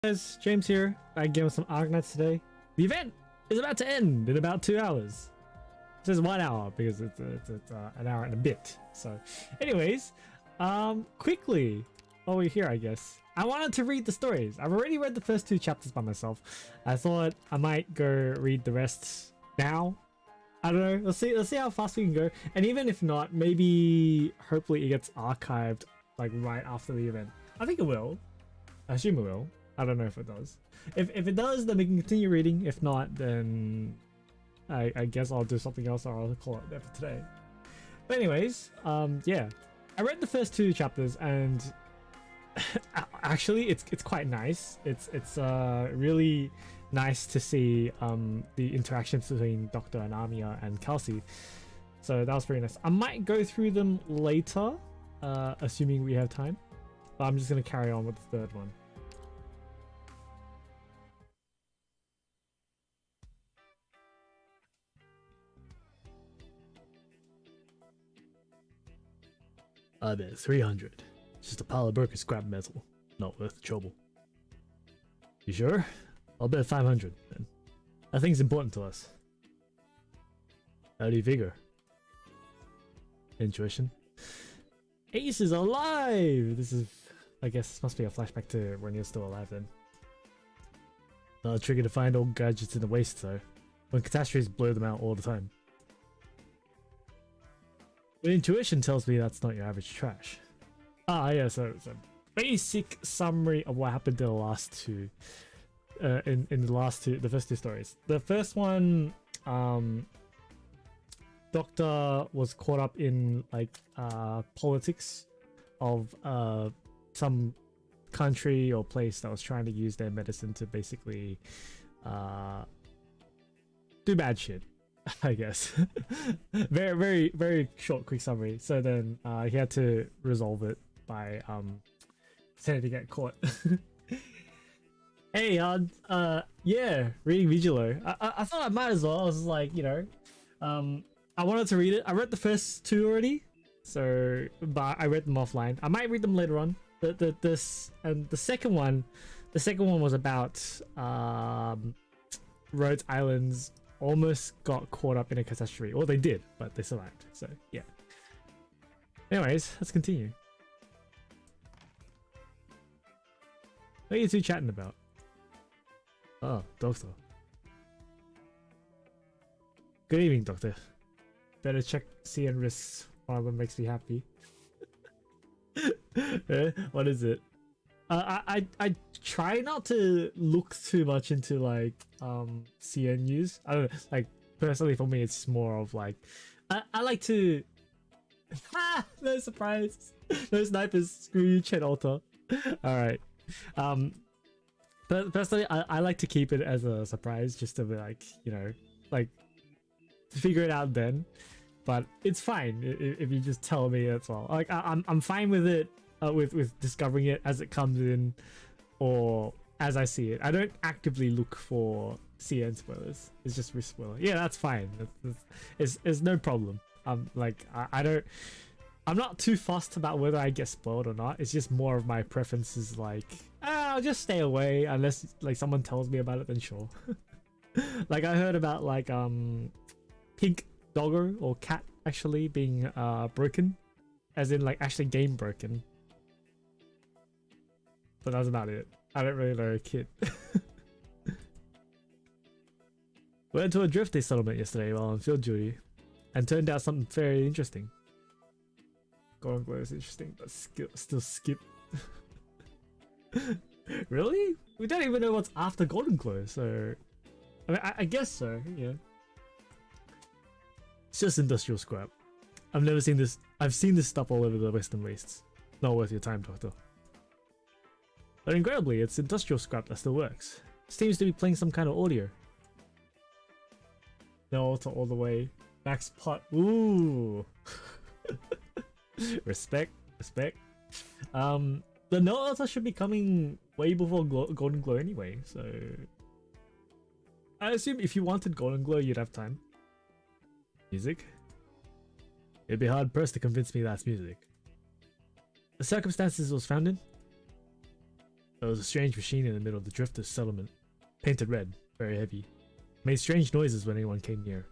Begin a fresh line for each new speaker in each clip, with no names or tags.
Guys, James here. Back again with some Arknights today. The event is about to end in about 2 hours. It says 1 hour because it's an hour and a bit. So, anyways, quickly, while we're here, I guess I wanted to read the stories. I've already read the first 2 chapters by myself. I thought I might go read the rest now. I don't know. Let's see how fast we can go. And even if not, maybe hopefully it gets archived like right after the event. I think it will. I assume it will. I don't know if it does. If it does, then we can continue reading. If not, then I guess I'll do something else or I'll call it there for today. But anyways, yeah, I read the first 2 chapters and actually it's quite nice. It's really nice to see the interactions between Doctor and Amia and Kelsey. So that was very nice. I might go through them later, assuming we have time. But I'm just gonna carry on with the 3rd one. I bet 300. Just a pile of broken scrap metal. Not worth the trouble. You sure? I'll bet 500 then. That thing's important to us. How do you figure? Intuition. Ace is alive! This is... I guess this must be a flashback to when you're still alive then. Not a trigger to find old gadgets in the waste though. When catastrophes blow them out all the time. But intuition tells me that's not your average trash. Ah, yeah, so basic summary of what happened to the last 2. In the first 2 stories. The first one, Doctor was caught up in like politics of some country or place that was trying to use their medicine to basically do bad shit. I guess. very short, quick summary. So then he had to resolve it by pretending to get caught. Hey, yeah, reading Vigilo. I thought I might as well. I was like, you know, I wanted to read it. I read the first 2 already, so but I read them offline. I might read them later on. The second one was about Rhodes Islands. Almost got caught up in a catastrophe. Well, they did, but they survived. So, yeah. Anyways, let's continue. What are you 2 chatting about? Oh, Doctor. Good evening, Doctor. Better check CN risks. One of them makes me happy. What is it? I try not to look too much into like CN news. I don't know, like personally for me it's more of like I like to no surprise. No snipers, screw you, Chet Alter. Alright. But personally I like to keep it as a surprise just to be like, you know, like figure it out then. But it's fine if you just tell me as well. Like I'm fine with it. With discovering it as it comes in or as I see it. I don't actively look for CN spoilers. It's just risk spoiler. Yeah, that's fine. It's no problem. Like I'm not too fussed about whether I get spoiled or not. It's just more of my preferences. Like I'll just stay away unless like someone tells me about it. Then sure. Like I heard about like pink doggo or cat actually being broken, as in like actually game broken. But that's about it. I don't really know a kid. Went to a drifting settlement yesterday while on field duty and turned out something very interesting. Golden Glow is interesting, but still skip. Really? We don't even know what's after Golden Glow, so... I mean, I guess so, yeah. It's just industrial scrap. I've never seen this... I've seen this stuff all over the Western Wastes. Not worth your time, Doctor. But incredibly, it's industrial scrap that still works. Seems to be playing some kind of audio. No alter all the way. Max pot. Ooh. Respect. The no alter should be coming way before Golden Glow anyway, so... I assume if you wanted Golden Glow, you'd have time. Music? It'd be hard pressed to convince me that's music. The circumstances it was found in? There was a strange machine in the middle of the Drifters' settlement, painted red, very heavy. Made strange noises when anyone came near.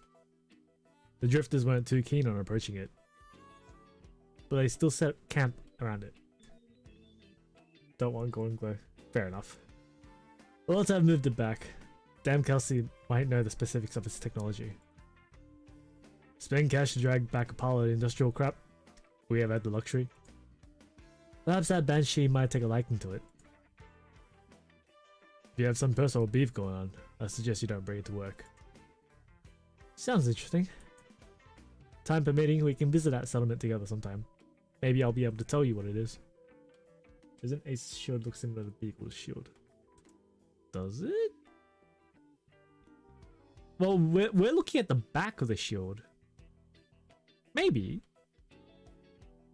The Drifters weren't too keen on approaching it, but they still set camp around it. Don't want golden glow. Fair enough. We'll also have moved it back. Damn, Kelsey might know the specifics of its technology. Spend cash to drag back a pile of industrial crap? We have had the luxury. Perhaps that Banshee might take a liking to it. If you have some personal beef going on, I suggest you don't bring it to work. Sounds interesting. Time permitting, we can visit that settlement together sometime. Maybe I'll be able to tell you what it is. Doesn't Ace's shield look similar to Beagle's shield? Does it? Well, we're looking at the back of the shield. Maybe.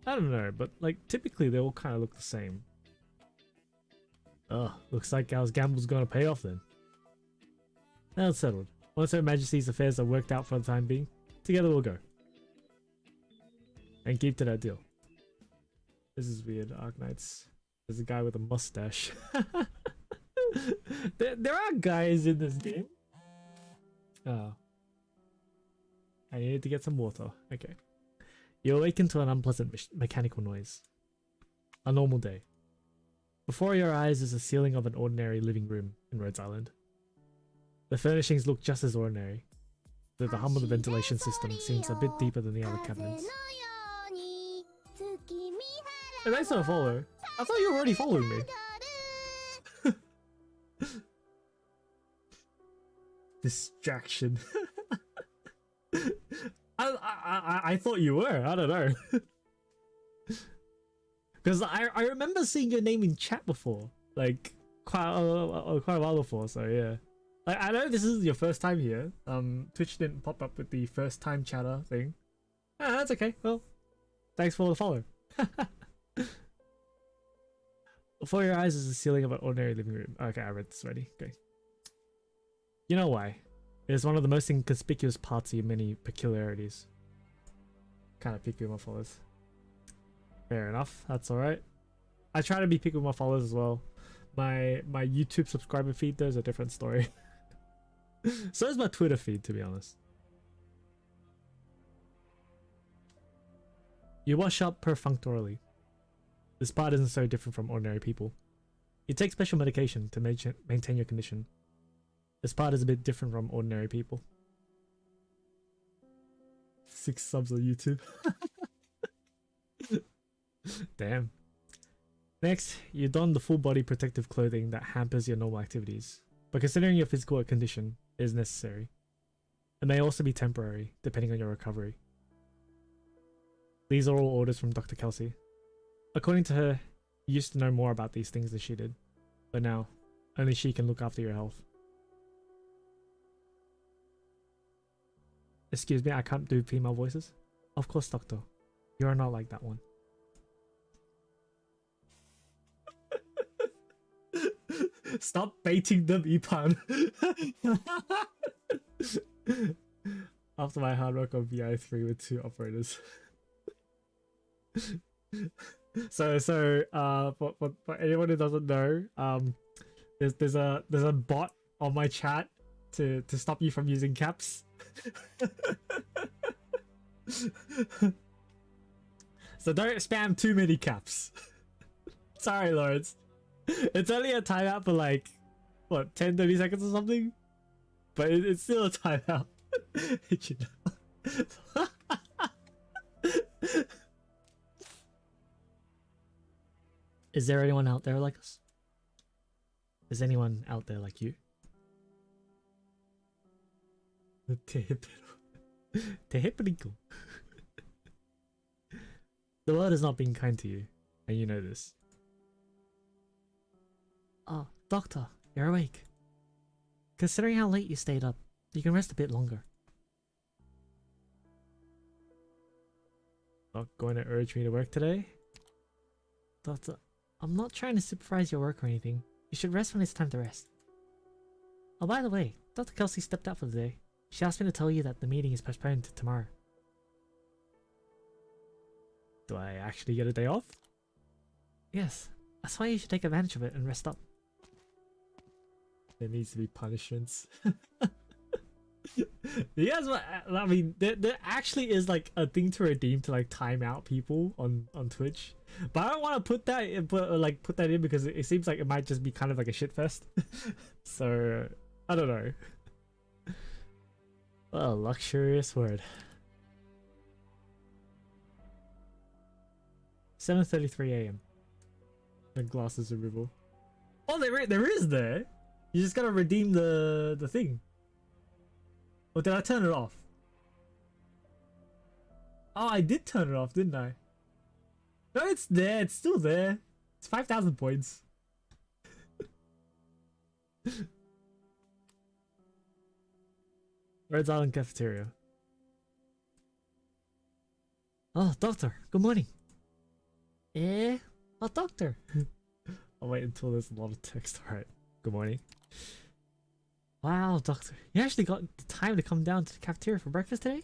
I don't know, but like typically they all kind of look the same. Ugh, looks like our gamble's gonna pay off then. Now it's settled. Once Her Majesty's affairs are worked out for the time being, together we'll go. And keep to that deal. This is weird, Arknights. There's a guy with a mustache. there are guys in this game. Oh. I needed to get some water. Okay. You awaken to an unpleasant mechanical noise. A normal day. Before your eyes is the ceiling of an ordinary living room in Rhodes Island. The furnishings look just as ordinary, though the hum of the ventilation system seems a bit deeper than the other cabinets. Hey, thanks for the follow. I thought you were already following me. Distraction. I thought you were. I don't know. Because I remember seeing your name in chat before, like quite a while before. So yeah, I know this is your first time here. Twitch didn't pop up with the first time chatter thing. Ah, that's okay. Well, thanks for the follow. Before your eyes is the ceiling of an ordinary living room. Okay, I read this already. Okay. You know why? It is one of the most inconspicuous parts of your many peculiarities. Kind of picky with my followers. Fair enough, that's alright. I try to be picky with my followers as well. My YouTube subscriber feed though is a different story. So is my Twitter feed, to be honest. You wash up perfunctorily. This part isn't so different from ordinary people. You take special medication to maintain your condition. This part is a bit different from ordinary people. 6 subs on YouTube. Damn. Next, you don the full body protective clothing that hampers your normal activities, but considering your physical condition, it is necessary. It may also be temporary, depending on your recovery. These are all orders from Dr. Kelsey. According to her, you used to know more about these things than she did, but now, only she can look after your health. Excuse me, I can't do female voices? Of course, Doctor. You are not like that one. Stop baiting them, Ipan. After my hard work on VI3 with 2 operators. For anyone who doesn't know, there's a bot on my chat to stop you from using caps. So don't spam too many caps. Sorry, Lawrence. It's only a timeout for like, what, 10-30 seconds or something? But it's still a timeout. You know? Is there anyone out there like us? Is anyone out there like you? Teheperico. The world has not been kind to you, and you know this. Oh, Doctor, you're awake. Considering how late you stayed up, you can rest a bit longer. Not going to urge me to work today? Doctor, I'm not trying to supervise your work or anything. You should rest when it's time to rest. Oh, by the way, Dr. Kelsey stepped out for the day. She asked me to tell you that the meeting is postponed to tomorrow. Do I actually get a day off? Yes. That's why you should take advantage of it and rest up. There needs to be punishments. You guys, I mean, there actually is like a thing to redeem to like time out people on Twitch, but I don't want to put that in because it seems like it might just be kind of like a shit fest. So I don't know. What a luxurious word. 7:33 a.m. The glasses removal. Oh, there is there. You just gotta redeem the thing. Or did I turn it off? Oh, I did turn it off, didn't I? No, it's there. It's still there. It's 5,000 points. Rhodes Island Cafeteria. Oh, doctor. Good morning. Eh? Oh, doctor. I'll wait until there's a lot of text. Alright. Good morning. Wow, doctor. You actually got the time to come down to the cafeteria for breakfast today?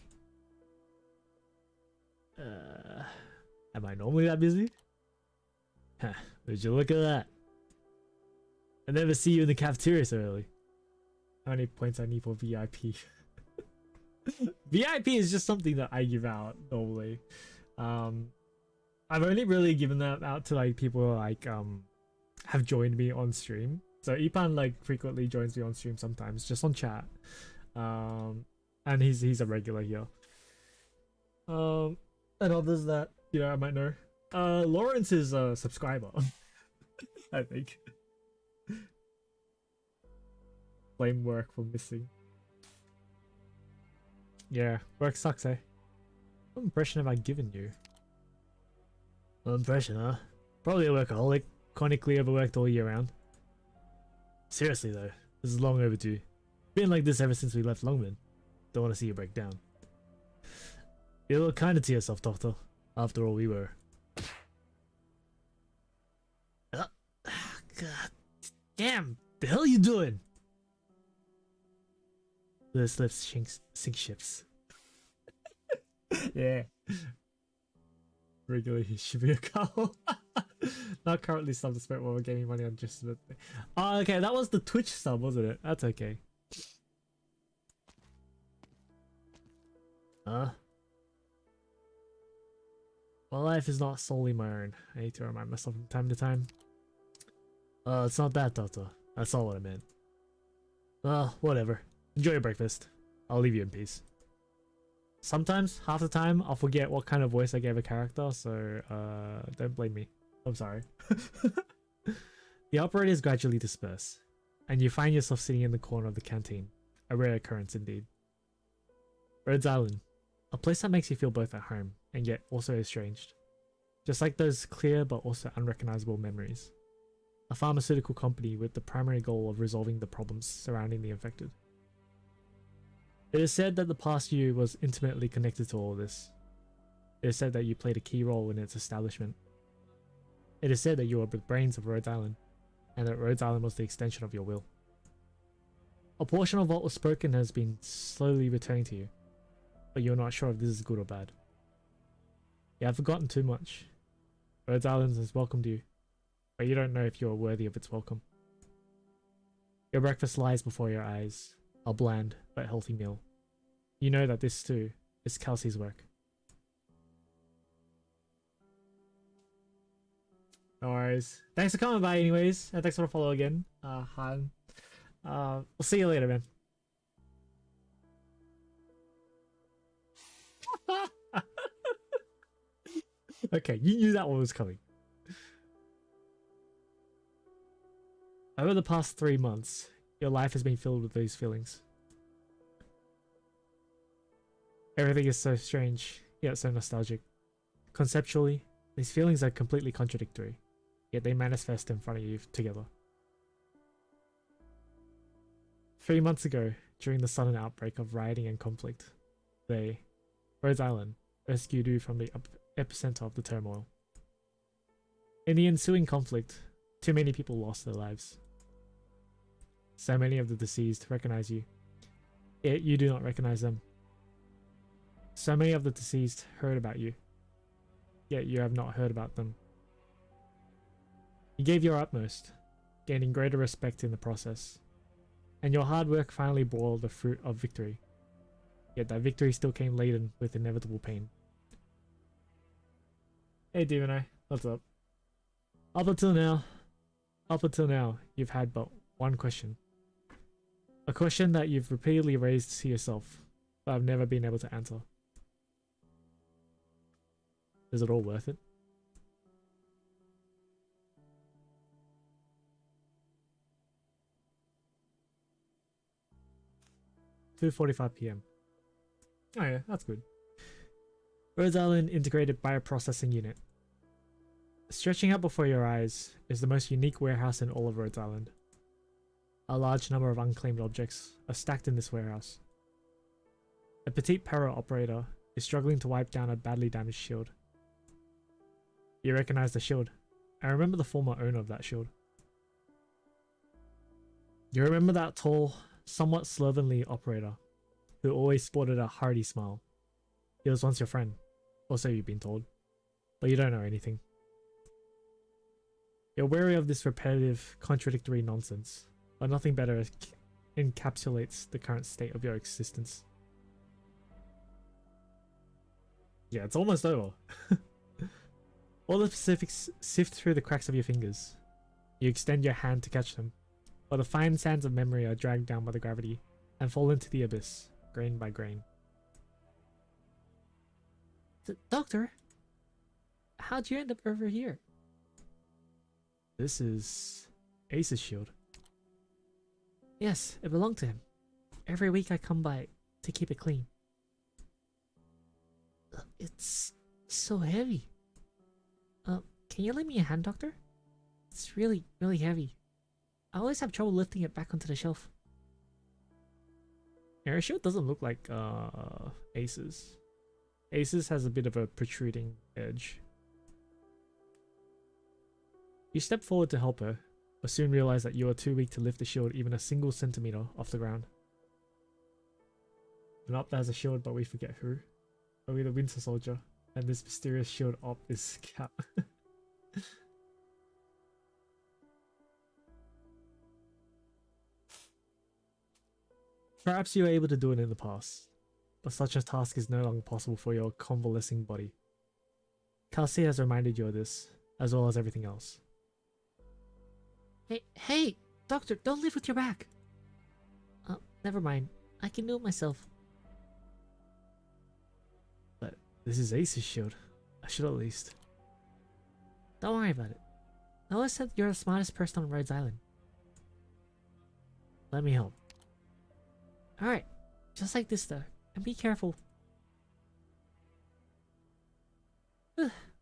Am I normally that busy? Huh, would you look at that? I never see you in the cafeteria so early. How many points I need for VIP? VIP is just something that I give out normally. I've only really given that out to like people who like have joined me on stream. So Ipan like frequently joins me on stream sometimes, just on chat. And he's a regular here. And others that I might know. Lawrence is a subscriber. I think. Blame work for missing. Yeah, work sucks, eh? What impression have I given you? What impression, huh? Probably a workaholic, chronically overworked all year round. Seriously though, this is long overdue. Been like this ever since we left Longman. Don't want to see you break down. Be a little kinder to yourself, Doctor. After all, we were. God damn! The hell are you doing? This lips sink ships. Yeah. Regularly should be a cow. Not currently sub to spend while we're gaining money on just a bit. Oh, okay, that was the Twitch sub, wasn't it? That's okay. My life is not solely my own. I need to remind myself from time to time. It's not that, Doctor. That's not what I meant. Whatever. Enjoy your breakfast. I'll leave you in peace. Sometimes, half the time, I'll forget what kind of voice I gave a character, so don't blame me. I'm sorry. The operators gradually disperse, and you find yourself sitting in the corner of the canteen. A rare occurrence indeed. Rhodes Island. A place that makes you feel both at home, and yet also estranged. Just like those clear but also unrecognizable memories. A pharmaceutical company with the primary goal of resolving the problems surrounding the infected. It is said that the past you was intimately connected to all this. It is said that you played a key role in its establishment. It is said that you were the brains of Rhodes Island, and that Rhodes Island was the extension of your will. A portion of what was spoken has been slowly returning to you, but you're not sure if this is good or bad. You have forgotten too much. Rhodes Island has welcomed you, but you don't know if you are worthy of its welcome. Your breakfast lies before your eyes. A bland but healthy meal. You know that this too is Kelsey's work. No worries. Thanks for coming by anyways, and thanks for the follow again, Han. We'll see you later, man. Okay, you knew that one was coming. Over the past 3 months, your life has been filled with these feelings. Everything is so strange, yet so nostalgic. Conceptually, these feelings are completely contradictory, yet they manifest in front of you together. 3 months ago, during the sudden outbreak of rioting and conflict, they, Rhodes Island, rescued you from the epicenter of the turmoil. In the ensuing conflict, too many people lost their lives. So many of the deceased recognize you, yet you do not recognize them. So many of the deceased heard about you, yet you have not heard about them. You gave your utmost, gaining greater respect in the process, and your hard work finally bore the fruit of victory. Yet that victory still came laden with inevitable pain. Hey Demon Eye, what's up? Up until now, you've had but one question. A question that you've repeatedly raised to yourself, but have never been able to answer. Is it all worth it? (2:45 p.m) Oh yeah, that's good. Rhodes Island Integrated Bioprocessing Unit. Stretching out before your eyes is the most unique warehouse in all of Rhodes Island. A large number of unclaimed objects are stacked in this warehouse. A petite para operator is struggling to wipe down a badly damaged shield. You recognize the shield. I remember the former owner of that shield. You remember that tall, somewhat slovenly operator who always sported a hearty smile. He was once your friend, or so you've been told, but you don't know anything. You're wary of this repetitive, contradictory nonsense, but nothing better encapsulates the current state of your existence. Yeah, it's almost over. All the specifics sift through the cracks of your fingers. You extend your hand to catch them, but the fine sands of memory are dragged down by the gravity and fall into the abyss, grain by grain. Doctor, how'd you end up over here? This is Ace's shield. Yes, it belonged to him. Every week I come by to keep it clean. It's so heavy. Can you lend me a hand, Doctor? It's really, really heavy. I always have trouble lifting it back onto the shelf. Your shield doesn't look like Ace's. Ace's has a bit of a protruding edge. You step forward to help her, but soon realize that you are too weak to lift the shield even a single centimeter off the ground. An op that has a shield, but we forget who. Are we the Winter Soldier? And this mysterious shield op is Cap. Perhaps you were able to do it in the past, but such a task is no longer possible for your convalescing body. Kelsey has reminded you of this, as well as everything else. Hey, Doctor, don't live with your back! Never mind. I can do it myself. But this is Ace's shield. I should at least. Don't worry about it. I always said you're the smartest person on Rhodes Island. Let me help. Alright, just like this though, and be careful.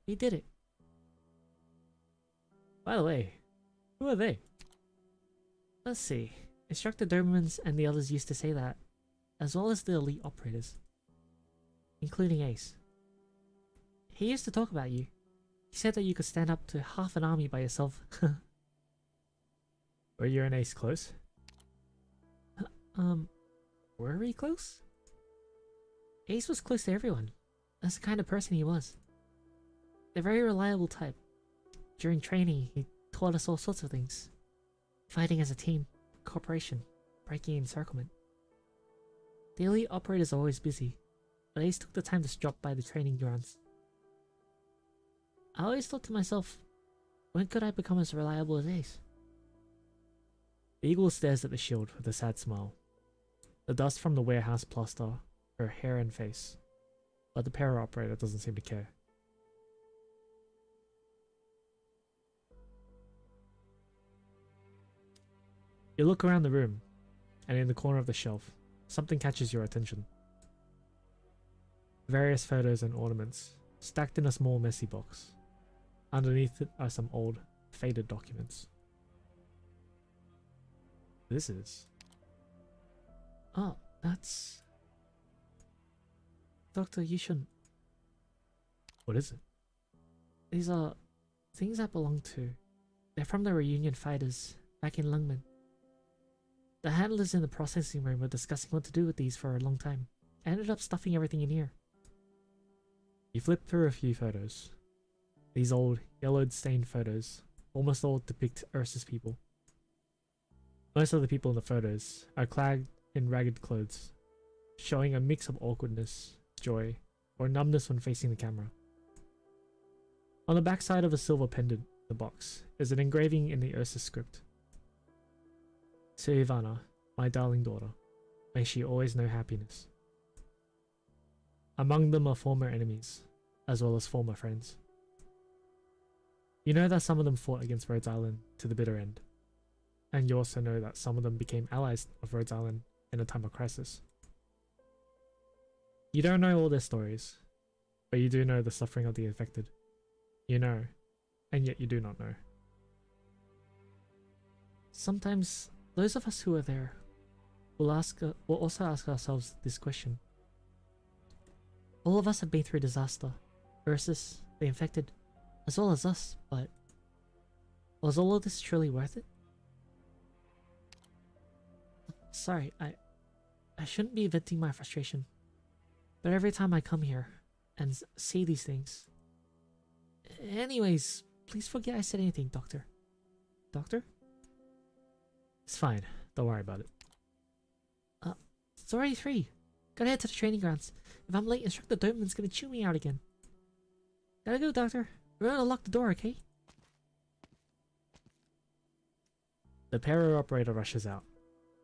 We did it. By the way, who are they? Let's see. Instructor Dobermans and the others used to say that, as well as the elite operators, including Ace. He used to talk about you. He said that you could stand up to half an army by yourself. Were you and Ace close? Were we close? Ace was close to everyone. That's the kind of person he was. A very reliable type. During training, he taught us all sorts of things. Fighting as a team, cooperation, breaking encirclement. The elite operators are always busy, but Ace took the time to drop by the training grounds. I always thought to myself, when could I become as reliable as Ace? The eagle stares at the shield with a sad smile. The dust from the warehouse plaster her hair and face, but the para operator doesn't seem to care. You look around the room, and in the corner of the shelf, something catches your attention. Various photos and ornaments, stacked in a small messy box. Underneath it are some old, faded documents. This is... Oh, that's... Doctor, you shouldn't... What is it? These are things I belong to. They're from the reunion fighters back in Lungmen. The handlers in the processing room were discussing what to do with these for a long time. I ended up stuffing everything in here. You flip through a few photos. These old, yellowed stained photos almost all depict Ursa's people. Most of the people in the photos are clad in ragged clothes, showing a mix of awkwardness, joy, or numbness when facing the camera. On the backside of a silver pendant in the box is an engraving in the Ursa script. To Ivana, my darling daughter, may she always know happiness. Among them are former enemies, as well as former friends. You know that some of them fought against Rhodes Island to the bitter end, and you also know that some of them became allies of Rhodes Island in a time of crisis. You don't know all their stories, but you do know the suffering of the infected. You know, and yet you do not know. Sometimes, those of us who are there will also ask ourselves this question. All of us have been through disaster, Ursus, the infected, as well as us, but was all of this truly worth it? Sorry, I shouldn't be venting my frustration, but every time I come here and see these things... Anyways, please forget I said anything, Doctor. Doctor? It's fine, don't worry about it. It's already 3. Gotta head to the training grounds. If I'm late, Instructor Doberman's gonna chew me out again. Gotta go, Doctor. Remember to lock the door, okay? The payroll operator rushes out,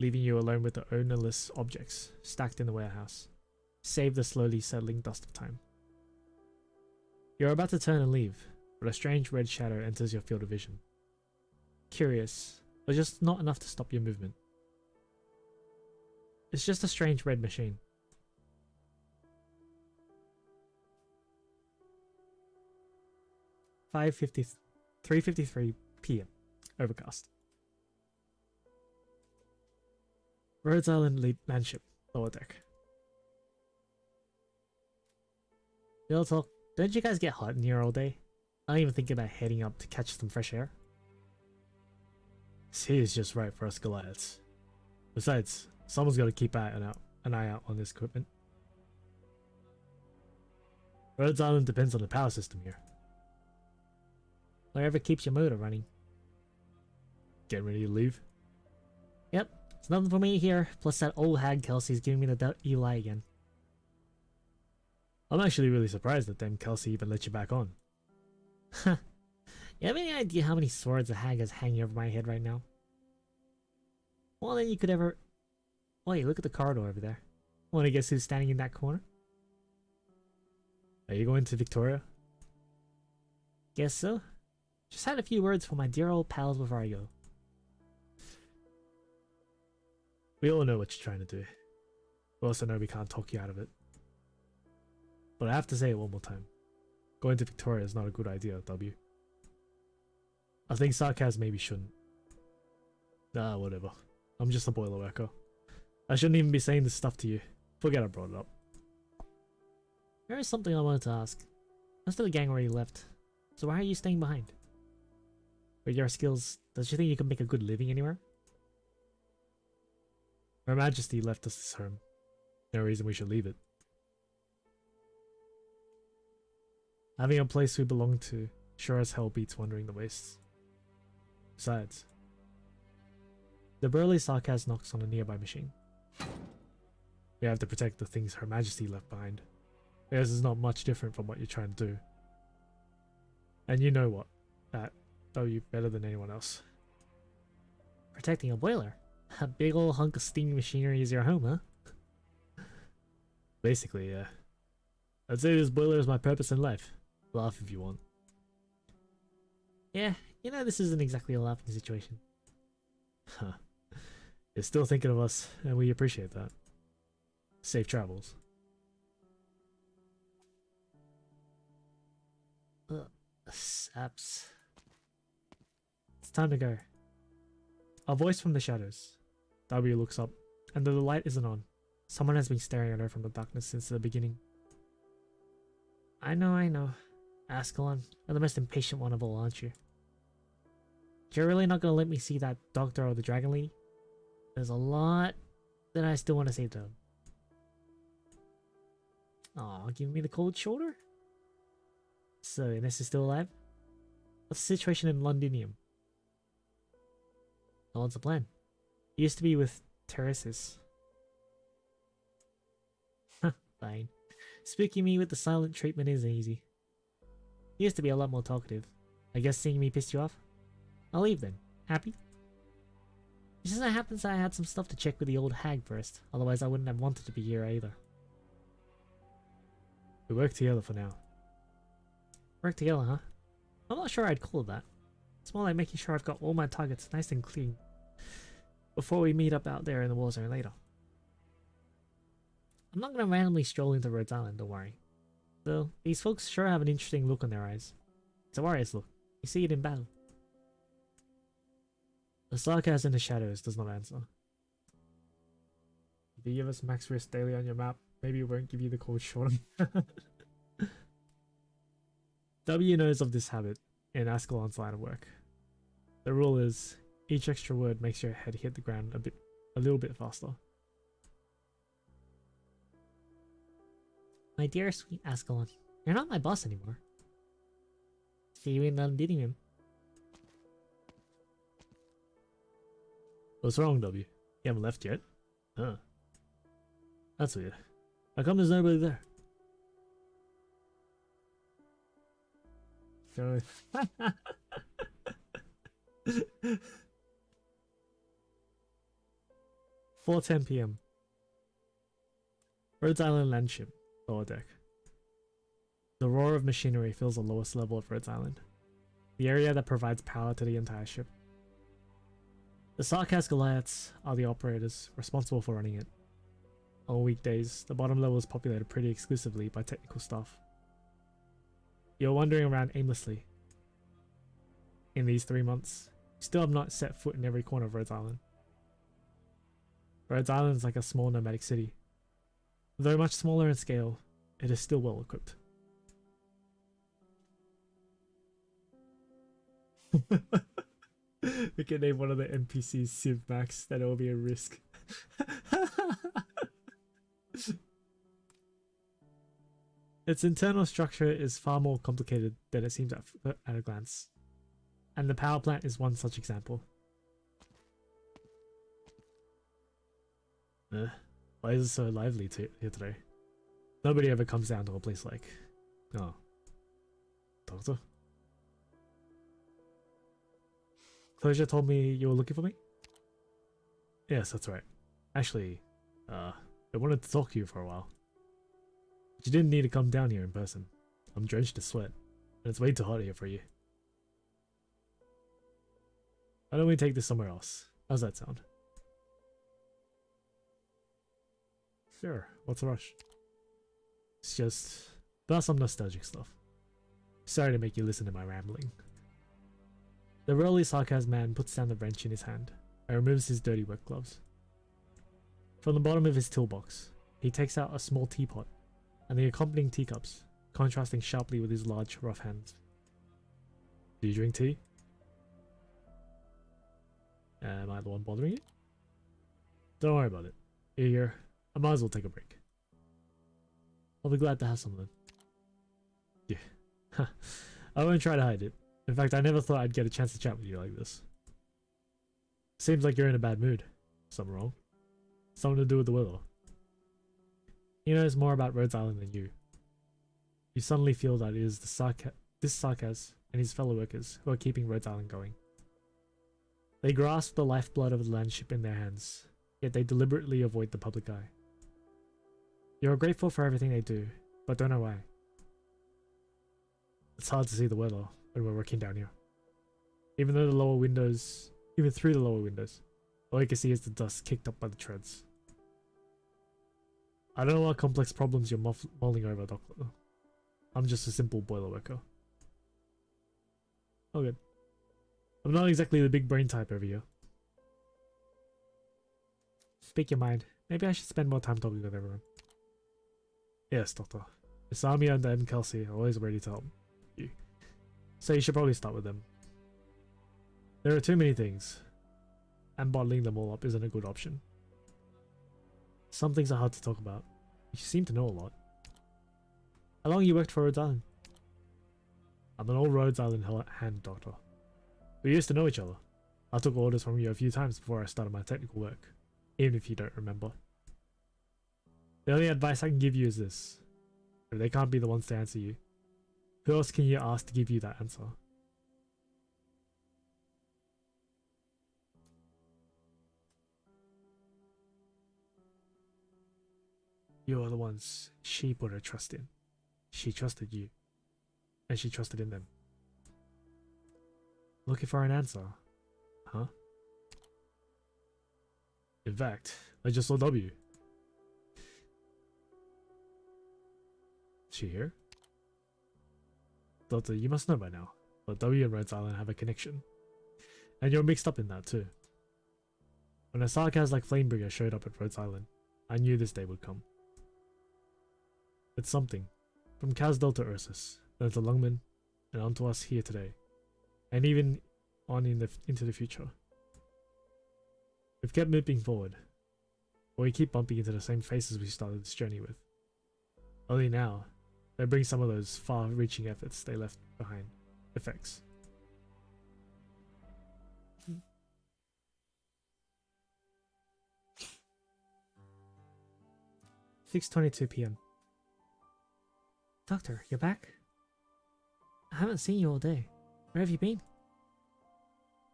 leaving you alone with the ownerless objects stacked in the warehouse, save the slowly settling dust of time. You're about to turn and leave, but a strange red shadow enters your field of vision. Curious, but just not enough to stop your movement. It's just a strange red machine. – 3:53 PM. Overcast. Rhodes Island Landship, lower deck. Real talk, don't you guys get hot in here all day? I don't even think about heading up to catch some fresh air. This here is just right for us Goliaths. Besides, someone's got to keep an eye out on this equipment. Rhodes Island depends on the power system here. Whatever keeps your motor running. Getting ready to leave? Yep, it's nothing for me here, plus that old hag Kelsey's giving me the evil eye again. I'm actually really surprised that damn Kelsey even let you back on. Huh. You have any idea how many swords a hag is hanging over my head right now? Well, then you could ever... Wait, look at the corridor over there. Wanna guess who's standing in that corner? Are you going to Victoria? Guess so. Just had a few words for my dear old pals before I go. We all know what you're trying to do. We also know we can't talk you out of it. But I have to say it one more time. Going to Victoria is not a good idea, W. I think sarcasm maybe shouldn't. Nah, whatever. I'm just a boiler worker. I shouldn't even be saying this stuff to you. Forget I brought it up. There is something I wanted to ask. Most of the gang already left, so why are you staying behind? With your skills, does you think you can make a good living anywhere? Her Majesty left us this home. No reason we should leave it. Having a place we belong to sure as hell beats wandering the wastes. Besides, the burly sarcasm knocks on a nearby machine. We have to protect the things Her Majesty left behind. Theirs is not much different from what you're trying to do. And you know what? That W better than anyone else. Protecting a boiler? A big old hunk of steam machinery is your home, huh? Basically, yeah. I'd say this boiler is my purpose in life. Laugh if you want. Yeah, you know this isn't exactly a laughing situation. Huh. You're still thinking of us, and we appreciate that. Safe travels. Saps. It's time to go. A voice from the shadows. W looks up, and though the light isn't on, someone has been staring at her from the darkness since the beginning. I know. Ascalon, you're the most impatient one of all, aren't you? You're really not gonna let me see that doctor or the dragon lady? There's a lot that I still want to say to them. Aw, giving me the cold shoulder? So, Ines is still alive? What's the situation in Londinium? Oh, what's the plan? It used to be with Teresis. Fine. Spooking me with the silent treatment isn't easy. He used to be a lot more talkative. I guess seeing me pissed you off? I'll leave then. Happy? It just so happens I had some stuff to check with the old hag first, otherwise I wouldn't have wanted to be here either. We work together for now. Work together, huh? I'm not sure I'd call it that. It's more like making sure I've got all my targets nice and clean before we meet up out there in the war zone later. I'm not gonna randomly stroll into Rhodes Island, don't worry. Though, these folks sure have an interesting look on their eyes. It's a warrior's look. You see it in battle. The sarcasm in the shadows does not answer. If you give us max risk daily on your map, maybe it won't give you the cold shoulder. W knows of this habit in Ascalon's line of work. The rule is, each extra word makes your head hit the ground a little bit faster. My dear sweet Ascalon, you're not my boss anymore. See you in Londinium. What's wrong, W? You haven't left yet? Huh. That's weird. How come there's nobody there? So 4:10 p.m. Rhodes Island landship, lower deck. The roar of machinery fills the lowest level of Rhodes Island, the area that provides power to the entire ship. The Sarkas Goliaths are the operators responsible for running it. On weekdays, the bottom level is populated pretty exclusively by technical staff. You're wandering around aimlessly. In these 3 months, you still have not set foot in every corner of Rhodes Island. Rhodes Island is like a small nomadic city. Though much smaller in scale, it is still well equipped. We can name one of the NPCs Civ Max, that will be a risk. Its internal structure is far more complicated than it seems at a glance, and the power plant is one such example. Why is it so lively here today? Nobody ever comes down to a place like... Oh. Doctor? Closure told me you were looking for me? Yes, that's right. Actually, I wanted to talk to you for a while. But you didn't need to come down here in person. I'm drenched in sweat, and it's way too hot here for you. Why don't we take this somewhere else? How's that sound? Sure, what's the rush? It's just about some nostalgic stuff. Sorry to make you listen to my rambling. The burly sarcasm man puts down the wrench in his hand and removes his dirty work gloves. From the bottom of his toolbox, he takes out a small teapot and the accompanying teacups, contrasting sharply with his large, rough hands. Do you drink tea? Am I the one bothering you? Don't worry about it. You're here. I might as well take a break. I'll be glad to have some then. Yeah. I won't try to hide it. In fact, I never thought I'd get a chance to chat with you like this. Seems like you're in a bad mood. Something wrong? Something to do with the weather. He knows more about Rhodes Island than you. You suddenly feel that it is this Sarkaz and his fellow workers who are keeping Rhodes Island going. They grasp the lifeblood of the landship in their hands, yet they deliberately avoid the public eye. You're grateful for everything they do, but don't know why. It's hard to see the weather when we're working down here. Even through the lower windows, all you can see is the dust kicked up by the treads. I don't know what complex problems you're mulling over, Doctor. I'm just a simple boiler worker. Oh good. I'm not exactly the big brain type over here. Speak your mind. Maybe I should spend more time talking with everyone. Yes, Doctor. Miss Armia and M. Kelsey are always ready to help you. So you should probably start with them. There are too many things, and bottling them all up isn't a good option. Some things are hard to talk about. You seem to know a lot. How long you worked for Rhodes Island? I'm an old Rhodes Island hand doctor. We used to know each other. I took orders from you a few times before I started my technical work, even if you don't remember. The only advice I can give you is this. If they can't be the ones to answer you, who else can you ask to give you that answer? You are the ones she put her trust in. She trusted you, and she trusted in them. Looking for an answer, huh? In fact, I just saw W. Is she here? Doctor, you must know by now, but W and Rhodes Island have a connection. And you're mixed up in that too. When a Sarkaz like Flamebringer showed up at Rhodes Island, I knew this day would come. It's something. From Kazdel to Ursus, then to Lungman, and onto us here today. And even on into the future. We've kept moving forward. But we keep bumping into the same faces we started this journey with. Only now, they bring some of those far-reaching efforts they left behind. Effects. 6:22 p.m. Doctor, you're back? I haven't seen you all day. Where have you been?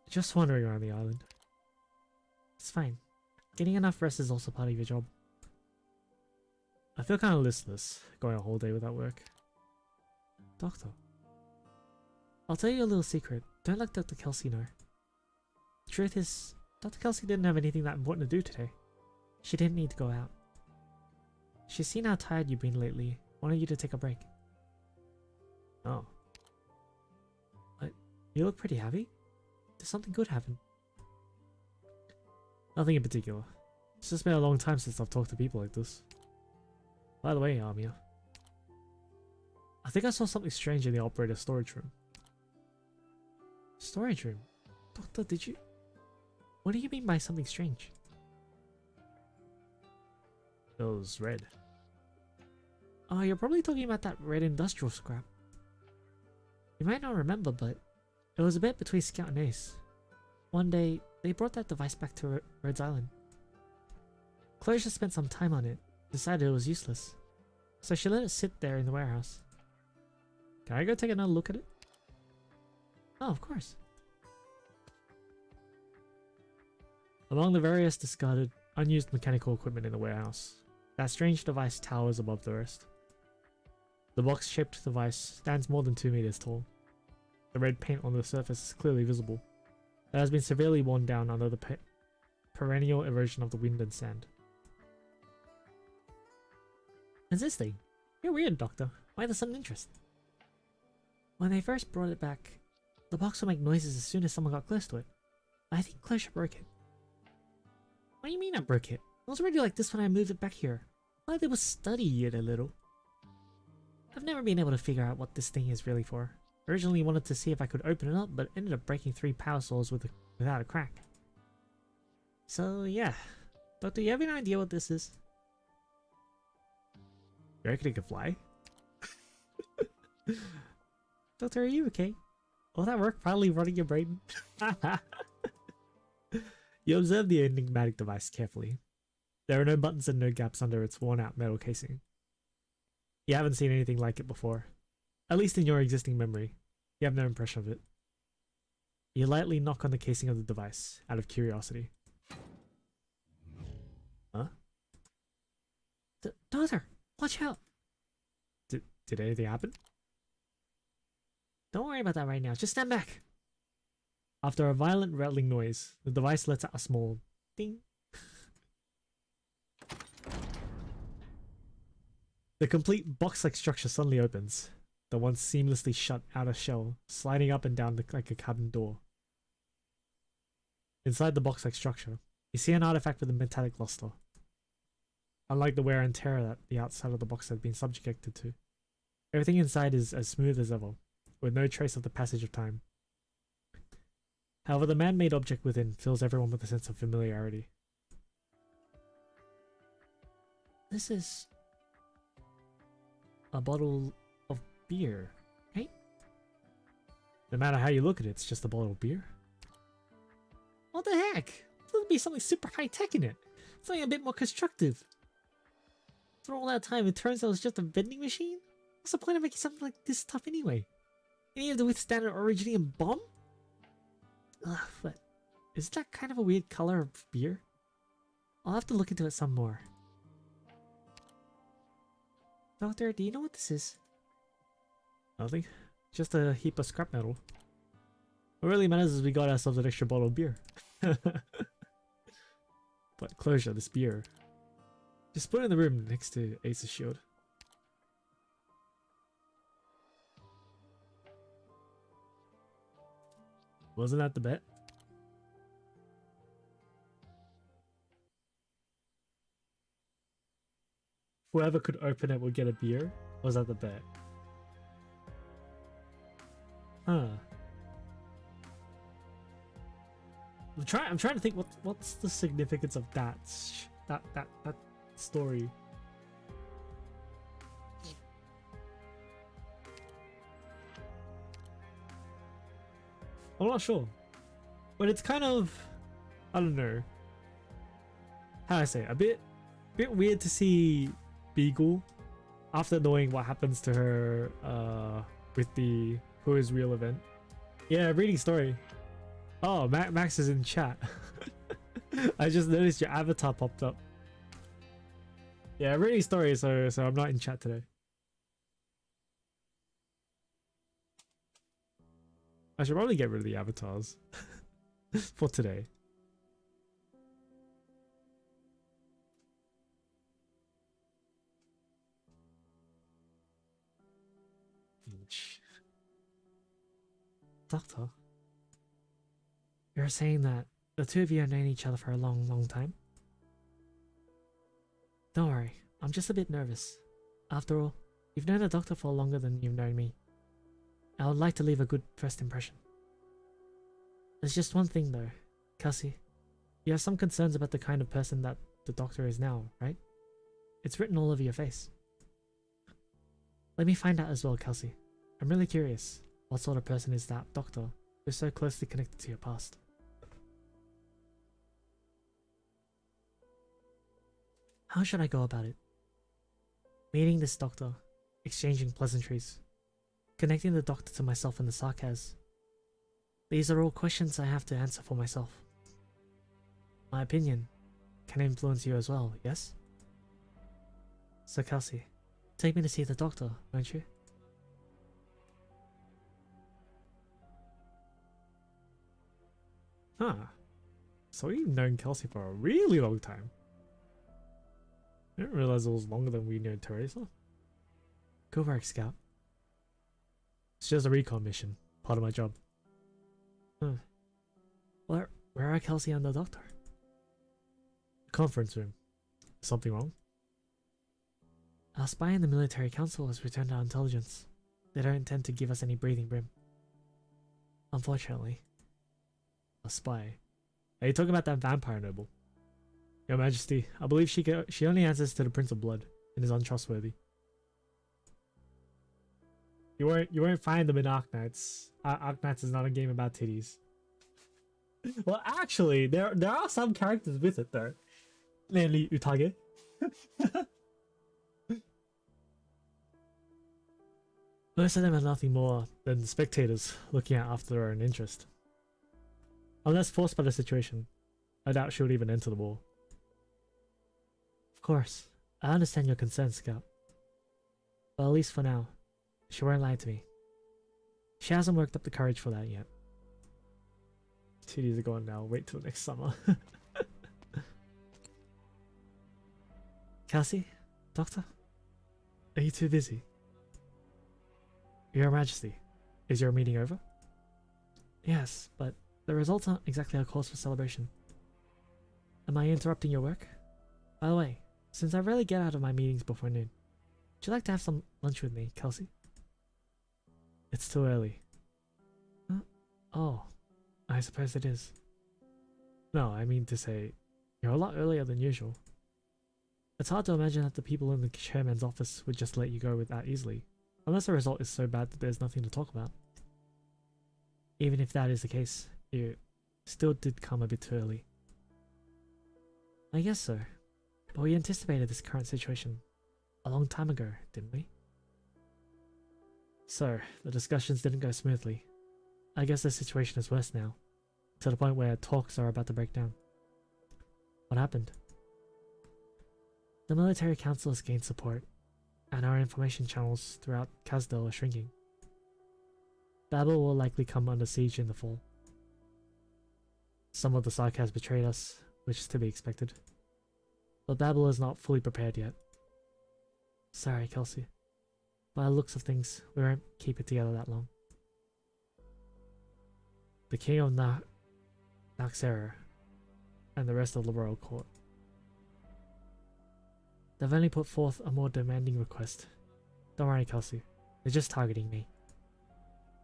Just wandering around the island. It's fine. Getting enough rest is also part of your job. I feel kind of listless, going a whole day without work. Doctor. I'll tell you a little secret. Don't let Dr. Kelsey know. The truth is, Dr. Kelsey didn't have anything that important to do today. She didn't need to go out. She's seen how tired you've been lately. Wanted you to take a break. Oh. You look pretty happy? Did something good happen? Nothing in particular. It's just been a long time since I've talked to people like this. By the way, Armia, I think I saw something strange in the operator's storage room. Storage room? Doctor, did you... What do you mean by something strange? It was red. Oh, you're probably talking about that red industrial scrap. You might not remember, but it was a bit between Scout and Ace. One day, they brought that device back to Rhodes Island. Closure spent some time on it, decided it was useless. So she let it sit there in the warehouse. Can I go take another look at it? Oh, of course. Among the various discarded, unused mechanical equipment in the warehouse, that strange device towers above the rest. The box-shaped device stands more than 2 meters tall. The red paint on the surface is clearly visible. It has been severely worn down under the perennial erosion of the wind and sand. What's this thing? You're weird, Doctor. Why the sudden interest? When they first brought it back, the box would make noises as soon as someone got close to it. I think Closure broke it. What do you mean I broke it? It was already like this when I moved it back here. All I did was study it a little. I've never been able to figure out what this thing is really for. Originally wanted to see if I could open it up, but ended up breaking 3 power saws without a crack. So yeah, Doctor, you have any idea what this is? You reckon it can fly? Doctor, are you okay? All that work finally running your brain? You observe the enigmatic device carefully. There are no buttons and no gaps under its worn-out metal casing. You haven't seen anything like it before. At least in your existing memory. You have no impression of it. You lightly knock on the casing of the device, out of curiosity. Huh? Daughter! Watch out! Did anything happen? Don't worry about that right now, just stand back! After a violent rattling noise, the device lets out a small ding. The complete box-like structure suddenly opens, the once seamlessly shut outer shell sliding up and down like a cabin door. Inside the box-like structure, you see an artifact with a metallic luster. Unlike the wear and tear that the outside of the box had been subjected to, everything inside is as smooth as ever, with no trace of the passage of time. However, the man-made object within fills everyone with a sense of familiarity. This is a bottle of beer, right? No matter how you look at it, it's just a bottle of beer. What the heck? There'll be something super high-tech in it. Something a bit more constructive. For all that time, it turns out it's just a vending machine? What's the point of making something like this tough anyway? You need to withstand an originium bomb? Ugh, but is that kind of a weird color of beer? I'll have to look into it some more. Doctor, do you know what this is? Nothing. Just a heap of scrap metal. What really matters is we got ourselves an extra bottle of beer. But closure, this beer. Just put it in the room next to Ace's shield. Wasn't that the bet? Whoever could open it would get a beer? Or was that the bet? Huh. I'm trying to think what's the significance of that story. I'm not sure, but it's kind of, I don't know how I say it, a bit weird to see Beagle after knowing what happens to her with the Who Is Real event. Yeah, reading story. Oh, Max is in chat. I just noticed your avatar popped up. Yeah, reading story, so I'm not in chat today. I should probably get rid of the avatars for today. Doctor, you're saying that the two of you have known each other for a long time? Don't worry, I'm just a bit nervous. After all, you've known the Doctor for longer than you've known me. I would like to leave a good first impression. There's just one thing though, Kelsey. You have some concerns about the kind of person that the Doctor is now, right? It's written all over your face. Let me find out as well, Kelsey. I'm really curious. What sort of person is that Doctor who's so closely connected to your past? How should I go about it? Meeting this Doctor, exchanging pleasantries, connecting the Doctor to myself and the Sarkaz. These are all questions I have to answer for myself. My opinion can influence you as well, yes? So Kelsey, take me to see the Doctor, won't you? Huh. So you've known Kelsey for a really long time. I didn't realize it was longer than we knew Teresa. Good work, Scout. It's just a recon mission. Part of my job. Huh. Where are Kelsey and the Doctor? Conference room. Something wrong? Our spy in the military council has returned our intelligence. They don't intend to give us any breathing room. Unfortunately. A spy? Are you talking about that vampire noble? Your Majesty, I believe she only answers to the Prince of Blood and is untrustworthy. You won't find them in Arknights. Arknights is not a game about titties. Well, actually, there are some characters with it though. Namely Utage. Most of them are nothing more than spectators looking out after their own interest. Unless forced by the situation, I doubt she would even enter the war. Of course, I understand your concerns, Scout. But at least for now, she won't lie to me. She hasn't worked up the courage for that yet. Titties are gone now, wait till next summer. Kelsey? Doctor? Are you too busy? Your Majesty, is your meeting over? Yes, but the results aren't exactly a cause for celebration. Am I interrupting your work? By the way, since I rarely get out of my meetings before noon, would you like to have some lunch with me, Kelsey? It's too early. Huh? Oh, I suppose it is. No, I mean to say, you're a lot earlier than usual. It's hard to imagine that the people in the chairman's office would just let you go with that easily, unless the result is so bad that there's nothing to talk about. Even if that is the case, you still did come a bit too early. I guess so. But we anticipated this current situation a long time ago, didn't we? So, the discussions didn't go smoothly. I guess the situation is worse now, to the point where talks are about to break down. What happened? The military council has gained support, and our information channels throughout Kazdel are shrinking. Babel will likely come under siege in the fall. Some of the Sarkaz betrayed us, which is to be expected. But Babel is not fully prepared yet. Sorry, Kelsey. By the looks of things, we won't keep it together that long. The king of Naxera and the rest of the royal court. They've only put forth a more demanding request. Don't worry, Kelsey. They're just targeting me.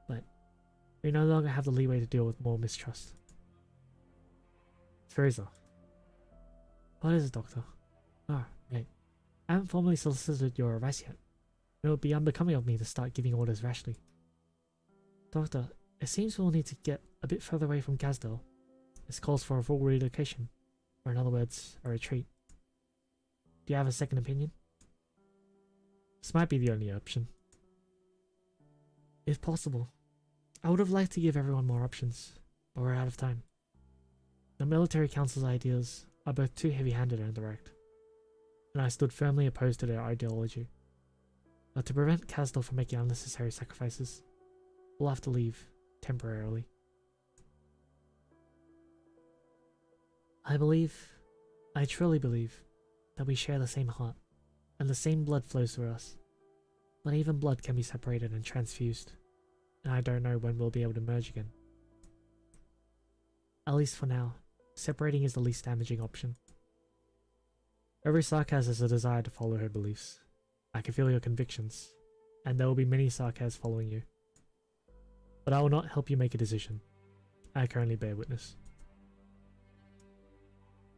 But we no longer have the leeway to deal with more mistrust. Teresa. What is it, Doctor? Oh, mate. I haven't formally solicited your advice yet. It would be unbecoming of me to start giving orders rashly. Doctor, it seems we'll need to get a bit further away from Kazdel. This calls for a full relocation, or in other words, a retreat. Do you have a second opinion? This might be the only option. If possible. I would have liked to give everyone more options, but we're out of time. The military council's ideas are both too heavy-handed and direct, and I stood firmly opposed to their ideology. But to prevent Kazdel from making unnecessary sacrifices, we'll have to leave, temporarily. I truly believe, that we share the same heart, and the same blood flows through us. But even blood can be separated and transfused, and I don't know when we'll be able to merge again. At least for now, separating is the least damaging option. Every Sarkaz has a desire to follow her beliefs. I can feel your convictions, and there will be many Sarkaz following you. But I will not help you make a decision. I can only bear witness.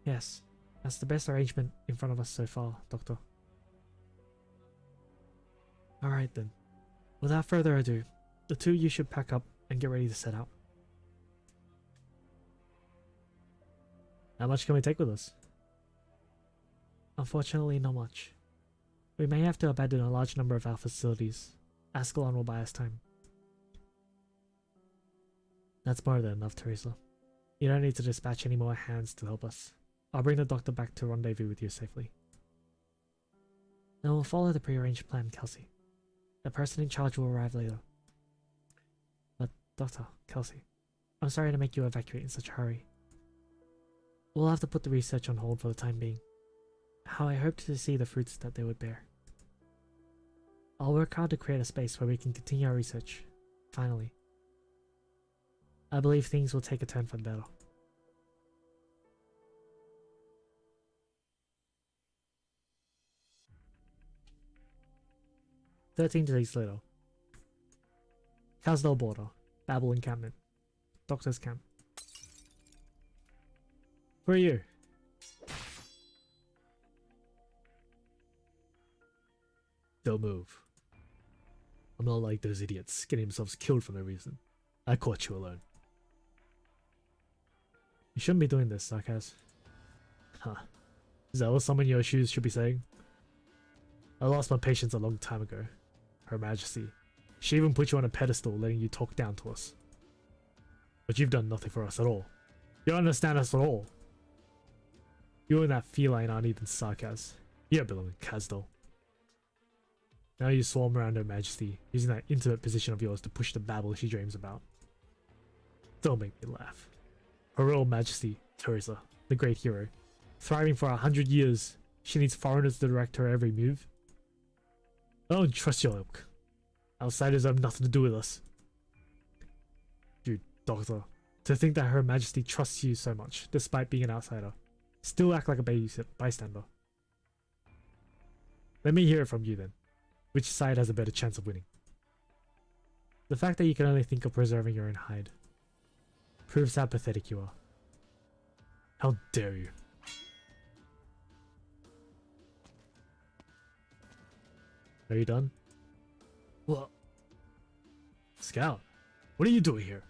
Yes, that's the best arrangement in front of us so far, Doctor. Alright then. Without further ado, the two of you should pack up and get ready to set out. How much can we take with us? Unfortunately, not much. We may have to abandon a large number of our facilities. Ascalon will buy us time. That's more than enough, Teresa. You don't need to dispatch any more hands to help us. I'll bring the doctor back to rendezvous with you safely. Then we'll follow the prearranged plan, Kelsey. The person in charge will arrive later. But, Doctor, Kelsey, I'm sorry to make you evacuate in such a hurry. We'll have to put the research on hold for the time being. How I hoped to see the fruits that they would bear. I'll work hard to create a space where we can continue our research. Finally. I believe things will take a turn for the better. "13 days later. Kazdel border. Babel encampment. Doctor's camp. Who are you? Don't move. I'm not like those idiots getting themselves killed for no reason. I caught you alone. You shouldn't be doing this, Sarkaz. Huh. Is that what someone in your shoes should be saying? I lost my patience a long time ago. Her Majesty. She even put you on a pedestal, letting you talk down to us. But you've done nothing for us at all. You don't understand us at all. You and that feline aren't even Sarkaz. You don't belong in Kazdel. Now you swarm around Her Majesty, using that intimate position of yours to push the babble she dreams about. Don't make me laugh. Her Royal Majesty, Teresa, the great hero, thriving for 100 years, she needs foreigners to direct her every move. I don't trust your ilk. Outsiders have nothing to do with us. You, Doctor, to think that Her Majesty trusts you so much, despite being an outsider. Still act like a bystander. Let me hear it from you then. Which side has a better chance of winning? The fact that you can only think of preserving your own hide proves how pathetic you are. How dare you? Are you done? What? Scout, what are you doing here?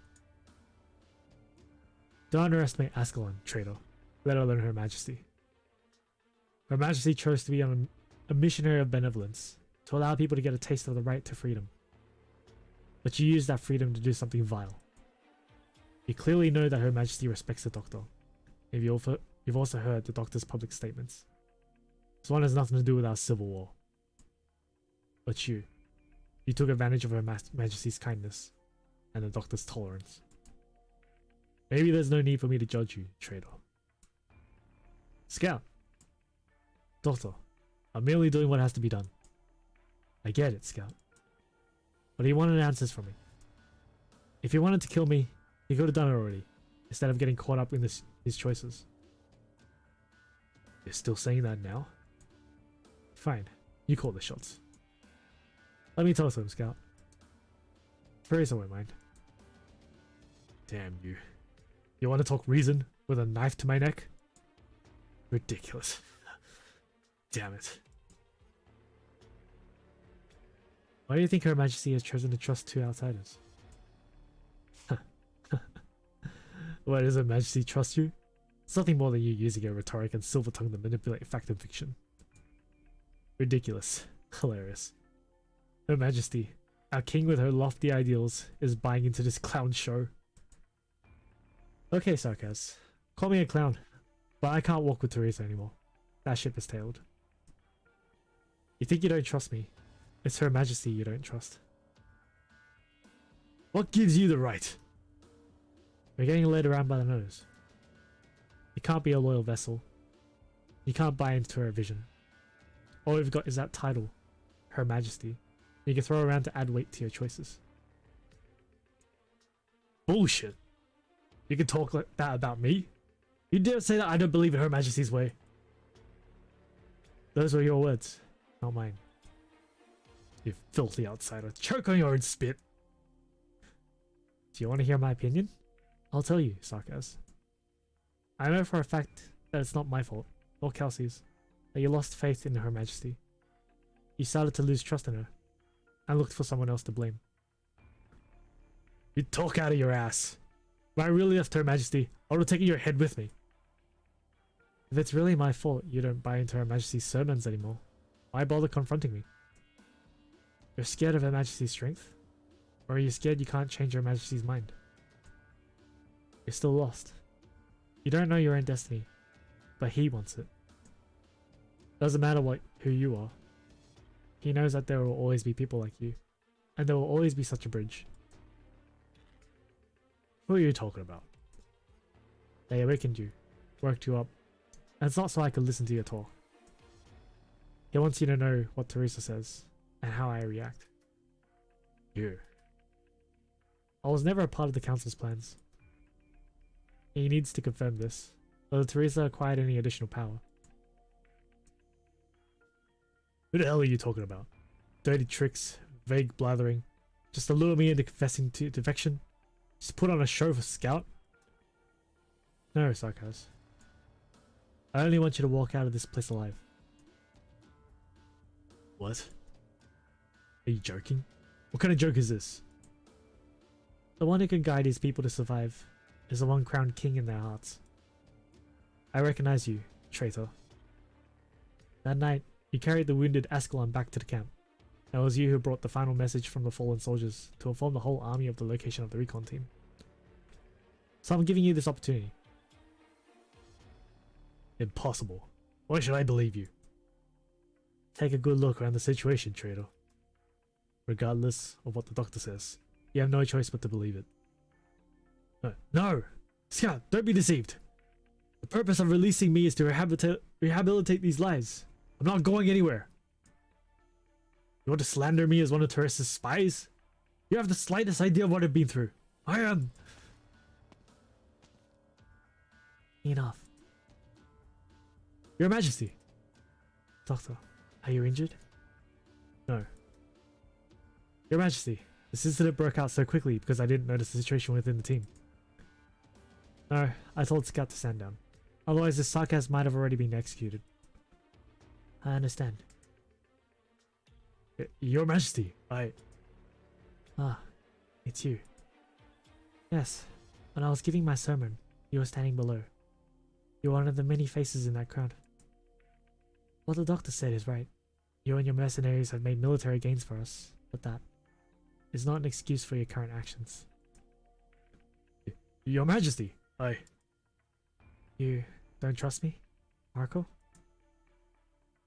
Don't underestimate Ascalon, traitor, let alone Her Majesty. Her Majesty chose to be on a missionary of benevolence, to allow people to get a taste of the right to freedom. But you use that freedom to do something vile. You clearly know that Her Majesty respects the Doctor. You've also heard the Doctor's public statements. This one has nothing to do with our civil war. But you took advantage of Her Majesty's kindness and the Doctor's tolerance. Maybe there's no need for me to judge you, traitor. Scout. Doctor, I'm merely doing what has to be done. I get it, Scout. But he wanted answers from me. If he wanted to kill me, he could have done it already, instead of getting caught up in his choices. You're still saying that now? Fine, you call the shots. Let me talk to him, Scout. Teresa won't mind. Damn you. You want to talk reason with a knife to my neck? Ridiculous. Damn it. Why do you think Her Majesty has chosen to trust two outsiders? Why does Her Majesty trust you? It's nothing more than you using your rhetoric and silver tongue to manipulate fact and fiction. Ridiculous. Hilarious. Her Majesty, our king with her lofty ideals, is buying into this clown show. Okay, Sarkaz. Call me a clown. But I can't walk with Teresa anymore. That ship has tailed. You think you don't trust me? It's Her Majesty you don't trust. What gives you the right? We're getting led around by the nose. You can't be a loyal vessel. You can't buy into her vision. All we've got is that title, Her Majesty. You can throw around to add weight to your choices. Bullshit. You can talk like that about me? You dare say that I don't believe in Her Majesty's way? Those were your words, not mine. You filthy outsider. Choke on your own spit. Do you want to hear my opinion? I'll tell you, Sarkaz. I know for a fact that it's not my fault, or Kelsey's, that you lost faith in Her Majesty. You started to lose trust in her, and looked for someone else to blame. You talk out of your ass. If I really left Her Majesty, I would have taken your head with me. If it's really my fault you don't buy into Her Majesty's sermons anymore, why bother confronting me? You're scared of Her Majesty's strength? Or are you scared you can't change Her Majesty's mind? You're still lost. You don't know your own destiny, but he wants it. Doesn't matter who you are. He knows that there will always be people like you, and there will always be such a bridge. Who are you talking about? They awakened you, worked you up, and it's not so I could listen to your talk. He wants you to know what Teresa says, and how I react. You. I was never a part of the Council's plans. He needs to confirm this, whether Teresa acquired any additional power. Who the hell are you talking about? Dirty tricks, vague blathering, just to lure me into confessing to defection? Just put on a show for Scout? No, Sarkaz. I only want you to walk out of this place alive. What? Are you joking? What kind of joke is this? The one who can guide his people to survive is the one crowned king in their hearts. I recognize you, traitor. That night, you carried the wounded Ascalon back to the camp. It was you who brought the final message from the fallen soldiers to inform the whole army of the location of the recon team. So I'm giving you this opportunity. Impossible. Why should I believe you? Take a good look around the situation, traitor. Regardless of what the doctor says, you have no choice but to believe it. No! Scout, don't be deceived! The purpose of releasing me is to rehabilitate these lives. I'm not going anywhere. You want to slander me as one of Teresa's spies? You have the slightest idea of what I've been through. I am... Enough. Your Majesty. Doctor, are you injured? No. Your Majesty, this incident broke out so quickly because I didn't notice the situation within the team. No, I told Scout to stand down. Otherwise this sarcasm might have already been executed. I understand. Your Majesty, Ah, it's you. Yes, when I was giving my sermon,
You were standing below. You're one of the many faces in that crowd. What the doctor said is right. You and your mercenaries have made military gains for us, but that is not an excuse for your current actions.
Your Majesty,
You don't trust me, Marco?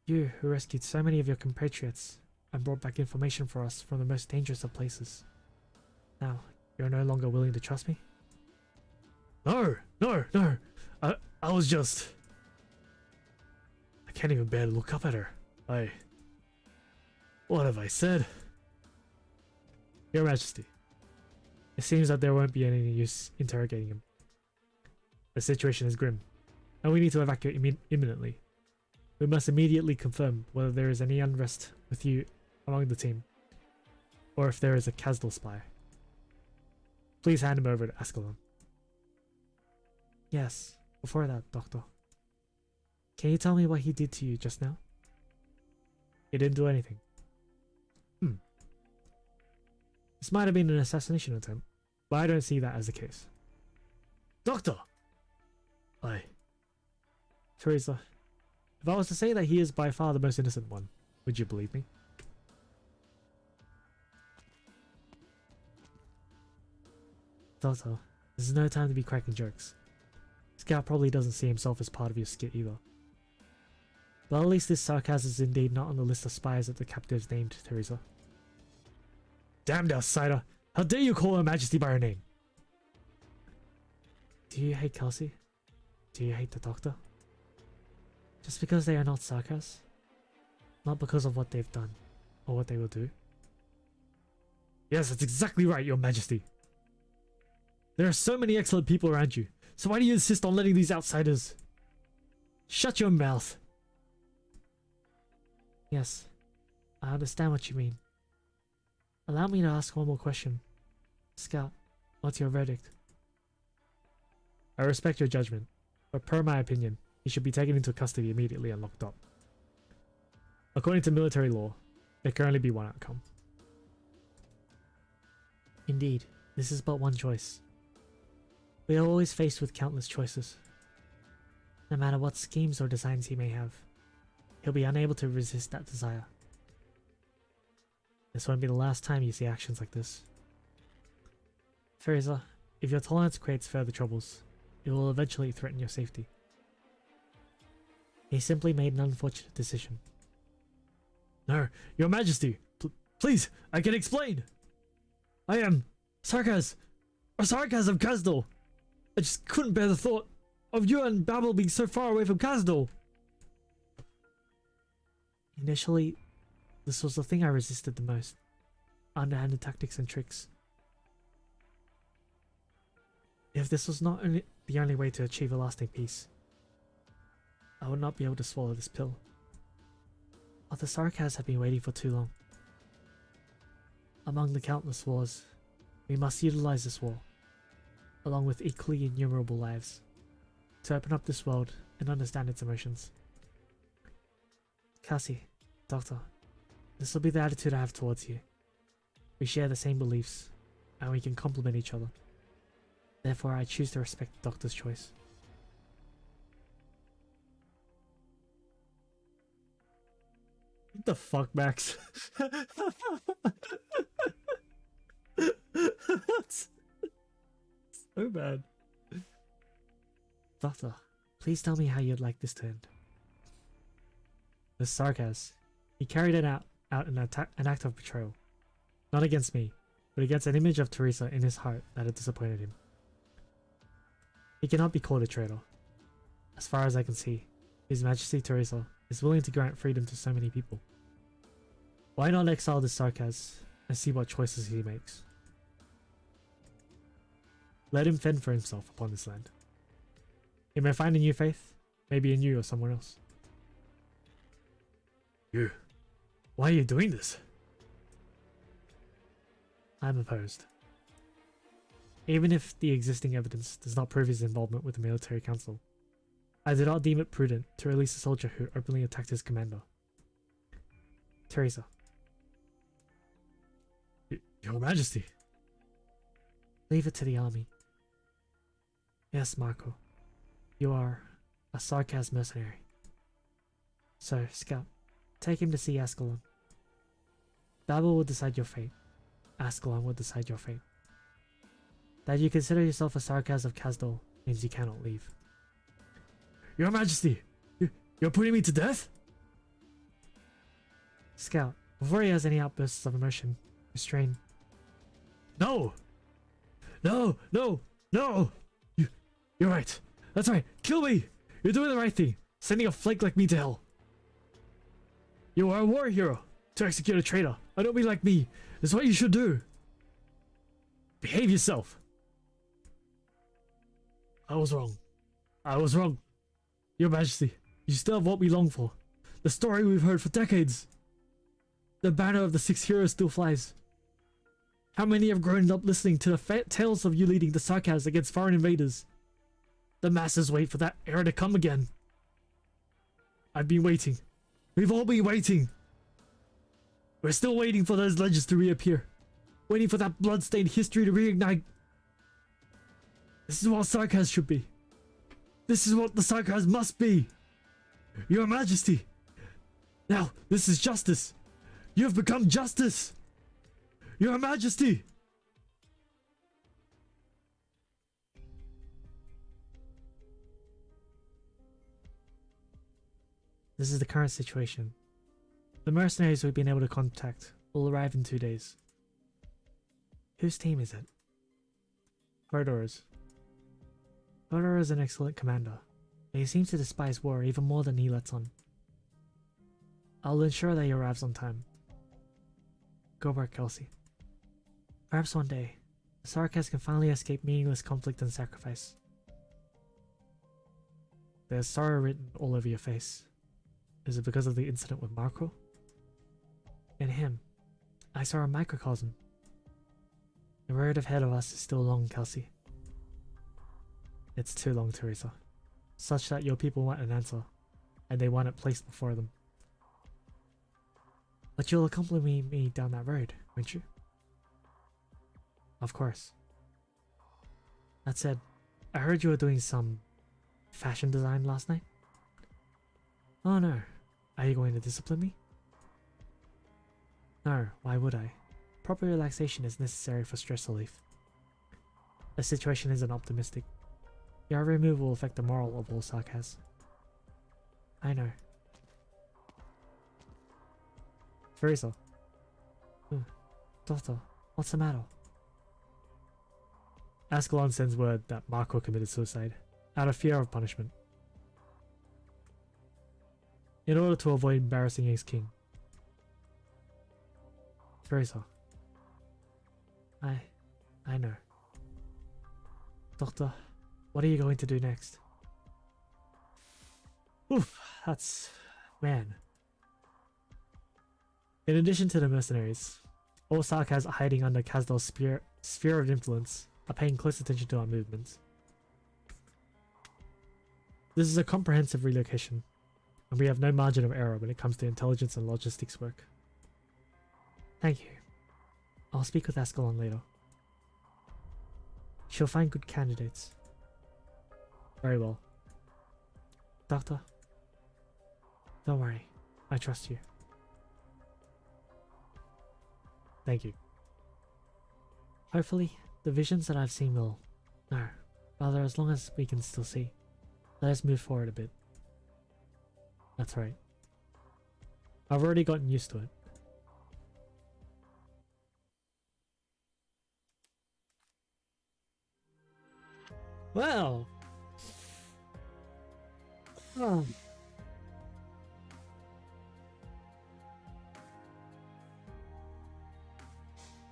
You, who rescued so many of your compatriots and brought back information for us from the most dangerous of places. Now, you're no longer willing to trust me?
No. I was just... I can't even bear to look up at her. What have I said? Your Majesty, it seems that there won't be any use interrogating him. The situation is grim, and we need to evacuate imminently. We must immediately confirm whether there is any unrest with you among the team, or if there is a Kazdal spy. Please hand him over to Ascalon.
Yes, before that, Doctor. Can you tell me what he did to you just now?
He didn't do anything. This might have been an assassination attempt, but I don't see that as the case. Doctor!
Teresa, if I was to say that he is by far the most innocent one, would you believe me? Doctor, this is no time to be cracking jokes. Scout probably doesn't see himself as part of your skit either. But at least this sarcasm is indeed not on the list of spies that the captives named, Teresa.
Damned outsider! How dare you call Her Majesty by her name?
Do you hate Kelsey? Do you hate the Doctor? Just because they are not sarcas? Not because of what they've done, or what they will do?
Yes, that's exactly right, Your Majesty. There are so many excellent people around you, so why do you insist on letting these outsiders... Shut your mouth!
Yes, I understand what you mean. Allow me to ask one more question. Scout, what's your verdict?
I respect your judgment, but per my opinion, he should be taken into custody immediately and locked up. According to military law, there can only be one outcome.
Indeed, this is but one choice. We are always faced with countless choices. No matter what schemes or designs he may have, he'll be unable to resist that desire. This won't be the last time you see actions like this. Teresa, if your tolerance creates further troubles, it will eventually threaten your safety. He simply made an unfortunate decision.
No, Your Majesty, please, I can explain. I am Sarkaz of Kazdal. I just couldn't bear the thought of you and Babel being so far away from Kazdal.
Initially, this was the thing I resisted the most. Underhanded tactics and tricks. If this was not the only way to achieve a lasting peace, I would not be able to swallow this pill. But the Sarkaz have been waiting for too long. Among the countless wars, we must utilize this war, along with equally innumerable lives, to open up this world and understand its emotions. Cassie, Doctor, this will be the attitude I have towards you. We share the same beliefs, and we can complement each other. Therefore, I choose to respect the Doctor's choice.
What the fuck, Max? So bad.
Doctor, please tell me how you'd like this to end.
The Sarkaz. He carried it out an act of betrayal. Not against me, but against an image of Teresa in his heart that had disappointed him. He cannot be called a traitor. As far as I can see, His Majesty Teresa is willing to grant freedom to so many people. Why not exile this Sarkaz and see what choices he makes? Let him fend for himself upon this land. He may find a new faith, maybe in you or someone else. You, why are you doing this? I'm opposed. Even if the existing evidence does not prove his involvement with the military council, I do not deem it prudent to release a soldier who openly attacked his commander. Teresa. Your Majesty.
Leave it to the army. Yes, Marco. You are a sarcasm mercenary. So, Scout, take him to see Ascalon. Babel will decide your fate. Ascalon will decide your fate. That you consider yourself a sarcasm of Kazdal means you cannot leave. Your Majesty! You're putting me to death? Scout, before he has any outbursts of emotion, restrain. No! No! No! No! You're right. That's right. Kill me! You're doing the right thing. Sending a flake like me to hell. You are a war hero. To execute a traitor. I don't be like me. It's what you should do. Behave yourself. I was wrong. I was wrong. Your Majesty, you still have what we long for. The story we've heard for decades. The banner of the 6 heroes still flies. How many have grown up listening to the tales of you leading the sarcasm against foreign invaders? The masses wait for that era to come again. I've been waiting. We've all been waiting. We're still waiting for those legends to reappear. Waiting for that blood-stained history to reignite. This is what sarcasm should be. This is what the sarcasm must be. Your Majesty. Now, this is justice. You have become justice. Your Majesty. This is the current situation. The mercenaries we've been able to contact will arrive in 2 days. Whose team is it? Hodor's. Hodor is an excellent commander, but he seems to despise war even more than he lets on. I'll ensure that he arrives on time. Go work, Kelsey. Perhaps one day, the Sarkaz can finally escape meaningless conflict and sacrifice. There's sorrow written all over your face. Is it because of the incident with Marco? In him, I saw a microcosm. The road ahead of us is still long, Kelsey. It's too long, Teresa. Such that your people want an answer, and they want it placed before them. But you'll accompany me down that road, won't you? Of course. That said, I heard you were doing some fashion design last night. Oh no, are you going to discipline me? No, why would I? Proper relaxation is necessary for stress relief. The situation isn't optimistic. Your removal will affect the moral of all sarcasm. I know. Teresa. Doctor, what's the matter? Ascalon sends word that Marco committed suicide, out of fear of punishment. In order to avoid embarrassing his king. Teresa. I know. Doctor, what are you going to do next? Oof, that's... man. In addition to the mercenaries, all Sarkaz hiding under Kazdal's sphere of influence are paying close attention to our movements. This is a comprehensive relocation, and we have no margin of error when it comes to intelligence and logistics work. Thank you. I'll speak with Ascalon later. She'll find good candidates. Very well. Doctor, don't worry. I trust you. Thank you. Hopefully, the visions that I've seen will... No, rather as long as we can still see. Let us move forward a bit. That's right. I've already gotten used to it.
Well. Oh.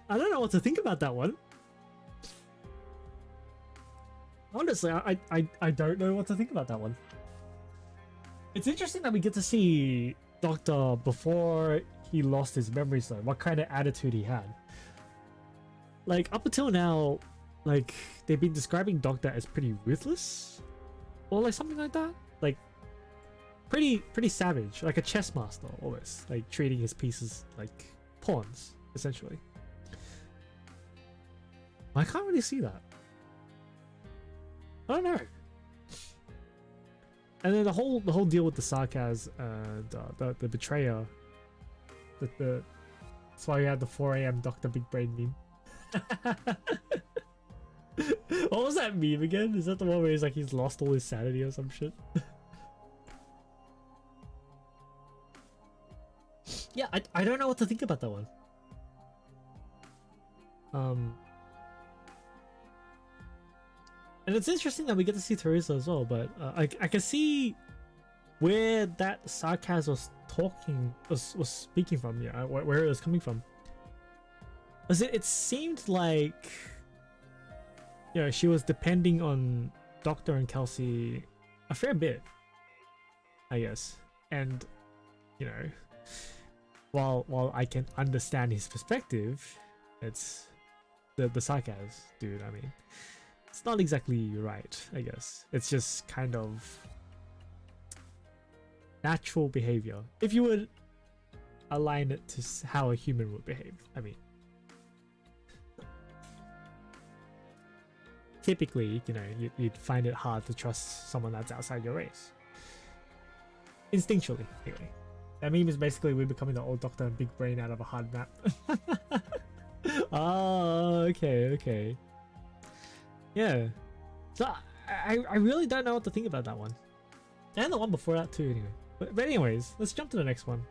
I don't know what to think about that one. Honestly, I don't know what to think about that one. It's interesting that we get to see Doctor before he lost his memories though, what kind of attitude he had. Like, up until now, like, they've been describing Doctor as pretty ruthless? Or like something like that? Like, pretty savage, like a chess master almost. Like, treating his pieces like pawns, essentially. I can't really see that. I don't know. And then the whole deal with the sarcasm, the betrayer. That's why you had the 4 a.m. Dr. Big Brain meme. What was that meme again? Is that the one where he's like he's lost all his sanity or some shit? Yeah, I don't know what to think about that one. And it's interesting that we get to see Teresa as well, but I can see where that sarcasm was speaking from, yeah, where it was coming from. It seemed like, you know, she was depending on Doctor and Kelsey a fair bit, I guess. And, you know, while I can understand his perspective, it's the sarcasm, dude. I mean, it's not exactly right, I guess. It's just kind of natural behavior, if you would align it to how a human would behave. I mean, typically, you know, you'd find it hard to trust someone that's outside your race. Instinctually, anyway. That meme is basically we're becoming the old Doctor and Big Brain out of a hard map. Oh, okay. Yeah. So I really don't know what to think about that one. And the one before that too, anyway. But anyways, let's jump to the next one.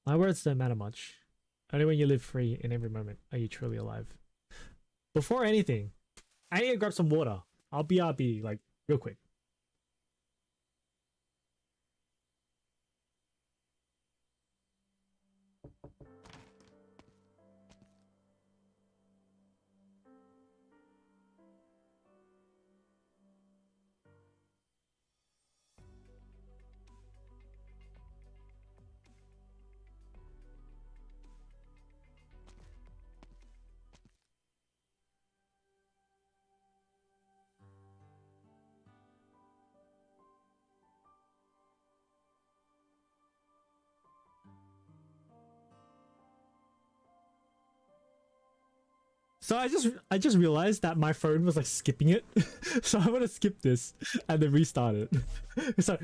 My words don't matter much. Only when you live free in every moment are you truly alive. Before anything, I need to grab some water. I'll BRB, like, real quick. So I just realized that my phone was like skipping it. So I'm gonna skip this and then restart it. So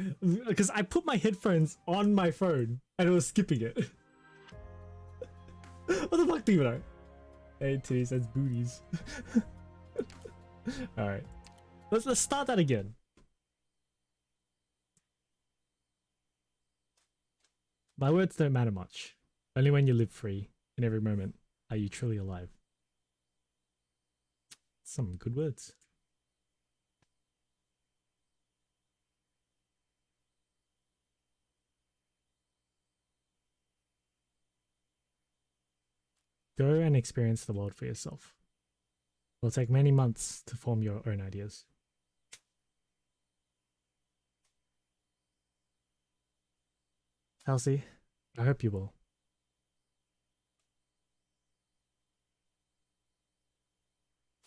because I put my headphones on my phone and it was skipping it. What the fuck do you know? Hey, titties, that's booties. Alright. Let's start that again. My words don't matter much. Only when you live free in every moment are you truly alive. Some good words. Go and experience the world for yourself. It will take many months to form your own ideas. Kelsey, I hope you will.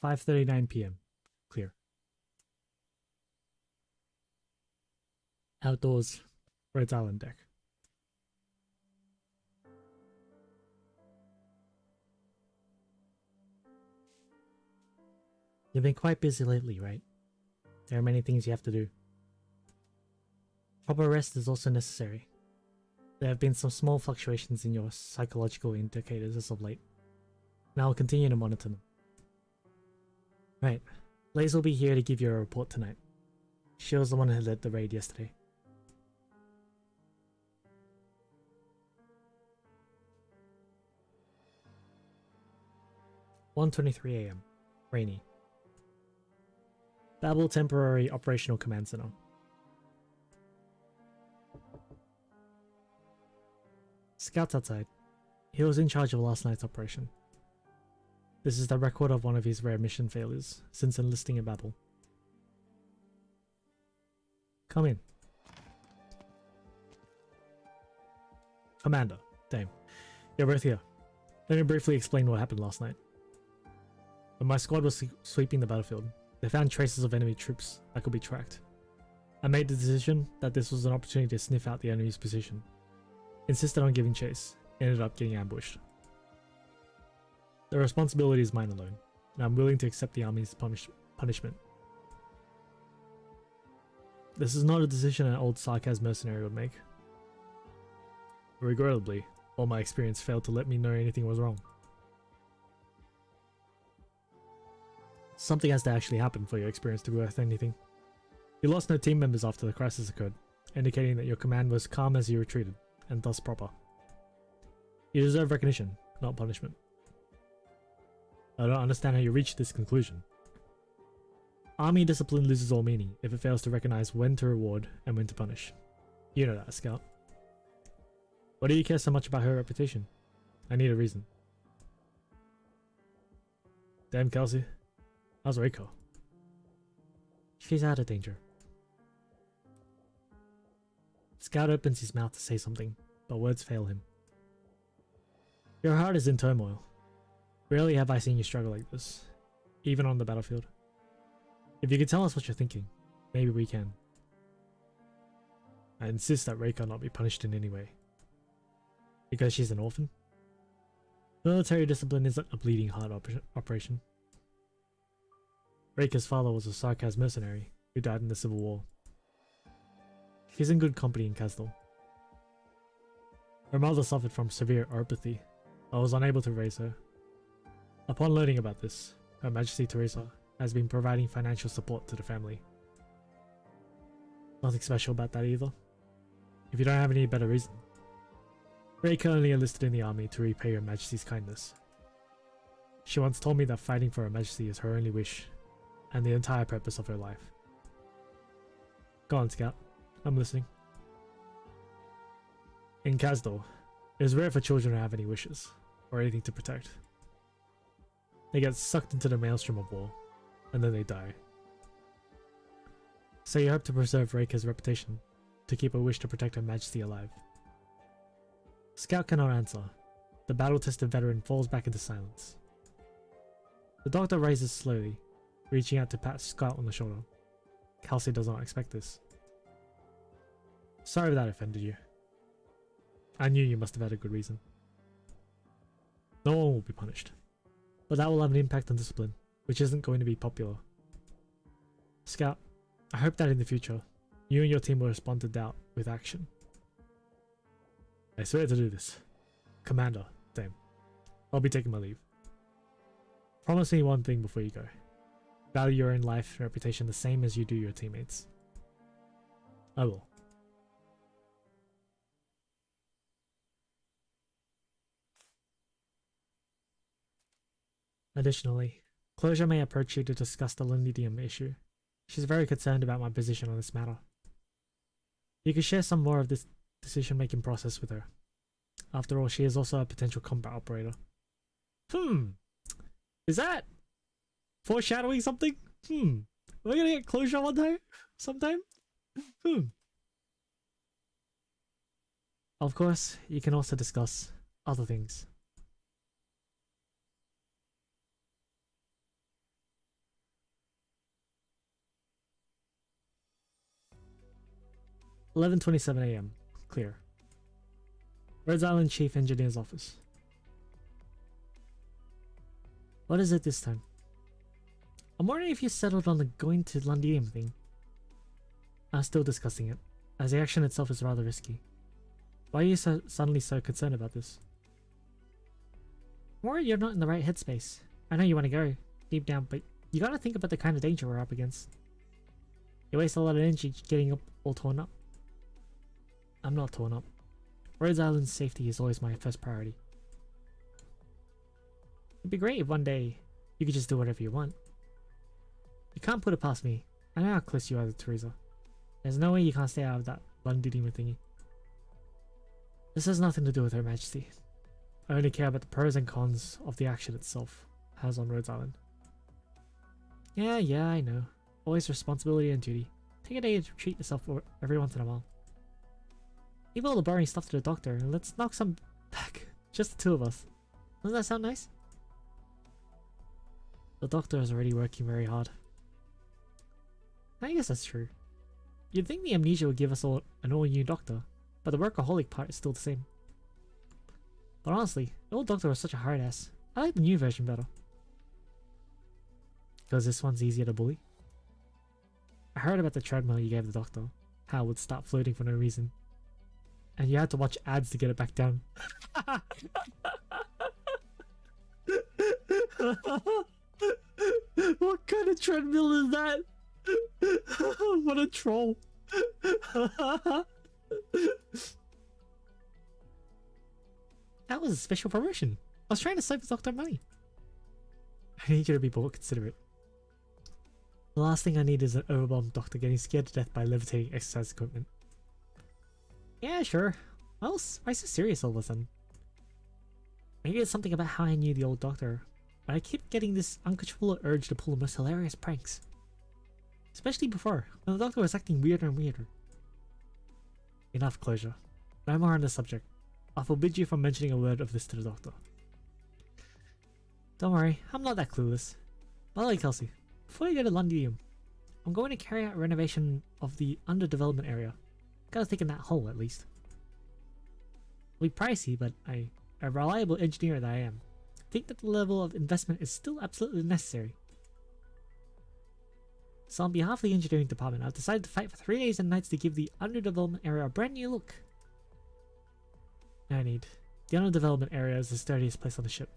5:39 p.m. Clear. Outdoors, Rhodes Island deck. You've been quite busy lately, right? There are many things you have to do. Proper rest is also necessary. There have been some small fluctuations in your psychological indicators as of late, and I will continue to monitor them. Right, Laze will be here to give you a report tonight. She was the one who led the raid yesterday. (1:23 a.m. Rainy. Babel Temporary Operational Command Center. Scouts outside. He was in charge of last night's operation. This is the record of one of his rare mission failures since enlisting in Babel. Come in. Commander, Dame, you're both here. Let me briefly explain what happened last night. When my squad was sweeping the battlefield, they found traces of enemy troops that could be tracked. I made the decision that this was an opportunity to sniff out the enemy's position. Insisted on giving chase, ended up getting ambushed. The responsibility is mine alone, and I'm willing to accept the army's punishment. This is not a decision an old sarcasm mercenary would make. Regrettably, all my experience failed to let me know anything was wrong. Something has to actually happen for your experience to be worth anything. You lost no team members after the crisis occurred, indicating that your command was calm as you retreated, and thus proper. You deserve recognition, not punishment. I don't understand how you reached this conclusion. Army discipline loses all meaning if it fails to recognize when to reward and when to punish. You know that, Scout. Why do you care so much about her reputation? I need a reason. Damn, Kelsey. How's Reiko?
She's out of danger.
Scout opens his mouth to say something, but words fail him. Your heart is in turmoil. Rarely have I seen you struggle like this, even on the battlefield. If you could tell us what you're thinking, maybe we can. I insist that Reiko not be punished in any way. Because she's an orphan? Military discipline isn't a bleeding heart operation. Reiko's father was a sarcasm mercenary who died in the Civil War. She's in good company in Castle. Her mother suffered from severe oropathy. I was unable to raise her. Upon learning about this, Her Majesty Teresa has been providing financial support to the family. Nothing special about that either. If you don't have any better reason. Reiko only enlisted in the army to repay Her Majesty's kindness. She once told me that fighting for Her Majesty is her only wish, and the entire purpose of her life. Go on, Scout. I'm listening. In Kasdal, it is rare for children to have any wishes, or anything to protect. They get sucked into the maelstrom of war, and then they die. So you hope to preserve Reika's reputation, to keep her wish to protect Her Majesty alive. Scout cannot answer. The battle-tested veteran falls back into silence. The doctor raises slowly, reaching out to pat Scout on the shoulder. Kelsey does not expect this. Sorry if that offended you. I knew you must have had a good reason. No one will be punished, but that will have an impact on discipline, which isn't going to be popular. Scout, I hope that in the future, you and your team will respond to doubt with action. I swear to do this. Commander, Dame. I'll be taking my leave. Promise me one thing before you go. Value your own life and reputation the same as you do your teammates. I will. Additionally, Closure may approach you to discuss the Lindidium issue. She's very concerned about my position on this matter. You could share some more of this decision-making process with her. After all, she is also a potential combat operator. Is that foreshadowing something? We're gonna get closure one time? Sometime? Of course, you can also discuss other things. (11:27 AM). Clear. Rhodes Island Chief Engineer's office. What is it this time? I'm wondering if you settled on the going to Lundium thing. I'm still discussing it, as the action itself is rather risky. Why are you suddenly so concerned about this? I'm worried you're not in the right headspace. I know you want to go, deep down, but you gotta think about the kind of danger we're up against. You waste a lot of energy getting up all torn up. I'm not torn up. Rhodes Island's safety is always my first priority. It'd be great if one day you could just do whatever you want. You can't put it past me. I know how close you are to Teresa. There's no way you can't stay out of that Lundidium thingy. This has nothing to do with Her Majesty. I only care about the pros and cons of the action itself has on Rhodes Island. Yeah, I know. Always responsibility and duty. Take a day to treat yourself every once in a while. Leave all the boring stuff to the doctor and let's knock some back. Just the two of us. Doesn't that sound nice? The doctor is already working very hard. I guess that's true. You'd think the amnesia would give us all an all-new doctor, but the workaholic part is still the same. But honestly, the old doctor was such a hard ass.
I like the new version better. Because this one's easier to bully. I heard about the treadmill you gave the doctor. How it would start floating for no reason. And you had to watch ads to get it back down. What kind of treadmill is that? What a troll. That was a special promotion. I was trying to save the doctor money. I need you to be more considerate. The last thing I need is an overwhelmed doctor getting scared to death by levitating exercise equipment. Yeah, sure. Well, why so serious all of a sudden? Maybe it's something about how I knew the old doctor, but I keep getting this uncontrollable urge to pull the most hilarious pranks. Especially before, when the doctor was acting weirder and weirder. Enough closure. No more on the subject. I forbid you from mentioning a word of this to the doctor. Don't worry, I'm not that clueless. By the way, Kelsey, before you go to Londinium, I'm going to carry out renovation of the underdevelopment area. Gotta think in that hole at least. It'll be pricey, but a reliable engineer that I am, think that the level of investment is still absolutely necessary. So on behalf of the engineering department, I've decided to fight for 3 days and nights to give the underdevelopment area a brand new look. No need. The underdevelopment area is the sturdiest place on the ship.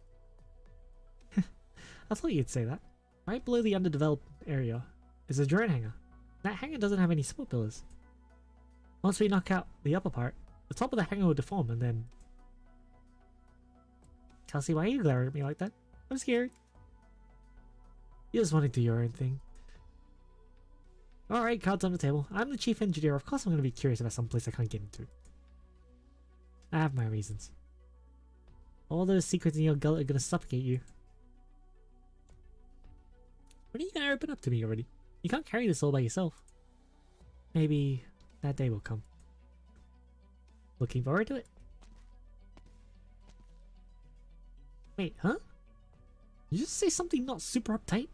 I thought you'd say that. Right below the underdeveloped area is a drone hangar. That hangar doesn't have any support pillars. Once we knock out the upper part, the top of the hangar will deform and then... Kelsey, why are you glaring at me like that? I'm scared. You just want to do your own thing. Alright, cards on the table. I'm the chief engineer. Of course I'm going to be curious about some place I can't get into. I have my reasons. All those secrets in your gullet are going to suffocate you. When are you going to open up to me already? You can't carry this all by yourself. Maybe that day will come. Looking forward to it. Wait, huh? Did you just say something not super uptight?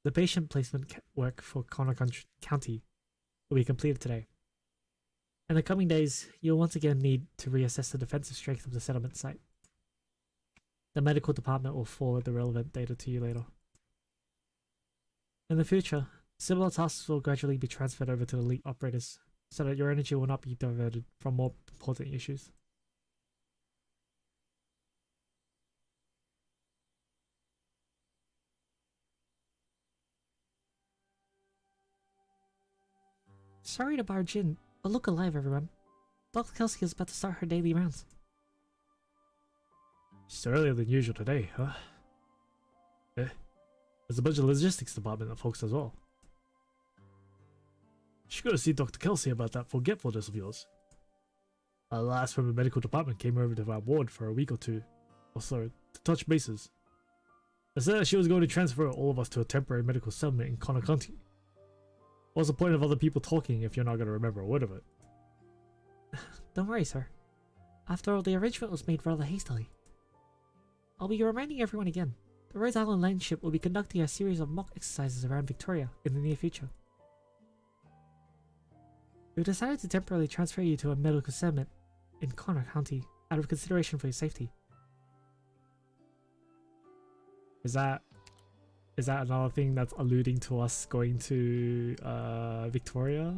The patient placement work for Connor County will be completed today. In the coming days, you'll once again need to reassess the defensive strength of the settlement site. The medical department will forward the relevant data to you later. In the future, similar tasks will gradually be transferred over to the elite operators, so that your energy will not be diverted from more important issues. Sorry to barge in, but look alive, everyone. Dr. Kelsey is about to start her daily rounds. It's earlier than usual today, huh? There's a bunch of logistics department of folks as well. Should go to see Dr. Kelsey about that forgetfulness of yours. A lass from the medical department came over to our ward for a week or two, or so, to touch bases. They said that she was going to transfer all of us to a temporary medical settlement in Connor County. What's the point of other people talking if you're not going to remember a word of it? Don't worry, sir. After all, the arrangement was made rather hastily. I'll be reminding everyone again. The Rhode Island Line ship will be conducting a series of mock exercises around Victoria in the near future. We've decided to temporarily transfer you to a medical settlement in Connor County out of consideration for your safety. Is that another thing that's alluding to us going to Victoria?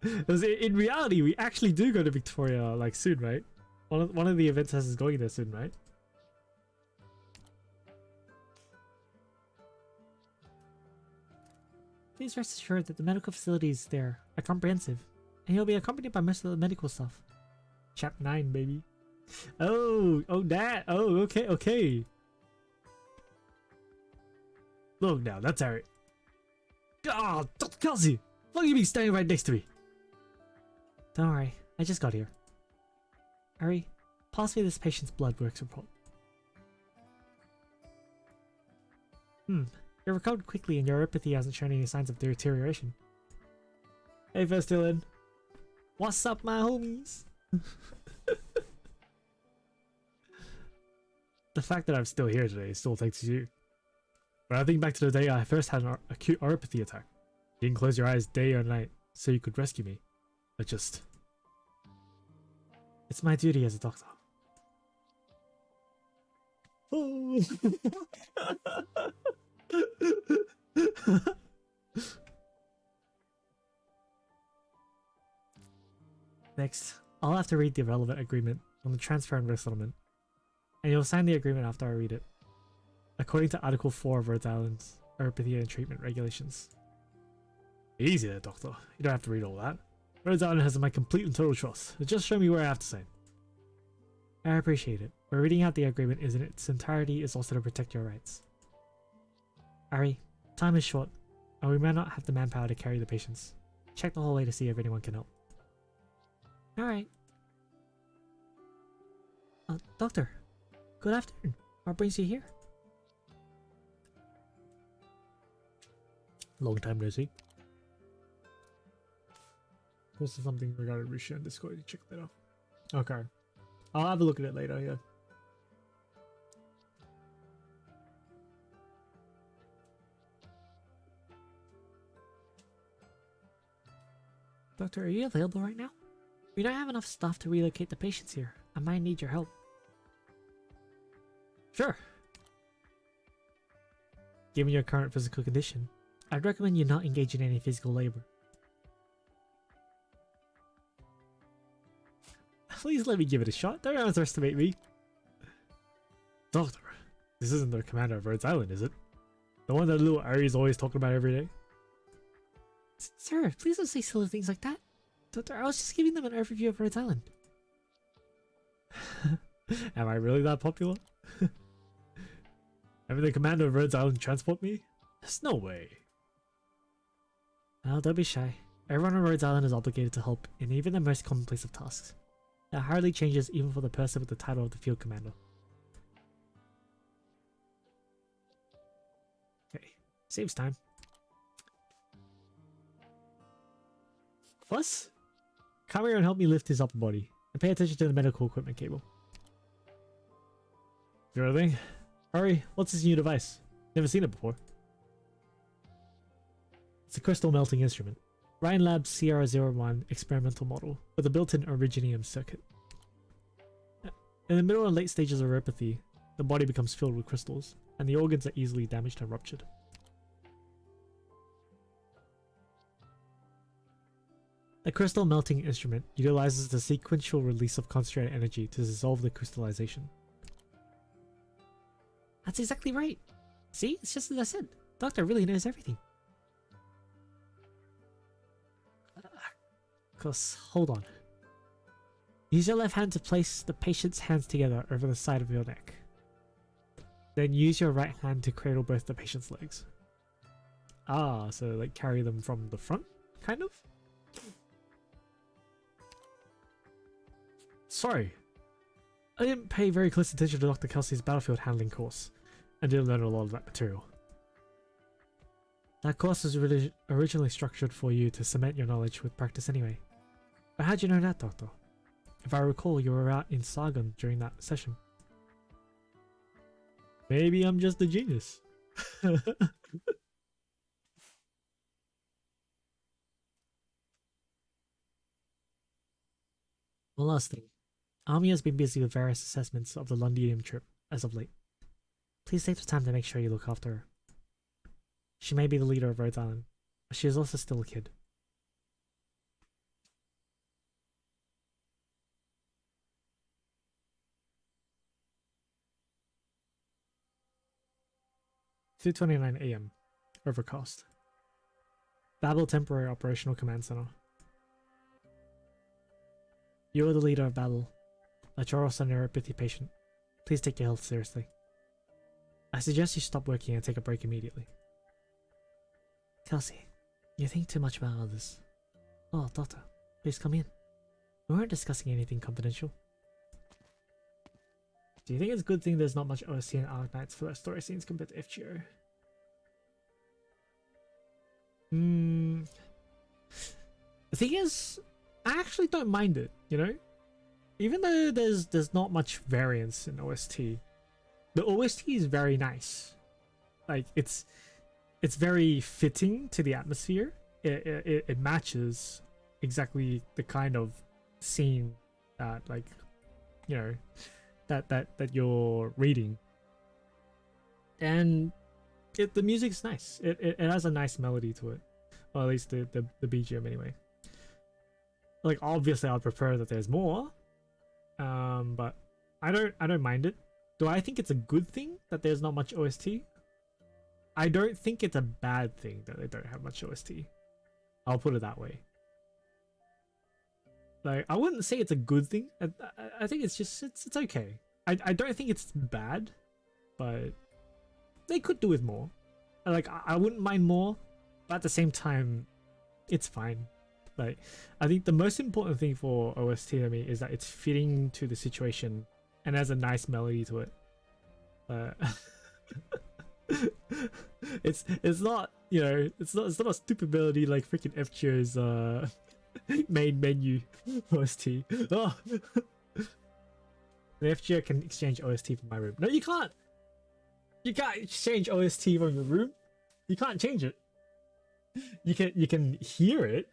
Because in reality, we actually do go to Victoria like soon, right? One of the events has us going there soon, right? Please rest assured that the medical facilities there are comprehensive, and you'll be accompanied by most of the medical staff. Chap 9, baby. Oh, that. Oh, okay. Look now, that's Harry. Ah, Dr. Kelsey! Look at me standing right next to me! Don't worry, I just got here. Harry, pass me this patient's blood works report. You recovered quickly and your empathy hasn't shown any signs of deterioration. Hey, Festilin. What's up, my homies? The fact that I'm still here today is still thanks to you. But I think back to the day I first had an acute neuropathy attack. You didn't close your eyes day or night. so you could rescue me. But just... It's my duty as a doctor.
Oh.
Next, I'll have to read the relevant agreement on the transfer and resettlement. And you'll sign the agreement after I read it. According to Article 4 of Rhode Island's Homeopathy and Treatment Regulations.
Easy there, Doctor. You don't have to read all that. Rhode Island has my complete and total trust. Just show me where I have to sign.
I appreciate it, but reading out the agreement in its entirety is also to protect your rights. Ari, time is short, and we may not have the manpower to carry the patients. Check the hallway to see if anyone can help. Alright. Doctor, good afternoon. What brings you here?
Long time no see. Posted something regarding Risha and Discord. You check that out. Okay. I'll have a look at it later, yeah.
Doctor, are you available right now? We don't have enough staff to relocate the patients here. I might need your help.
Sure.
Given your current physical condition, I'd recommend you not engage in any physical labor.
Please let me give it a shot. Don't underestimate me. Doctor, this isn't the commander of Rhodes Island, is it? The one that little Ari's always talking about every day?
Sir, please don't say silly things like that. Doctor, I was just giving them an overview of Rhodes Island.
Am I really that popular? Having the commander of Rhodes Island transport me? There's no way.
Well, don't be shy. Everyone on Rhodes Island is obligated to help in even the most commonplace of tasks. That hardly changes even for the person with the title of the field commander.
Okay, saves time.
Plus,
come here and help me lift his upper body. And pay attention to the medical equipment cable. Sure thing. Hurry, what's this new device? Never seen it before. It's a crystal melting instrument. Ryan Labs CR01 experimental model with a built-in originium circuit. In the middle and late stages of homeopathy, the body becomes filled with crystals, and the organs are easily damaged and ruptured. The crystal melting instrument utilizes the sequential release of concentrated energy to dissolve the crystallization.
That's exactly right. See, it's just as I said. Doctor really knows everything.
Hold on. Use your left hand to place the patient's hands together over the side of your neck. Then use your right hand to cradle both the patient's legs. Ah, so like carry them from the front, kind of? Sorry. I didn't pay very close attention to Dr. Kelsey's battlefield handling course, and didn't learn a lot of that material. That course was originally structured for you to cement your knowledge with practice anyway. But how'd you know that, Doctor? If I recall, you were out in Sargon during that session. Maybe I'm just a genius. One last thing. Army has been busy with various assessments of the Londinium trip as of late. Please take the time to make sure you look after her. She may be the leader of Rhodes Island, but she is also still a kid. (2:29 AM). Overcast. Babel Temporary Operational Command Center. You are the leader of Babel, but you're also a neuropathy patient. Please take your health seriously. I suggest you stop working and take a break immediately.
Kelsey, you think too much about others. Oh, Doctor, please come in. We weren't discussing anything confidential.
Do you think it's a good thing there's not much OST in Arknights for their story scenes compared to FGO? The thing is, I actually don't mind it, you know? Even though there's not much variance in OST, the OST is very nice. Like, it's very fitting to the atmosphere. it matches exactly the kind of scene that, like, you know, that you're reading. And the music's nice. It has a nice melody to it, or at least the BGM anyway. Like, obviously I'd prefer that there's more, but I don't mind it. Do I think it's a good thing that there's not much OST? I don't think it's a bad thing that they don't have much OST. I'll put it that way. Like, I wouldn't say it's a good thing. I think it's just it's okay. I don't think it's bad, but they could do with more. Like, I wouldn't mind more, but at the same time, it's fine. Like, I think the most important thing for OST to me is that it's fitting to the situation and has a nice melody to it. It's not, you know, it's not a stupid melody like freaking FGO's main menu OST. Oh. The FGO can exchange OST from my room. No, you can't. You can't exchange OST from your room. You can't change it. You can hear it.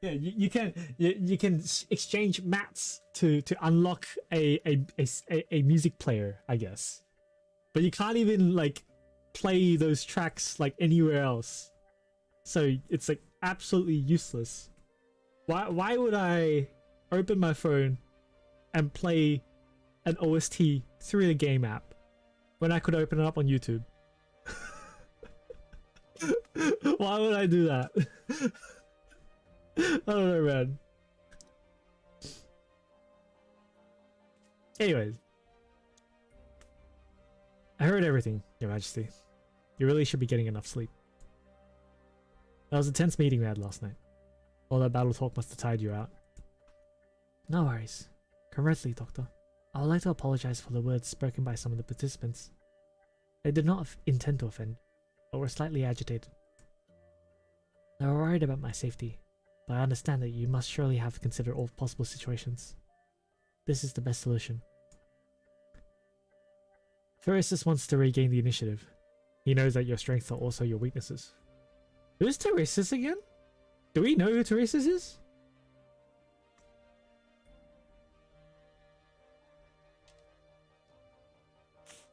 Yeah, you can exchange mats to unlock a music player, I guess. But you can't even like play those tracks like anywhere else. So it's like absolutely useless. Why would I open my phone and play an OST through the game app when I could open it up on YouTube? Why would I do that? I don't know, man. Anyways, I heard everything, Your Majesty. You really should be getting enough sleep. That was a tense meeting we had last night. All that battle talk must have tired you out.
No worries. Correctly, Doctor. I would like to apologize for the words spoken by some of the participants. They did not intend to offend, but were slightly agitated. They were worried about my safety, but I understand that you must surely have considered all possible situations. This is the best solution. Theresis wants to regain the initiative. He knows that your strengths are also your weaknesses.
Who's Theresis again? Do we know who Theresis is?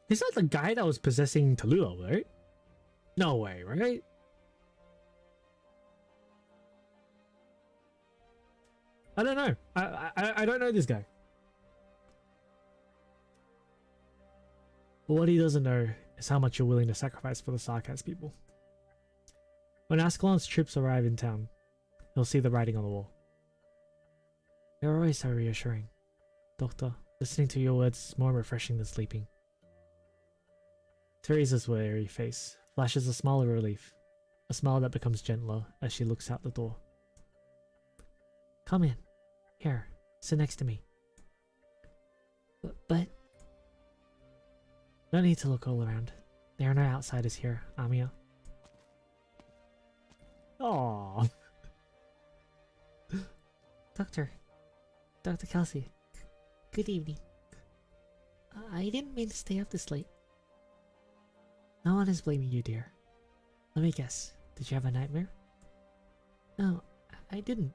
He's not the guy that was possessing Tallulah, right? No way, right? I don't know. I don't know this guy.
But what he doesn't know is how much you're willing to sacrifice for the Sarkaz people. When Ascalon's troops arrive in town, he'll see the writing on the wall. You're always so reassuring. Doctor, listening to your words is more refreshing than sleeping. Teresa's weary face flashes a smile of relief, a smile that becomes gentler as she looks out the door. Come in. Here, sit next to me. But... No need to look all around. There are no outsiders here, Amiya.
Aww.
Dr. Kelsey. Good evening. I didn't mean to stay up this late. No one is blaming you, dear. Let me guess. Did you have a nightmare? No, I didn't.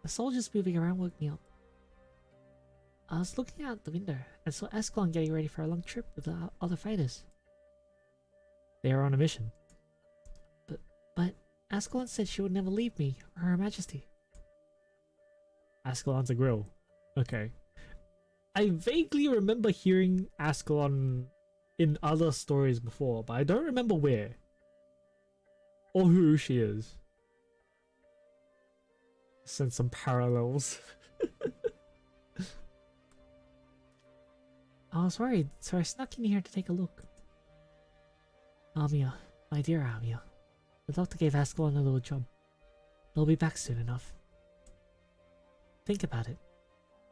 The soldiers moving around woke me up. I was looking out the window and saw Ascalon getting ready for a long trip with the other fighters.
They are on a mission.
But Ascalon said she would never leave me or Her Majesty.
Ascalon's a grill. Okay. I vaguely remember hearing Ascalon in other stories before, but I don't remember where. Or who she is. Send some parallels.
I was worried, so I snuck in here to take a look. Amiya, my dear Amiya. The doctor gave Ascalon a little job. They'll be back soon enough. Think about it.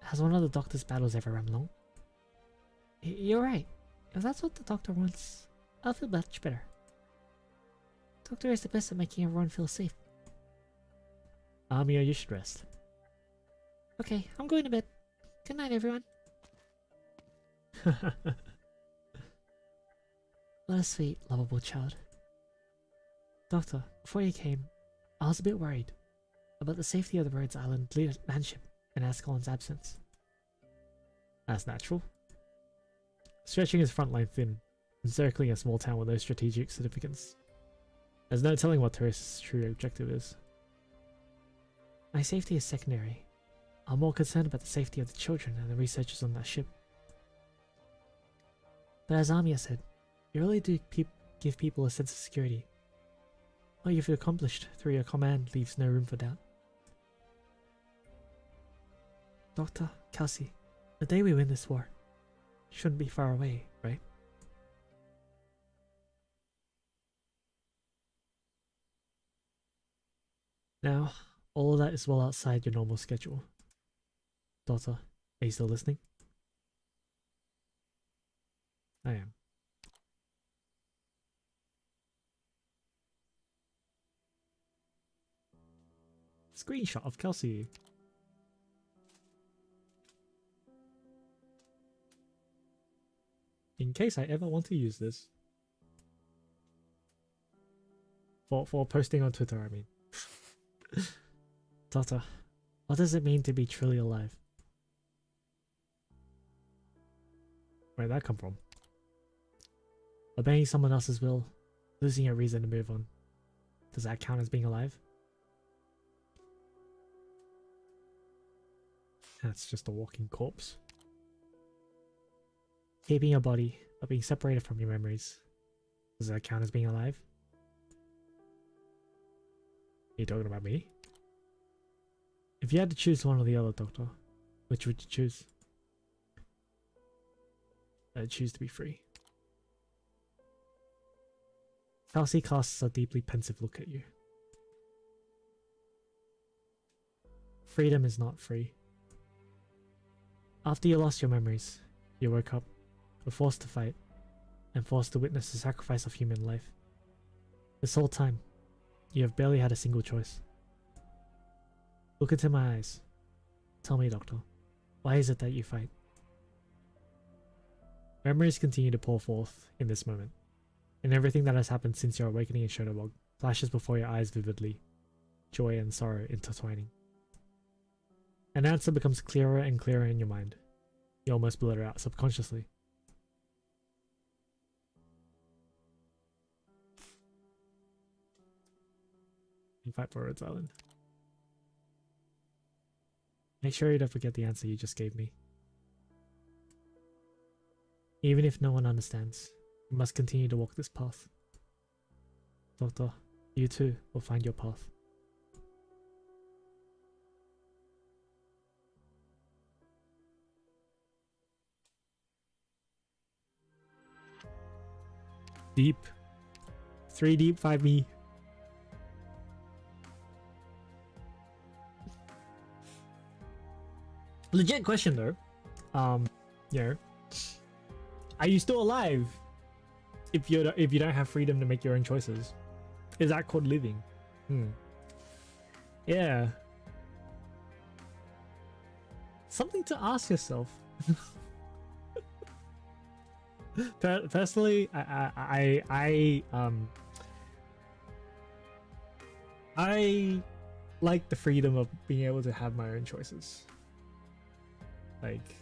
Has one of the doctor's battles ever run long? You're right. If that's what the doctor wants, I'll feel much better. Doctor is the best at making everyone feel safe.
Amiya, you should rest.
Okay, I'm going to bed. Good night, everyone. What a sweet, lovable child. Doctor, before you came, I was a bit worried about the safety of the Rhodes Island landship in Ascalon's absence.
That's natural. Stretching his front line thin, encircling a small town with no strategic significance. There's no telling what Teresa's true objective is.
My safety is secondary. I'm more concerned about the safety of the children and the researchers on that ship. But as Amia said, you really do give people a sense of security. What you've accomplished through your command leaves no room for doubt. Doctor, Kelsey, the day we win this war shouldn't be far away, right? Now, all of that is well outside your normal schedule. Daughter, are you still listening?
I am. Screenshot of Kelsey. In case I ever want to use this. For posting on Twitter, I mean.
Daughter, what does it mean to be truly alive?
Where'd that come from?
Obeying someone else's will, losing your reason to move on. Does that count as being alive?
That's just a walking corpse.
Keeping your body, but being separated from your memories. Does that count as being alive?
Are you talking about me?
If you had to choose one or the other, Doctor, which would you choose?
I'd choose to be free.
Kelsey casts a deeply pensive look at you. Freedom is not free. After you lost your memories, you woke up, were forced to fight, and forced to witness the sacrifice of human life. This whole time, you have barely had a single choice. Look into my eyes. Tell me, Doctor, why is it that you fight?
Memories continue to pour forth in this moment, and everything that has happened since your awakening in Shadowbog flashes before your eyes vividly, joy and sorrow intertwining. An answer becomes clearer and clearer in your mind. You almost blurt it out subconsciously. You fight for Rhodes Island.
Make sure you don't forget the answer you just gave me. Even if no one understands, you must continue to walk this path. Doctor, you too will find your path.
Deep. 3 deep, 5 me. Legit question though. You know, are you still alive if you don't have freedom to make your own choices? Is that called living? Yeah. Something to ask yourself. Personally, I like the freedom of being able to have my own choices. Like,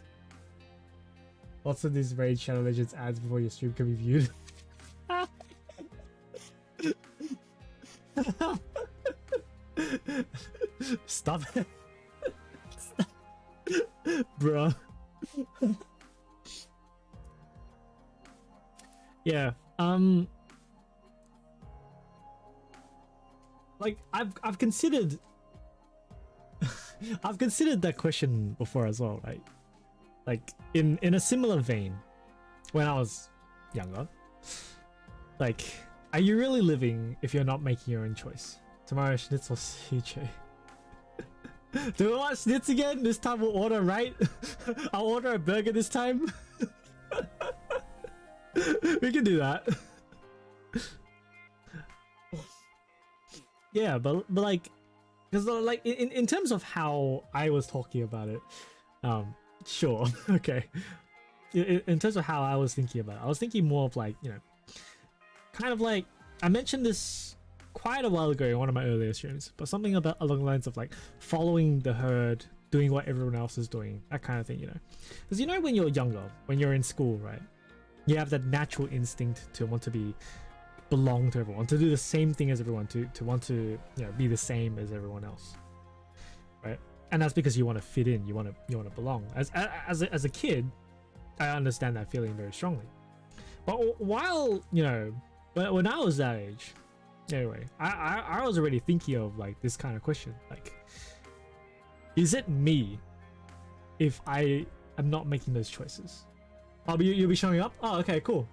lots of these Raid Shadow Legends ads before your stream can be viewed. Stop it. Stop. Bruh. Yeah. Like I've considered I've considered that question before as well, right? Like in a similar vein, when I was younger. Like, are you really living if you're not making your own choice? Tomorrow Schnitzel CJ. Do we want Schnitz again? This time we'll order right. I'll order a burger this time. We can do that. Yeah, but like, because like in terms of how I was talking about it, sure, okay. In terms of how I was thinking about it, I was thinking more of like, you know, kind of like I mentioned this quite a while ago in one of my earlier streams, but something about along the lines of like following the herd, doing what everyone else is doing, that kind of thing, you know. Because you know, when you're younger, when you're in school, right, you have that natural instinct to want to belong to everyone, to do the same thing as everyone, to want to, you know, be the same as everyone else, right? And that's because you want to fit in, you want to belong. As a kid, I understand that feeling very strongly. But while, you know, when I was that age, anyway, I was already thinking of like this kind of question, like, is it me if I am not making those choices? You'll be showing up? Oh, okay, cool.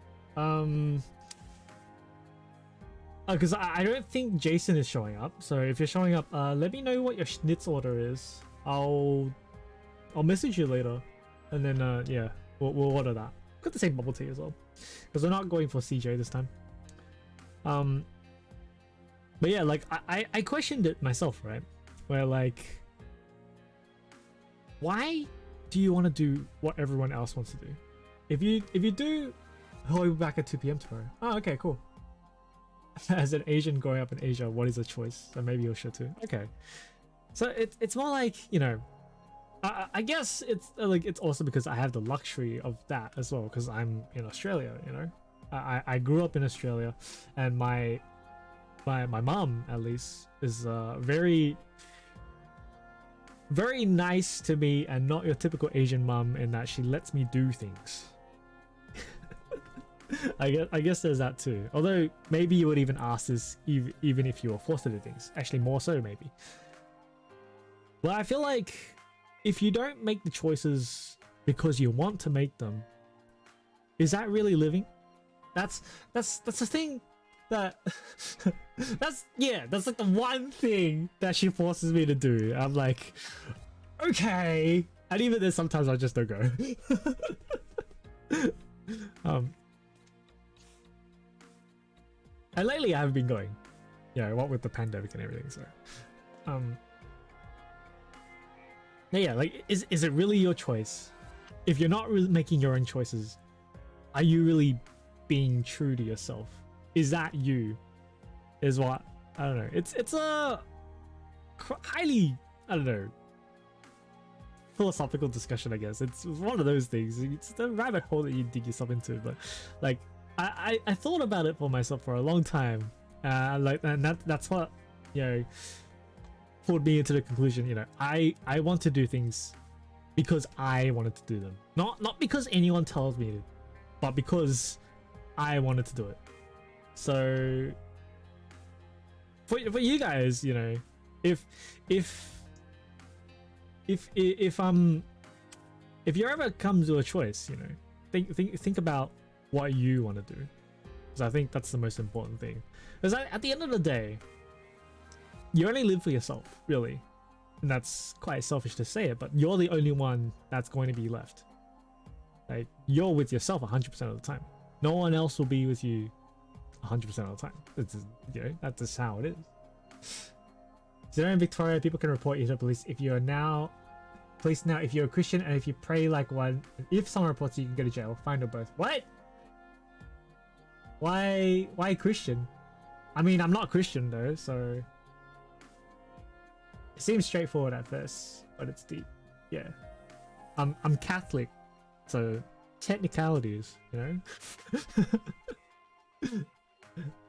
Because I don't think Jason is showing up. So if you're showing up, let me know what your schnitz order is. I'll message you later, and then yeah, we'll order that. Got the same bubble tea as well, because we're not going for CJ this time. But yeah, like I questioned it myself, right? Where like, why do you want to do what everyone else wants to do? If you do, oh, we'll be back at 2 p.m. tomorrow. Oh, okay, cool. As an Asian growing up in Asia, what is a choice? So maybe you'll share too. Okay, so it's more like, you know, I guess it's like, it's also because I have the luxury of that as well, because I'm in Australia, you know. I grew up in Australia, and my mom, at least, is very nice to me, and not your typical Asian mom in that she lets me do things. I guess there's that too. Although maybe you would even ask this even if you were forced to do things. Actually, more so maybe. Well, I feel like if you don't make the choices because you want to make them, is that really living? That's the thing that that's like the one thing that she forces me to do. I'm like, okay, and even then sometimes I just don't go. And lately I haven't been going, yeah, what with the pandemic and everything. So yeah, like, is it really your choice? If you're not really making your own choices, are you really being true to yourself? Is that you? Is what, I don't know. It's a highly, I don't know, philosophical discussion, I guess. It's one of those things. It's the rabbit hole that you dig yourself into. But like, I thought about it for myself for a long time. Like, and that's what, you know, pulled me into the conclusion. You know, I want to do things because I wanted to do them, not because anyone tells me to, but because I wanted to do it. So for you guys, you know, if you ever come to a choice, you know, think about what you want to do, because I think that's the most important thing. Because at the end of the day, you only live for yourself, really, and that's quite selfish to say it, but you're the only one that's going to be left. Like, you're with yourself 100% of the time. No one else will be with you 100% of the time. It's, you know, that's just how it is. So in Victoria, people can report you to police if you are now police now if you're a Christian and if you pray like one. If someone reports you, you can go to jail. Fine or both. What? Why Christian? I mean, I'm not Christian though, so it seems straightforward at first, but it's deep. Yeah, I'm Catholic, so technicalities, you know.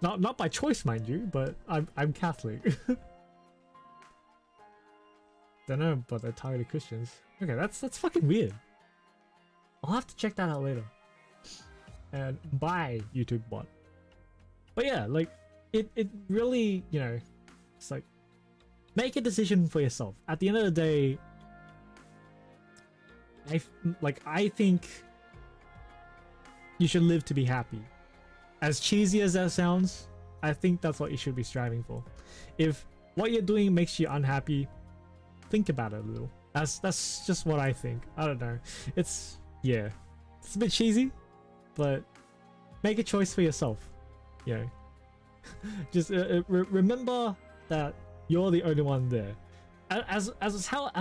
not by choice, mind you, but I'm Catholic. Don't know, but they're targeted Christians. Okay, that's fucking weird. I'll have to check that out later. And bye, YouTube bot. But yeah, like it really, you know, it's like, make a decision for yourself. At the end of the day, I think you should live to be happy. As cheesy as that sounds, I think that's what you should be striving for. If what you're doing makes you unhappy, think about it a little. That's just what I think. I don't know. It's a bit cheesy, but make a choice for yourself. You know, just remember that you're the only one there. As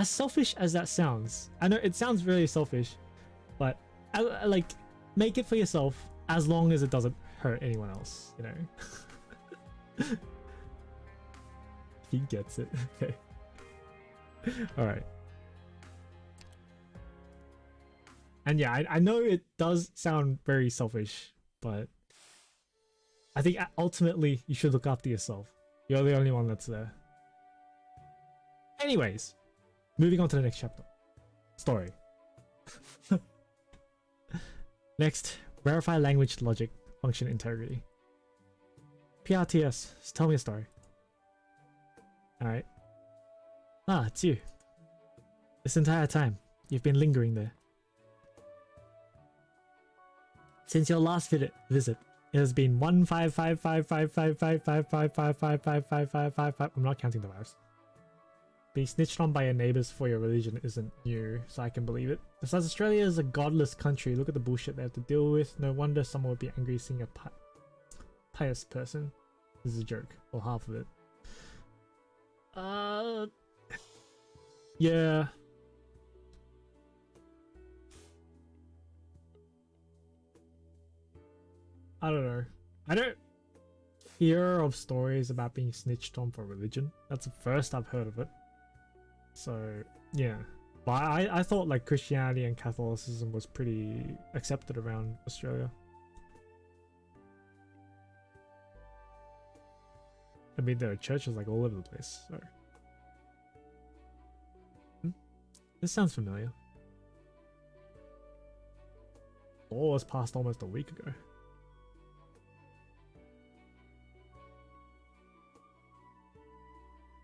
selfish as that sounds, I know it sounds really selfish, but like, make it for yourself as long as it doesn't hurt anyone else. You know. He gets it. Okay. Alright. And yeah, I know it does sound very selfish, but I think ultimately you should look after yourself. You're the only one that's there. Anyways, moving on to the next chapter. Story. Next, verify language logic function integrity. PRTS, tell me a story. Alright. Ah, it's you. This entire time, you've been lingering there. Since your last visit, it has been 15555555555555555. I'm not counting the vibes. Being snitched on by your neighbors for your religion isn't new, so I can believe it. Besides, Australia is a godless country. Look at the bullshit they have to deal with. No wonder someone would be angry seeing a pious person. This is a joke. Well, half of it. Yeah. I don't know. I don't hear of stories about being snitched on for religion. That's the first I've heard of it. So, yeah. But I thought like Christianity and Catholicism was pretty accepted around Australia. I mean, there are churches like all over the place, so. This sounds familiar. Law was passed almost a week ago.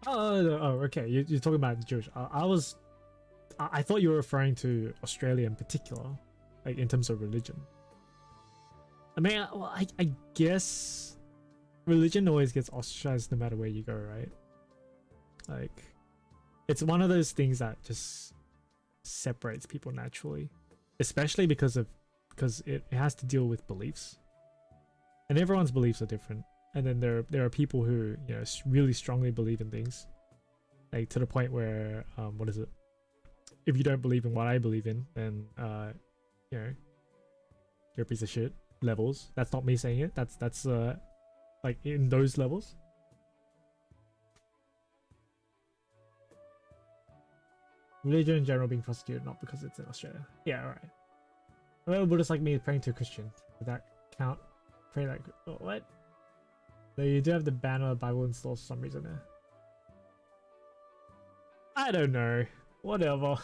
Oh, okay. You're talking about Jewish. I thought you were referring to Australia in particular, like in terms of religion. I mean, well, I guess religion always gets ostracized no matter where you go, right? Like, it's one of those things that just separates people naturally, especially because it has to deal with beliefs, and everyone's beliefs are different. And then there are people who, you know, really strongly believe in things, like to the point where what is it? If you don't believe in what I believe in, then you know, you're a piece of shit. Levels. That's not me saying it. That's like in those levels. Religion in general being prosecuted, not because it's in Australia. Yeah, alright. Well, Buddhists like me praying to a Christian. Would that count? Pray like, oh, what? So you do have the banner Bible installed for some reason there. I don't know. Whatever.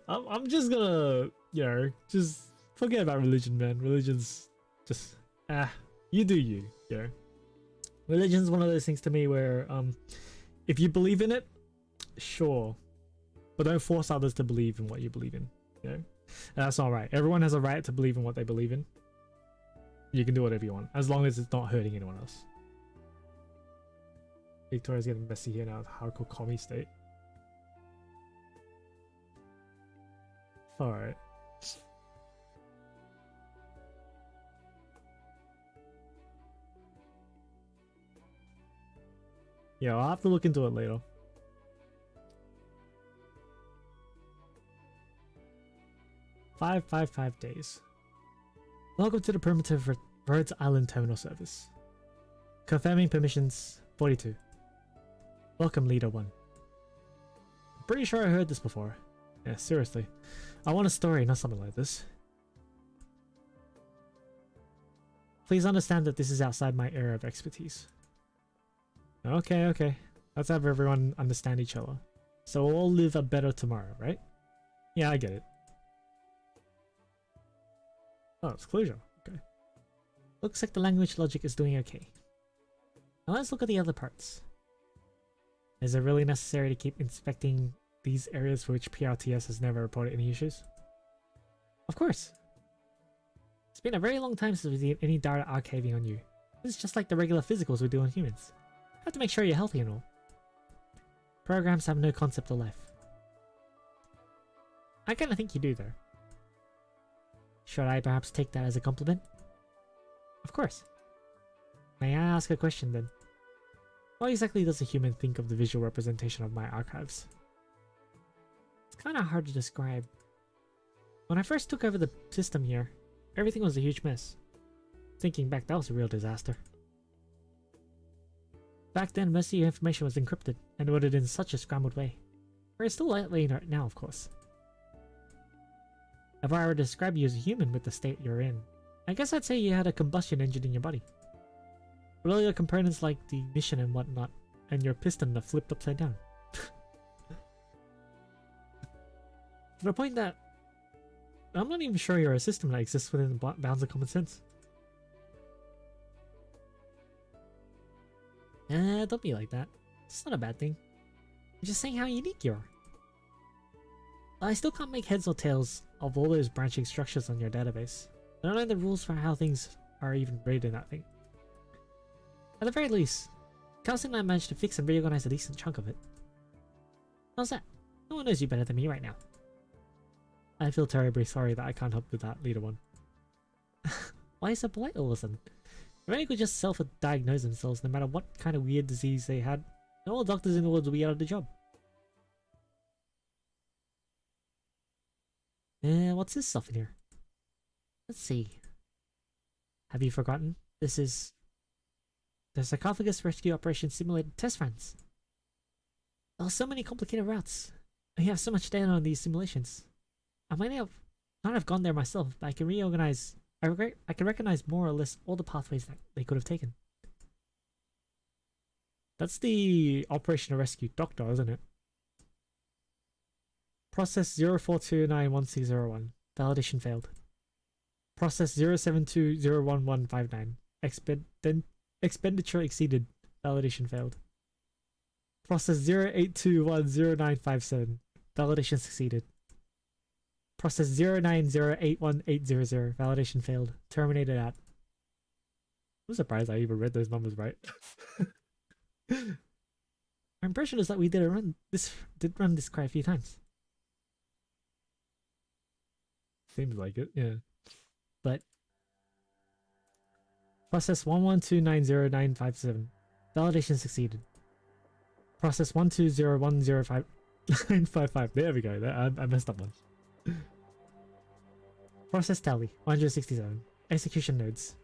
I'm just gonna, you know, just forget about religion, man. Religion's just, you do you, you know. Religion's one of those things to me where, if you believe in it, sure, but don't force others to believe in what you believe in, you know. And that's not right. Everyone has a right to believe in what they believe in. You can do whatever you want, as long as it's not hurting anyone else. Victoria's getting messy here now with hardcore commie state. Alright. Yeah, I'll have to look into it later. "555 days. Welcome to the primitive Rhodes Island Terminal Service. Confirming permissions 42. Welcome, Leader 1. I'm pretty sure I heard this before. Yeah, seriously. I want a story, not something like this. Please understand that this is outside my area of expertise." Okay. Let's have everyone understand each other. So we'll all live a better tomorrow, right? Yeah, I get it. Oh, it's closure. Okay. Looks like the language logic is doing okay. Now let's look at the other parts. Is it really necessary to keep inspecting these areas for which PRTS has never reported any issues? Of course. It's been a very long time since we did any data archiving on you. This is just like the regular physicals we do on humans. Have to make sure you're healthy and all. Programs have no concept of life. I kinda think you do though. Should I perhaps take that as a compliment? Of course. May I ask a question then? What exactly does a human think of the visual representation of my archives? It's kinda hard to describe. When I first took over the system here, everything was a huge mess. Thinking back, that was a real disaster.
Back then, most of your information was encrypted and ordered in such a scrambled way. Whereas still lightly now, of course. If I were to describe you as a human with the state you're in, I guess I'd say you had a combustion engine in your body. With all your components like the ignition and whatnot, and your piston that flipped upside down. To the point that I'm not even sure you're a system that exists within the bounds of common sense. Don't be like that. It's not a bad thing. I'm just saying how unique you are. I still can't make heads or tails of all those branching structures on your database. I don't know the rules for how things are even rated in that thing. At the very least, Kelsey and I managed to fix and reorganize a decent chunk of it. How's that? No one knows you better than me right now. I feel terribly sorry that I can't help with that, Leader One. Why are you so polite all of a sudden? If anyone could just self-diagnose themselves no matter what kind of weird disease they had, all the doctors in the world would be out of the job. What's this stuff in here? Let's see. Have you forgotten? This is the sarcophagus rescue operation simulated test runs. There are so many complicated routes. We have so much data on these simulations. I might not have gone there myself, but I can reorganize. I can recognize more or less all the pathways that they could have taken. That's the Operation Rescue Doctor, isn't it? Process 04291601. Validation failed. Process 07201159. Expenditure exceeded. Validation failed. Process 08210957. Validation succeeded. Process 09081800. Validation failed. Terminated at. I'm surprised I even read those numbers right. My impression is that we did run this quite a few times. Seems like it, yeah. But process 11290957. Validation succeeded. Process 120105. There we go. I messed up one. Process tally 167. Execution nodes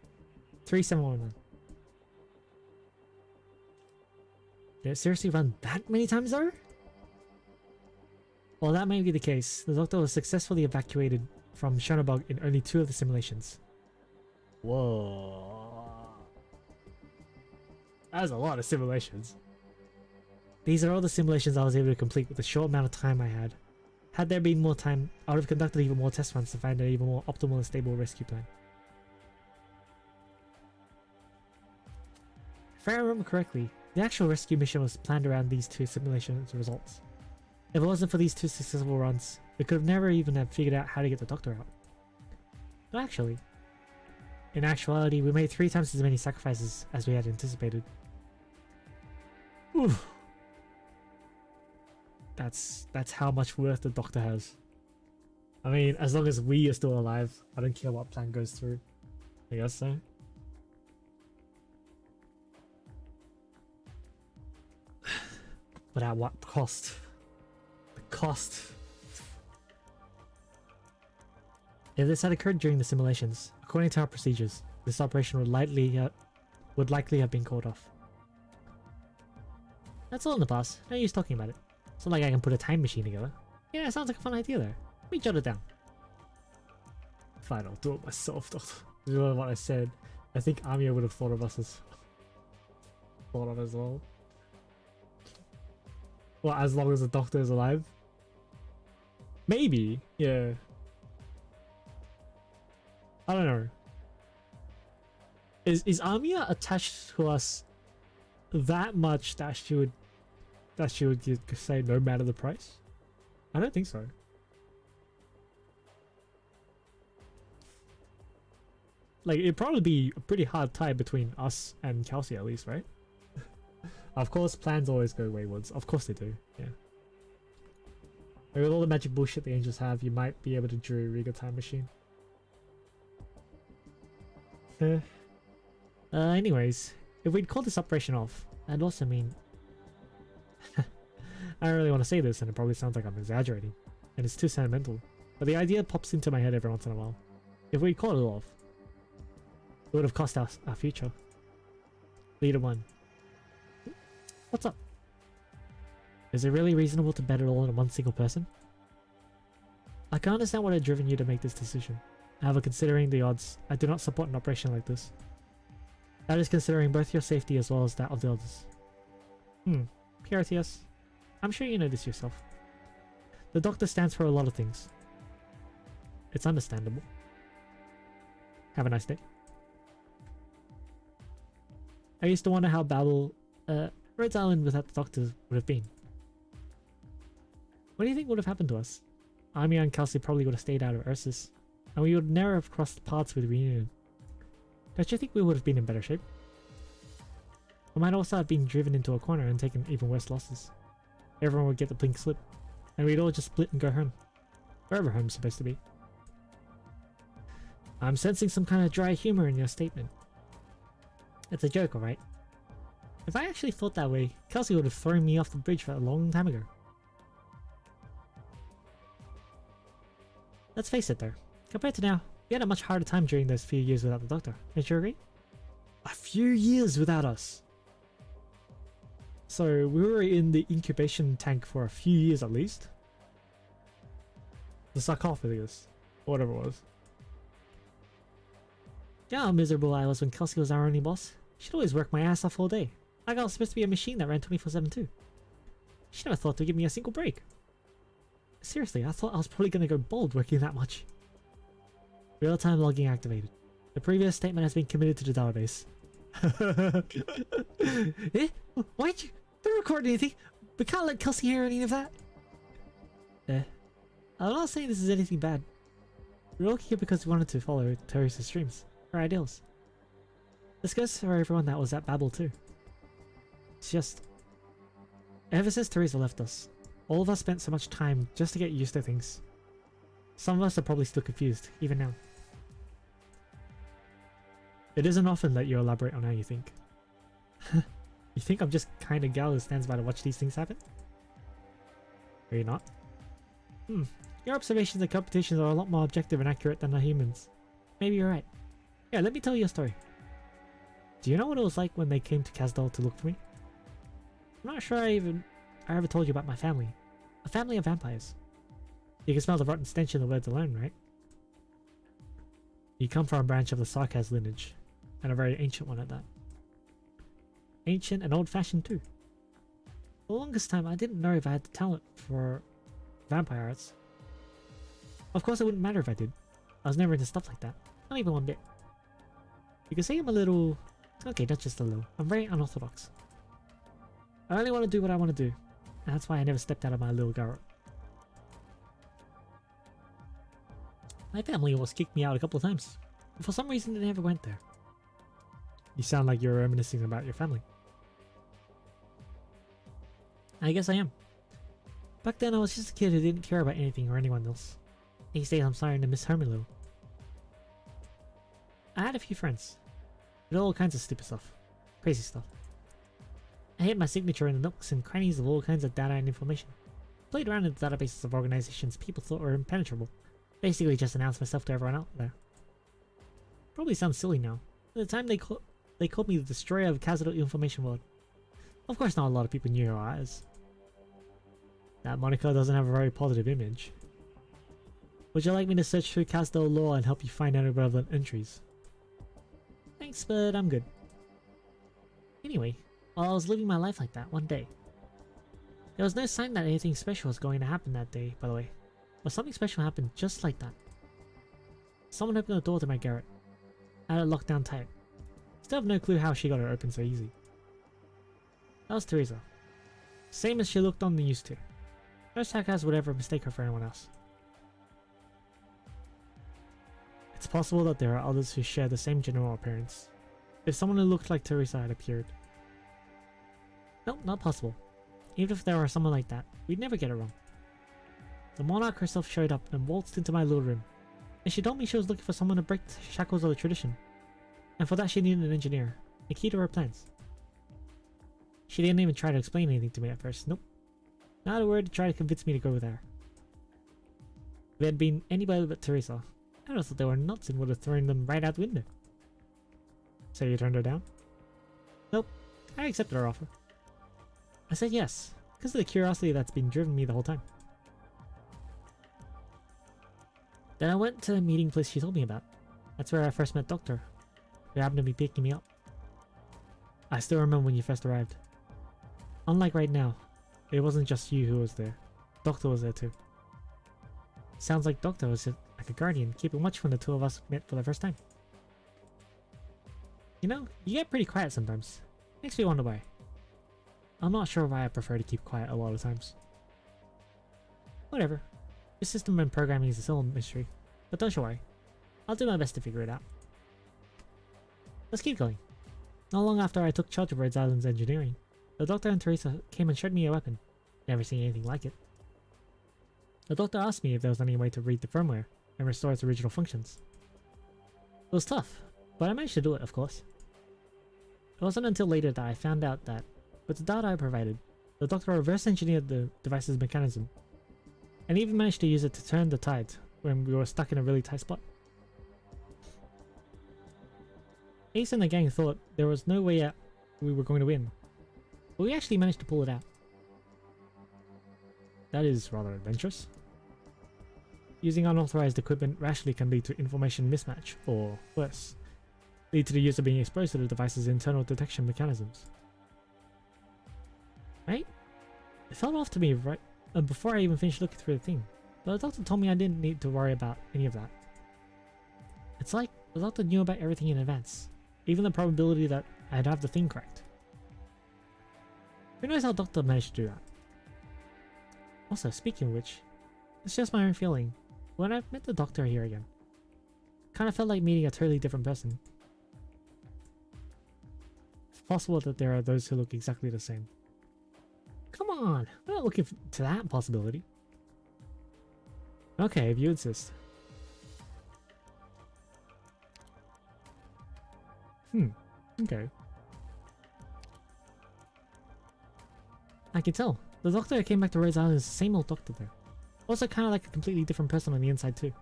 3711. Did it seriously run that many times though? Well, that may be the case. The doctor was successfully evacuated from Shonobog in only 2 of the simulations. Whoa. That's a lot of simulations. These are all the simulations I was able to complete with the short amount of time I had. Had there been more time, I would have conducted even more test runs to find an even more optimal and stable rescue plan. If I remember correctly, the actual rescue mission was planned around these 2 simulations results. If it wasn't for these 2 successful runs, we could have never even have figured out how to get the doctor out. But actually, in actuality, we made 3 times as many sacrifices as we had anticipated. Ooh. That's how much worth the doctor has. I mean, as long as we are still alive, I don't care what plan goes through. I guess so. But at what cost? The cost. If this had occurred during the simulations, according to our procedures, this operation would likely have been called off. That's all in the past. No use talking about it. It's not like I can put a time machine together. Yeah, it sounds like a fun idea there. Let me jot it down. Fine, I'll do it myself, doctor. This is what I said. I think Amia would have thought of us as well. Well, as long as the doctor is alive? Maybe, yeah. I don't know. Is Amia attached to us that much that she would say no matter the price? I don't think so. Like, it'd probably be a pretty hard tie between us and Kelsey at least, right? Of course, plans always go waywards. Of course they do, yeah. Like, with all the magic bullshit the angels have, you might be able to drew a Riga time machine. Anyways, if we'd called this operation off, that'd also mean... I don't really want to say this and it probably sounds like I'm exaggerating, and it's too sentimental, but the idea pops into my head every once in a while. If we'd called it off, it would have cost us our future. Leader 1. What's up? Is it really reasonable to bet it all on one single person? I can understand what had driven you to make this decision. However, considering the odds, I do not support an operation like this. That is considering both your safety as well as that of the others. PRTS. I'm sure you know this yourself. The doctor stands for a lot of things. It's understandable. Have a nice day. I used to wonder how Rhodes Island without the doctor would have been. What do you think would have happened to us? Amiya and Kelsey probably would have stayed out of Ursus, and we would never have crossed paths with Reunion. Don't you think we would have been in better shape? We might also have been driven into a corner and taken even worse losses. Everyone would get the pink slip, and we'd all just split and go home. Wherever home's supposed to be. I'm sensing some kind of dry humor in your statement. It's a joke, alright? If I actually thought that way, Kelsey would have thrown me off the bridge a long time ago. Let's face it though, compared to now, we had a much harder time during those few years without the doctor. Don't you agree? A few years without us! So we were in the incubation tank for a few years at least. The sarcophagus, or whatever it was. You know how miserable I was when Kelsey was our only boss? She'd always work my ass off all day. Like I was supposed to be a machine that ran 24/7 too. She never thought to give me a single break. Seriously, I thought I was probably gonna go bald working that much. Real-time logging activated. The previous statement has been committed to the database. Eh? Why'd you... Don't record anything. We can't let Kelsey hear any of that. I'm not saying this is anything bad. We're all here because we wanted to follow Teresa's streams. Her ideals. This goes for everyone that was at Babel too. It's just... Ever since Teresa left us, all of us spent so much time just to get used to things. Some of us are probably still confused, even now. It isn't often that you elaborate on how you think. You think I'm just kind of gal who stands by to watch these things happen? Are you not? Your observations and computations are a lot more objective and accurate than the humans. Maybe you're right. Yeah, let me tell you a story. Do you know what it was like when they came to Kasdal to look for me? I'm not sure I ever told you about my family. A family of vampires. You can smell the rotten stench in the words alone, right? You come from a branch of the Sarkaz lineage, and a very ancient one at that. Ancient and old-fashioned too. For the longest time, I didn't know if I had the talent for vampire arts. Of course, it wouldn't matter if I did. I was never into stuff like that. Not even one bit. You can say I'm a little... Okay, not just a little. I'm very unorthodox. I only want to do what I want to do. And that's why I never stepped out of my little garret. My family almost kicked me out a couple of times. But for some reason, they never went there. You sound like you're reminiscing about your family. I guess I am. Back then, I was just a kid who didn't care about anything or anyone else. These days, I'm starting to miss home a little. I had a few friends. Did all kinds of stupid stuff. Crazy stuff. I hid my signature in the nooks and crannies of all kinds of data and information. Played around in the databases of organizations people thought were impenetrable. Basically just announced myself to everyone out there. Probably sounds silly now. At the time they called me the destroyer of Kasdal information world. Of course not a lot of people knew who I was. That moniker doesn't have a very positive image. Would you like me to search through Kasdal lore and help you find any relevant entries? Thanks, but I'm good. Anyway, while I was living my life like that one day, there was no sign that anything special was going to happen that day, by the way. But something special happened just like that. Someone opened the door to my garret. I had it locked down tight. Still have no clue how she got it open so easy. That was Teresa. Same as she looked on the news too. No Sarkaz would ever mistake her for anyone else. It's possible that there are others who share the same general appearance. If someone who looked like Teresa had appeared. Nope, not possible. Even if there were someone like that, we'd never get it wrong. The monarch herself showed up and waltzed into my little room. And she told me she was looking for someone to break the shackles of the tradition. And for that she needed an engineer, a key to her plans. She didn't even try to explain anything to me at first, nope. Not a word to try to convince me to go with her. If it had been anybody but Teresa, I would have thought they were nuts and would have thrown them right out the window. So you turned her down? Nope, I accepted her offer. I said yes, because of the curiosity that's been driven me the whole time. Then I went to the meeting place she told me about. That's where I first met Doctor, who happened to be picking me up. I still remember when you first arrived. Unlike right now, it wasn't just you who was there. Doctor was there too. Sounds like Doctor was like a guardian, keeping watch when the two of us met for the first time. You know, you get pretty quiet sometimes. Makes me wonder why. I'm not sure why I prefer to keep quiet a lot of times. Whatever. Your system and programming is still a mystery, but don't you worry. I'll do my best to figure it out. Let's keep going. Not long after I took charge of Rhodes Island's engineering, the Doctor and Teresa came and showed me a weapon. Never seen anything like it. The Doctor asked me if there was any way to read the firmware and restore its original functions. It was tough, but I managed to do it, of course. It wasn't until later that I found out that, with the data I provided, the Doctor reverse engineered the device's mechanism, and even managed to use it to turn the tides when we were stuck in a really tight spot. Ace and the gang thought there was no way out we were going to win, but we actually managed to pull it out. That is rather adventurous. Using unauthorized equipment rashly can lead to information mismatch, or worse, lead to the user being exposed to the device's internal detection mechanisms. Right? It felt off to me right before I even finished looking through the thing, but the Doctor told me I didn't need to worry about any of that. It's like the Doctor knew about everything in advance, even the probability that I'd have the thing correct. Who knows how Doctor managed to do that? Also, speaking of which, it's just my own feeling. When I've met the Doctor here again, kind of felt like meeting a totally different person. It's possible that there are those who look exactly the same. Come on, we're not looking to that possibility. Okay, if you insist. Okay. I can tell. The Doctor who came back to Rhodes Island is the same old Doctor there. Also kind of like a completely different person on the inside too.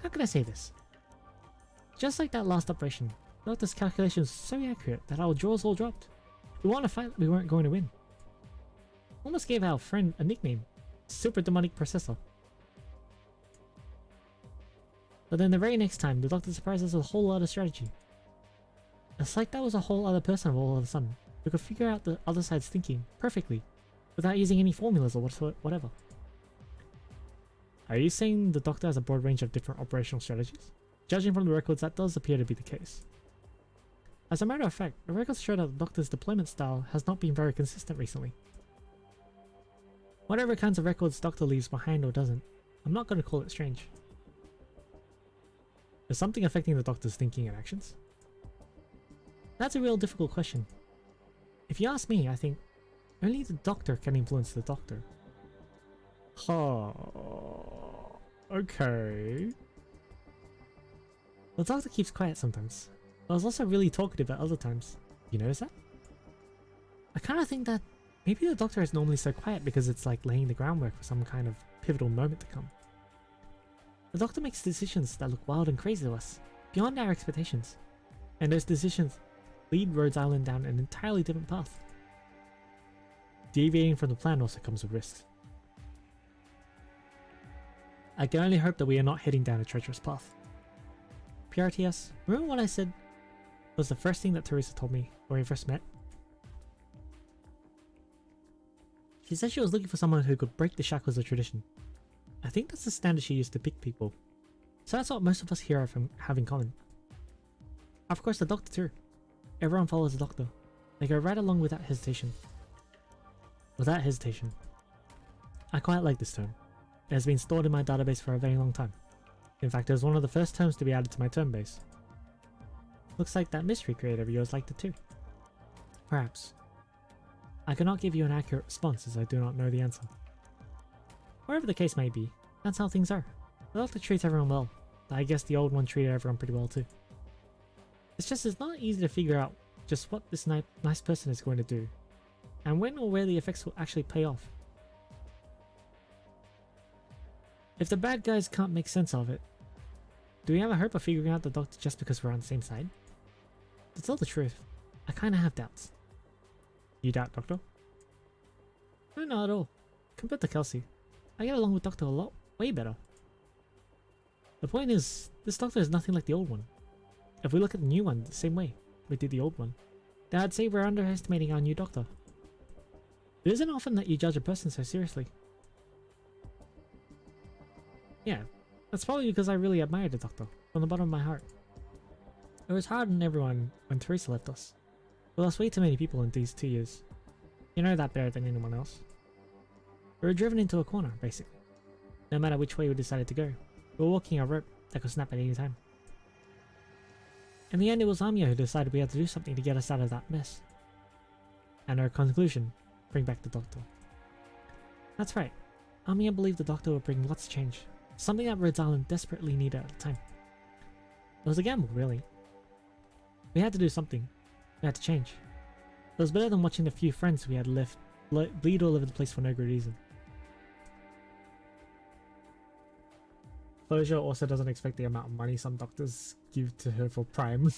How can I say this? Just like that last operation, the Doctor's calculations were so accurate that our jaws all dropped. We won a fight we weren't going to win. Almost gave our friend a nickname, Super Demonic Processor. But then the very next time, the Doctor surprised us with a whole other strategy. It's like that was a whole other person all of a sudden, who could figure out the other side's thinking perfectly, without using any formulas or whatever. Are you saying the Doctor has a broad range of different operational strategies? Judging from the records, that does appear to be the case. As a matter of fact, the records show that the Doctor's deployment style has not been very consistent recently. Whatever kinds of records Doctor leaves behind or doesn't, I'm not going to call it strange. Is something affecting the Doctor's thinking and actions? That's a real difficult question. If you ask me, I think only the Doctor can influence the Doctor. Okay. The Doctor keeps quiet sometimes, but is also really talkative at other times. You notice that? I kind of think that maybe the Doctor is normally so quiet because it's like laying the groundwork for some kind of pivotal moment to come. The Doctor makes decisions that look wild and crazy to us, beyond our expectations, and those decisions lead Rhodes Island down an entirely different path. Deviating from the plan also comes with risks. I can only hope that we are not heading down a treacherous path. PRTS, remember what I said was the first thing that Teresa told me when we first met? She said she was looking for someone who could break the shackles of tradition. I think that's the standard she used to pick people. So that's what most of us here have in common. Of course, the Doctor too. Everyone follows the Doctor. They go right along without hesitation. Without hesitation. I quite like this term. It has been stored in my database for a very long time. In fact, it was one of the first terms to be added to my term base. Looks like that mystery creator of yours liked it too. Perhaps. I cannot give you an accurate response as I do not know the answer. Whatever the case may be, that's how things are. The Doctor treats everyone well, but I guess the old one treated everyone pretty well too. It's not easy to figure out just what this nice person is going to do, and when or where the effects will actually pay off. If the bad guys can't make sense of it, do we have a hope of figuring out the Doctor just because we're on the same side? To tell the truth, I kinda have doubts. You doubt, Doctor? No, not at all. Compared to Kelsey, I get along with Doctor a lot, way better. The point is, this Doctor is nothing like the old one. If we look at the new one the same way we did the old one, then I'd say we're underestimating our new Doctor. It isn't often that you judge a person so seriously. Yeah, that's probably because I really admired the Doctor, from the bottom of my heart. It was hard on everyone when Teresa left us. We lost way too many people in these 2 years. You know that better than anyone else. We were driven into a corner, basically. No matter which way we decided to go, we were walking a rope that could snap at any time. In the end, it was Amiya who decided we had to do something to get us out of that mess. And her conclusion, bring back the Doctor. That's right, Amiya believed the Doctor would bring lots of change, something that Rhodes Island desperately needed at the time. It was a gamble, really. We had to do something. We had to change. It was better than watching the few friends we had left bleed all over the place for no good reason. Closure also doesn't expect the amount of money some doctors give to her for Prime.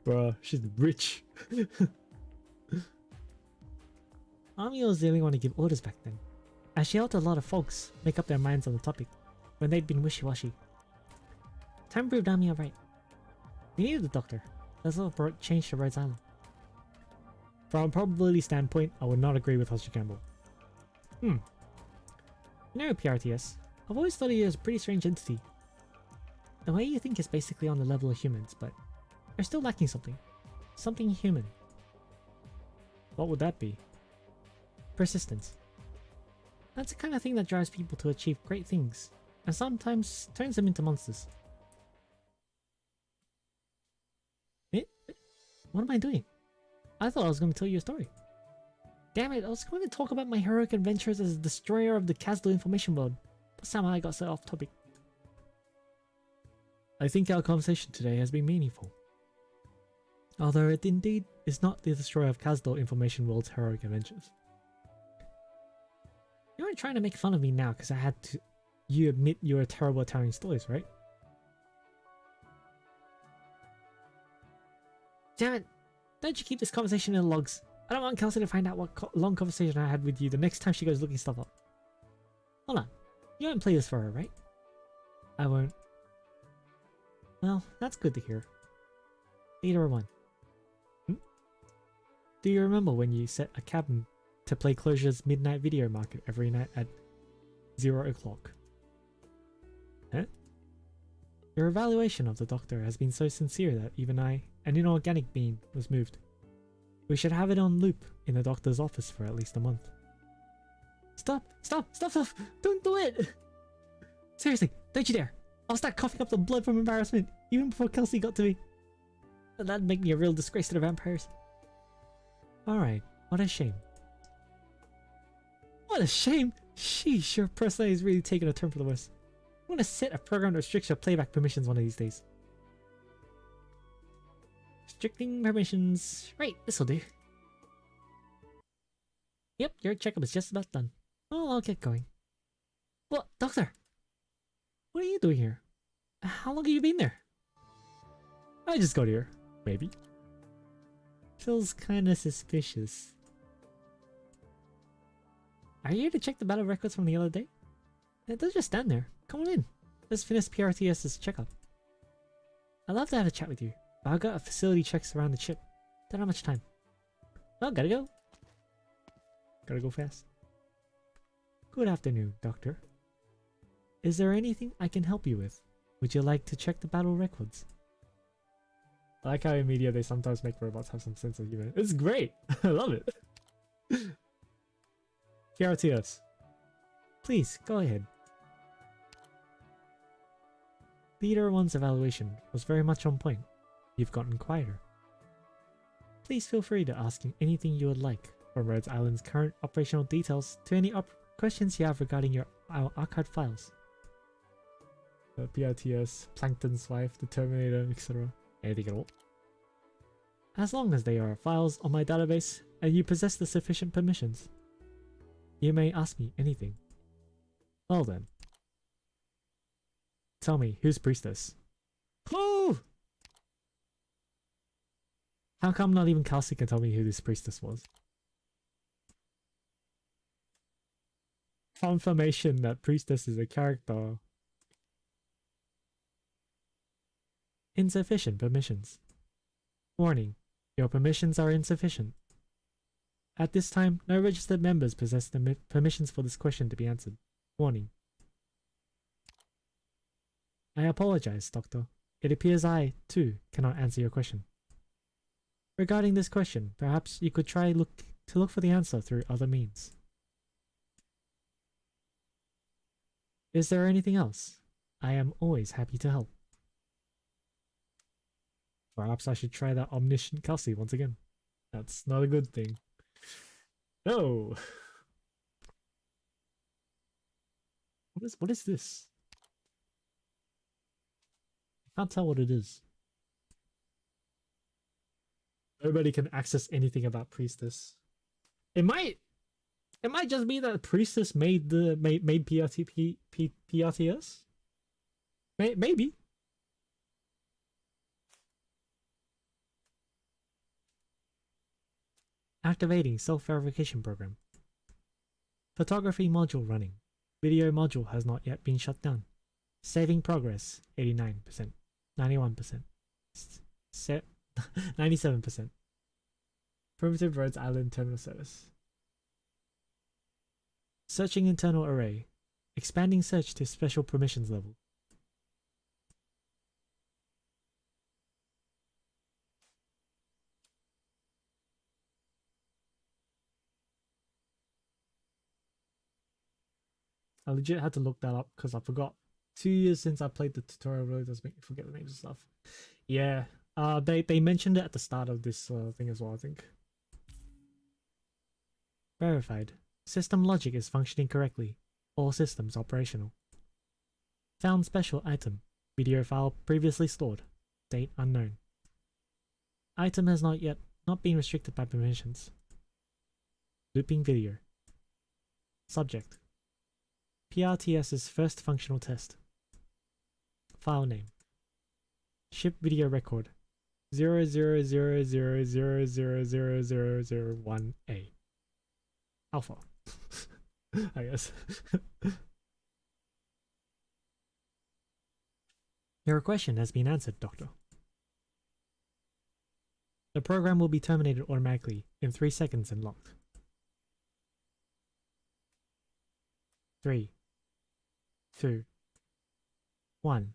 Bruh, she's rich. Amiya was the only one to give orders back then, as she helped a lot of folks make up their minds on the topic when they'd been wishy-washy. Time proved Amiya right. We needed the Doctor. That's what brought change to Rhodes Island. From a probability standpoint, I would not agree with Husky Campbell. You know, PRTS, I've always thought of you as a pretty strange entity. The way you think is basically on the level of humans, but you're still lacking something. Something human. What would that be? Persistence. That's the kind of thing that drives people to achieve great things, and sometimes turns them into monsters. What am I doing? I thought I was going to tell you a story. Damn it, I was going to talk about my heroic adventures as a destroyer of the Casdo information world, but somehow I got so off topic. I think our conversation today has been meaningful. Although it indeed is not the destroyer of Casdo information world's heroic adventures. You aren't trying to make fun of me now because I had to... You admit you're terrible at telling stories, right? Damn it! Don't you keep this conversation in the logs. I don't want Kelsey to find out what long conversation I had with you the next time she goes looking stuff up. Hold on. You won't play this for her, right? I won't. Well, that's good to hear. Leader 1. Do you remember when you set a cabin to play Closure's midnight video market every night at 0 o'clock? Huh? Your evaluation of the Doctor has been so sincere that even I, an inorganic being, was moved. We should have it on loop in the Doctor's office for at least a month. Stop! Stop! Stop! Stop! Don't do it! Seriously, don't you dare! I'll start coughing up the blood from embarrassment, even before Kelsey got to me. That'd make me a real disgrace to the vampires. Alright, what a shame. What a shame! Sheesh, your personality is really taking a turn for the worse. I'm gonna set a program to restrict your playback permissions one of these days. Restricting permissions. Right, this'll do. Yep, your checkup is just about done. Well, I'll get going. What, Doctor? What are you doing here? How long have you been there? I just got here. Maybe. Feels kinda suspicious. Are you here to check the battle records from the other day? Don't just stand there. Come on in. Let's finish PRTS's checkup. I'd love to have a chat with you, but I've got a facility checks around the ship. Don't have much time. Well, gotta go. Gotta go fast. Good afternoon, Doctor. Is there anything I can help you with? Would you like to check the battle records? I like how in media they sometimes make robots have some sense of humor. It's great! I love it! PRTS. Please, go ahead. Leader 1's evaluation was very much on point. You've gotten quieter. Please feel free to ask him anything you would like, from Rhodes Island's current operational details to any questions you have regarding our archived files. The PRTS, Plankton's wife, the Terminator, etc. Anything at all. As long as they are files on my database and you possess the sufficient permissions. You may ask me anything. Well then. Tell me, who's Priestess? Oh! How come not even Kelsey can tell me who this priestess was? Confirmation that priestess is a character. Insufficient permissions. Warning. Your permissions are insufficient. At this time, no registered members possess the permissions for this question to be answered. Warning. I apologize, Doctor. It appears I, too, cannot answer your question. Regarding this question, perhaps you could try to look for the answer through other means. Is there anything else? I am always happy to help. Perhaps I should try that omniscient Kelsey once again. That's not a good thing. No! What is this? I can't tell what it is. Nobody can access anything about Priestess. It might just be that Priestess made PRTS? Maybe. Activating self-verification program. Photography module running. Video module has not yet been shut down. Saving progress 89%, 91%, 97%. Primitive Roads Island Terminal Service. Searching internal array. Expanding search to special permissions level. I legit had to look that up because I forgot. 2 years since I played the tutorial really does make me forget the names of stuff. Yeah, they mentioned it at the start of this thing as well, I think. Verified. System logic is functioning correctly. All systems operational. Found special item. Video file previously stored. Date unknown. Item has not been restricted by permissions. Looping video. Subject. PRTS's first functional test. File name. Ship video record 00000000001A. Alpha. I guess. Your question has been answered, Doctor. The program will be terminated automatically in 3 seconds and locked. 3, 2, 1.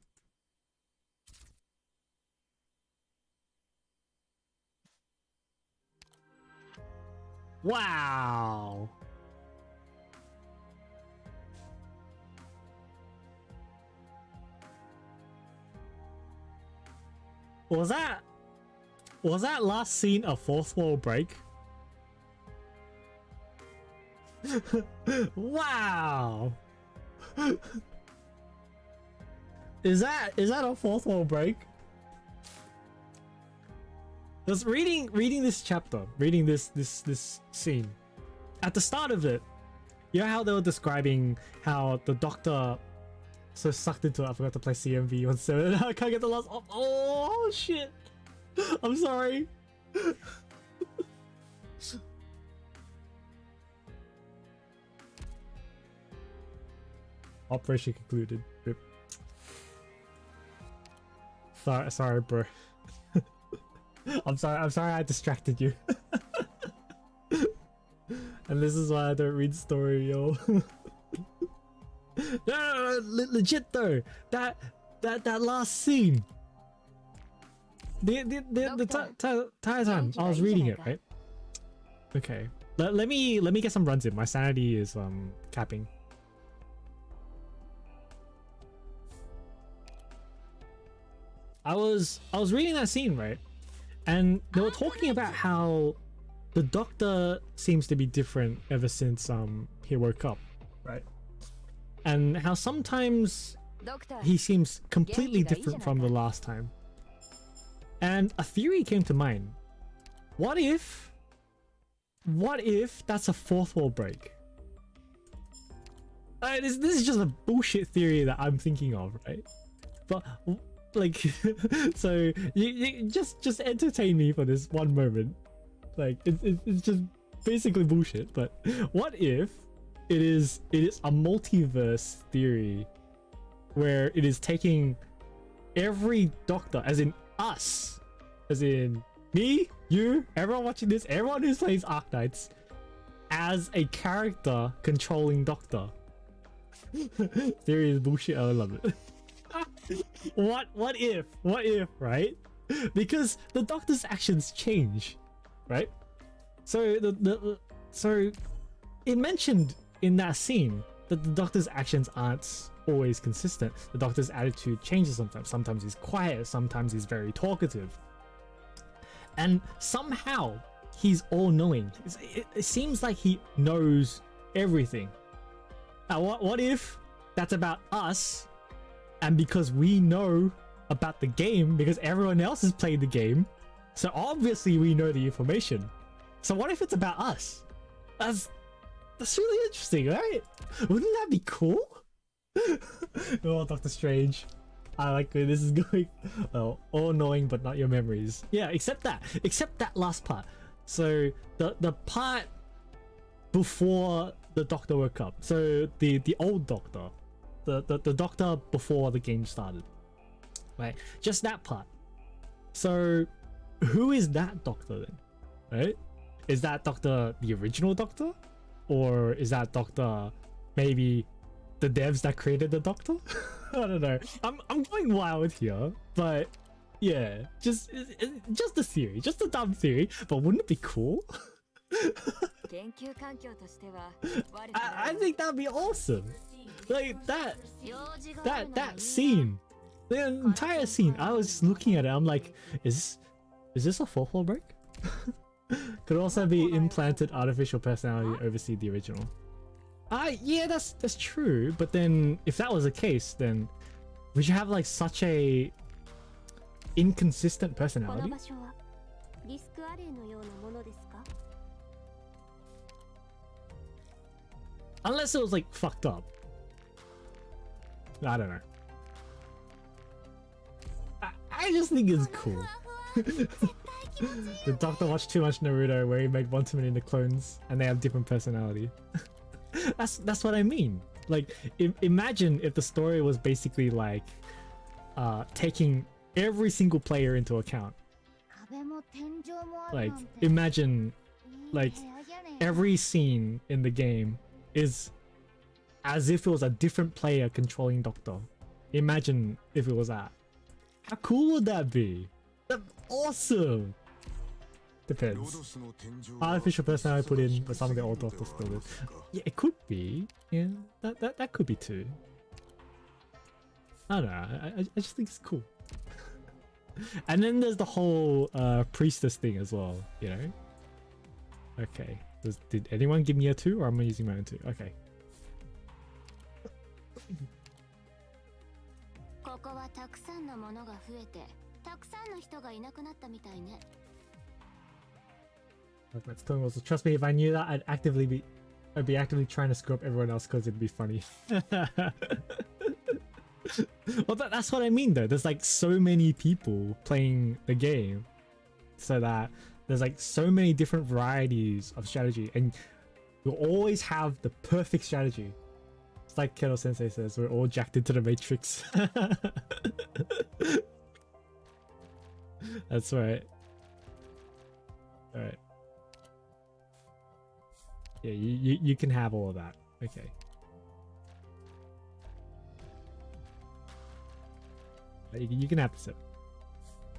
Wow! Was that last scene a fourth wall break? Wow! Is that a fourth wall break? Just reading this chapter, reading this scene. At the start of it, you know how they were describing how the doctor so sucked into it, I forgot to play CMV on 7. I can't get the last. Oh shit! I'm sorry. Operation concluded. Rip. Sorry, bro. I'm sorry I distracted you. And this is why I don't read story, yo. No, legit though. That last scene. The entire time I was reading it, right? Okay. Let me get some runs in. My sanity is capping. I was reading that scene, right? And they were talking about how the doctor seems to be different ever since he woke up, right? And how sometimes he seems completely different from the last time. And a theory came to mind. What if that's a fourth wall break? This is just a bullshit theory that I'm thinking of, right? But
like, so you just entertain me for this one moment. Like, it's just basically bullshit. But what if it is a multiverse theory where it is taking every Doctor, as in us, as in me, you, everyone watching this, everyone who plays Arknights, as a character controlling Doctor. Theory is bullshit. I love it. What if, right? Because the Doctor's actions change, right? So so it mentioned in that scene that the Doctor's actions aren't always consistent. The Doctor's attitude changes sometimes. Sometimes he's quiet, sometimes he's very talkative. And somehow he's all-knowing. It seems like he knows everything. Now what if that's about us, and because we know about the game, because everyone else has played the game, so obviously we know the information. So what if it's about us? That's really interesting, right? Wouldn't that be cool? Oh, Doctor Strange. I like where this is going. Well, all knowing but not your memories. Yeah, except that last part. So the part before the Doctor woke up. So the old Doctor, the Doctor before the game started, right? Just that part. So who is that Doctor then, right? Is that Doctor the original Doctor, or is that Doctor maybe the devs that created the Doctor? I don't know. I'm going wild here, but yeah, just a theory, just a dumb theory. But wouldn't it be cool? I think that'd be awesome. Like that scene, the entire scene. I was looking at it. I'm like, is this a fourth wall break? Could also be implanted artificial personality to oversee the original. Yeah, that's true. But then, if that was the case, then would you have like such a inconsistent personality? Unless it was like fucked up. I don't know. I just think it's cool. The Doctor watched too much Naruto where he made one too many of the clones and they have different personality. That's what I mean. Like, imagine if the story was basically like taking every single player into account. Like, imagine like every scene in the game is as if it was a different player controlling Doctor. Imagine if it was that. How cool would that be? That's awesome. Depends. Artificial personality put in, but some of the old Doctors still did. Yeah, it could be. Yeah, that could be too. I don't know. I just think it's cool. And then there's the whole priestess thing as well. You know. Okay. Did anyone give me a 2, or am I using my own 2? Okay. That's telling us. Trust me, if I knew that, I'd be actively trying to screw up everyone else because it'd be funny. Well, that's what I mean though. There's like so many people playing the game, so that there's like so many different varieties of strategy, and you'll always have the perfect strategy. It's like Keto Sensei says, we're all jacked into the Matrix. That's right. Alright. Yeah, you can have all of that. Okay. You can have the sip.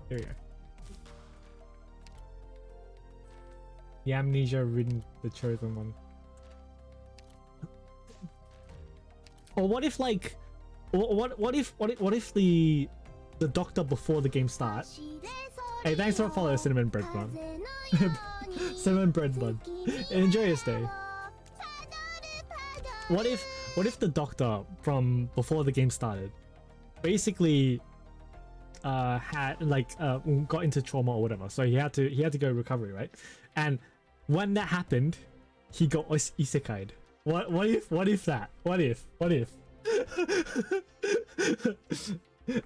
There we go. The amnesia ridden, the chosen one. Or what if like, what if the Doctor before the game starts? Hey, thanks for following Cinnamon Bread Bun. Cinnamon Bread Bun. Enjoy your stay. What if the Doctor from before the game started basically had like got into trauma or whatever, so he had to go recovery, right? And when that happened, he got isekai'd. What if that? What if?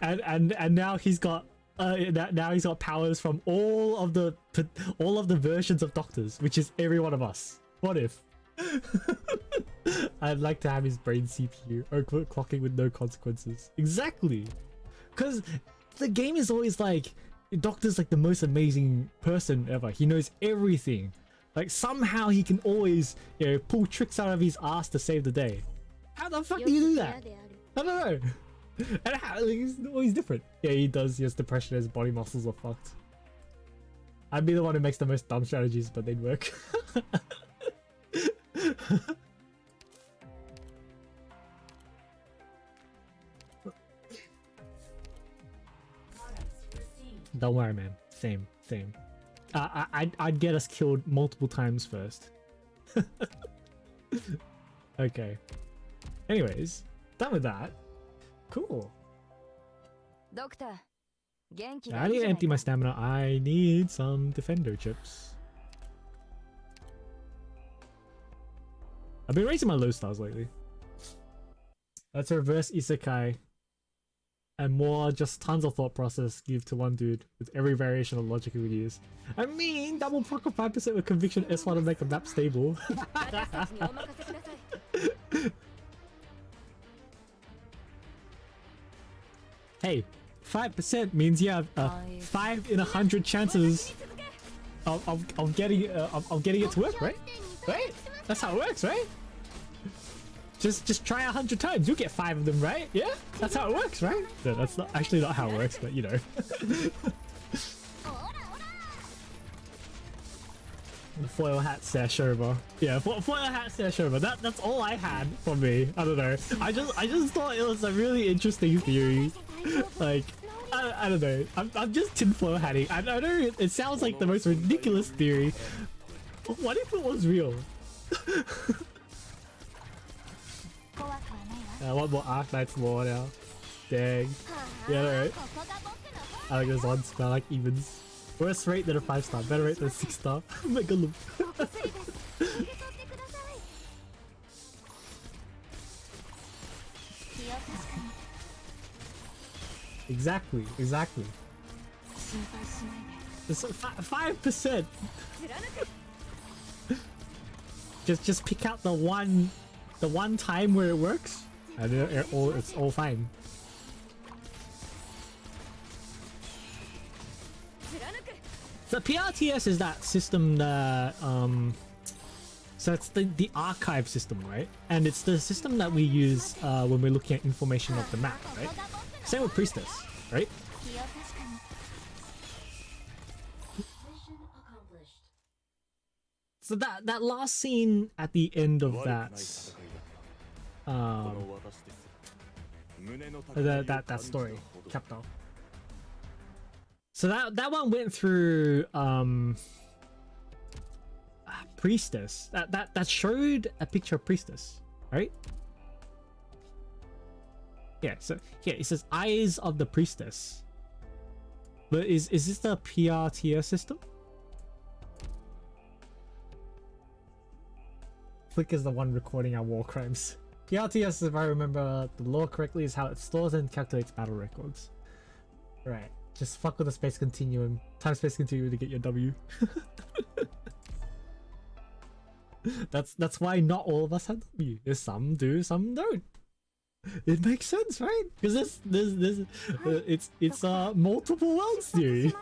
and now he's got now he's got powers from all of the versions of doctors, which is every one of us. What if? I'd like to have his brain CPU overclocking with no consequences. Exactly, because the game is always like Doctor's like the most amazing person ever. He knows everything. Like somehow he can always, you know, pull tricks out of his ass to save the day. How the fuck do you do that? I don't know. And how, like, he's always different. Yeah, he does. He has depression. His body muscles are fucked. I'd be the one who makes the most dumb strategies, but they'd work. Don't worry, man. Same. I'd get us killed multiple times first. Okay. Anyways, done with that. Cool.
Doctor,
I need to empty my stamina. I need some defender chips. I've been raising my low stars lately. Let's reverse isekai. And more just tons of thought process give to one dude with every variation of logic we use. I mean, double proc of 5% with conviction S1 to make a map stable. Hey, 5% means you have 5 in 100 chances of getting it to work, right? Right? That's how it works, right? Just try 100 times, you'll get 5 of them, right? Yeah? That's how it works, right? No, that's not actually not how it works, but you know. The foil hat sash over. Yeah, foil hat sash over. That's all I had from me. I don't know. I just thought it was a really interesting theory. Like, I don't know. I'm just tinfoil hatting. I know it sounds like the most ridiculous theory. But what if it was real? One more Arknights lore now. Dang. Yeah, alright. I like those odds, but I like evens. Worse rate than a 5-star, better rate than a 6-star. Mega loop. Exactly. It's 5%. Just pick out the one time where it works, and it's all fine. The PRTS is that system that so it's the archive system, right? And it's the system that we use when we're looking at information of the map, right? Same with Priestess, right? So that last scene at the end of that that story chapter. So that one went through Priestess. That showed a picture of Priestess, right? Yeah, so yeah, it says eyes of the Priestess. But is this the PRTS system? Flick is the one recording our war crimes. PRTS, if I remember the law correctly, is how it stores and calculates battle records. Right. Just fuck with the space continuum. Time-space continuum to get your W. That's why not all of us have W. There's some do, some don't. It makes sense, right? Because it's multiple worlds theory.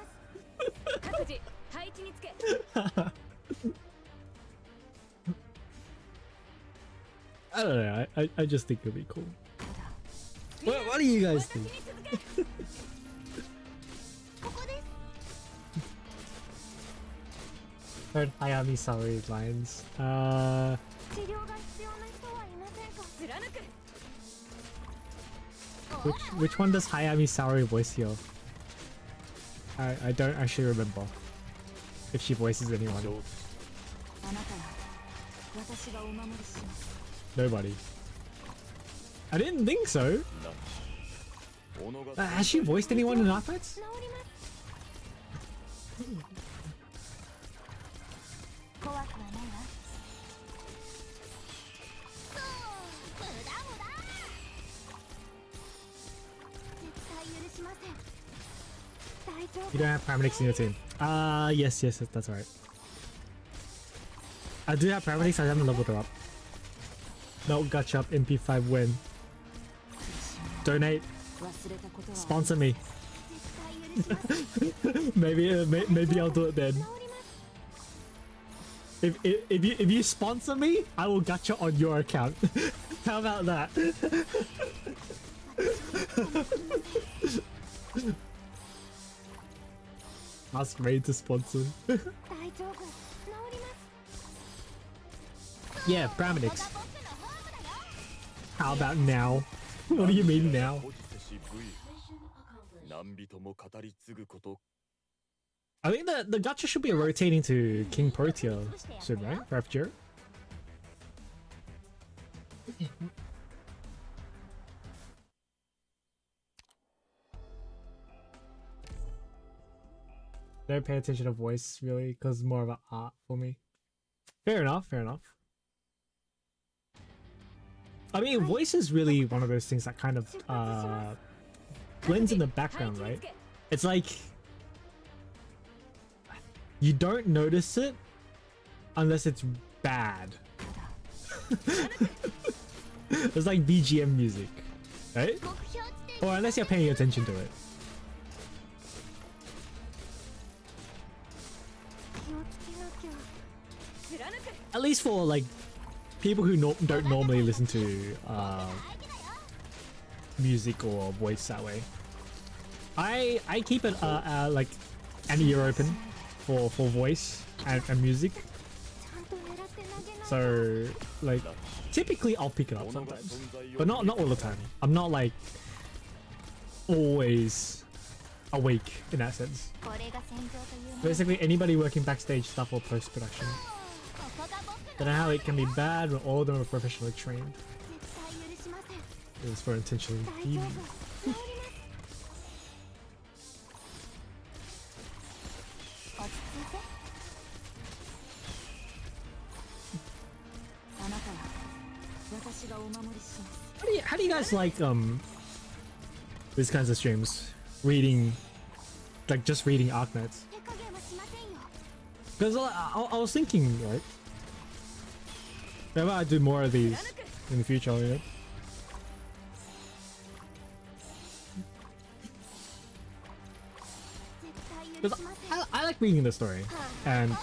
I don't know. I just think it'll be cool. What do you guys think? Heard Hayami Saori lines. Which one does Hayami Saori voice here? I don't actually remember if she voices anyone. Nobody. I didn't think so. Has she voiced anyone in Arknights? You don't have paramedics in your team. Yes, that's right. I do have paramedics, I haven't leveled her up. No, gacha up, MP5 win. Donate. Sponsor me. maybe I'll do it then. If you sponsor me, I will gacha on your account. How about that? Ask Ray to sponsor. Yeah, paramedics. How about now? What do you mean now? I think the gacha should be rotating to King Protea soon, right? For FGO? Don't pay attention to voice really, because it's more of an art for me. Fair enough, fair enough. I mean, voice is really one of those things that kind of blends in the background, right? It's like you don't notice it unless it's bad. It's like BGM music, right? Or unless you're paying attention to it. At least for like people who don't normally listen to music or voice that way. I keep it like an ear open for voice and music. So like typically I'll pick it up sometimes, but not all the time. I'm not like always awake in that sense. Basically anybody working backstage stuff or post-production. Don't know how it can be bad when all of them are professionally trained. It was for intentionally TV. How do you guys like these kinds of streams? Reading, like just reading Arknights? Because I was thinking, right? Maybe I do more of these in the future, you know? Because I like reading the story, and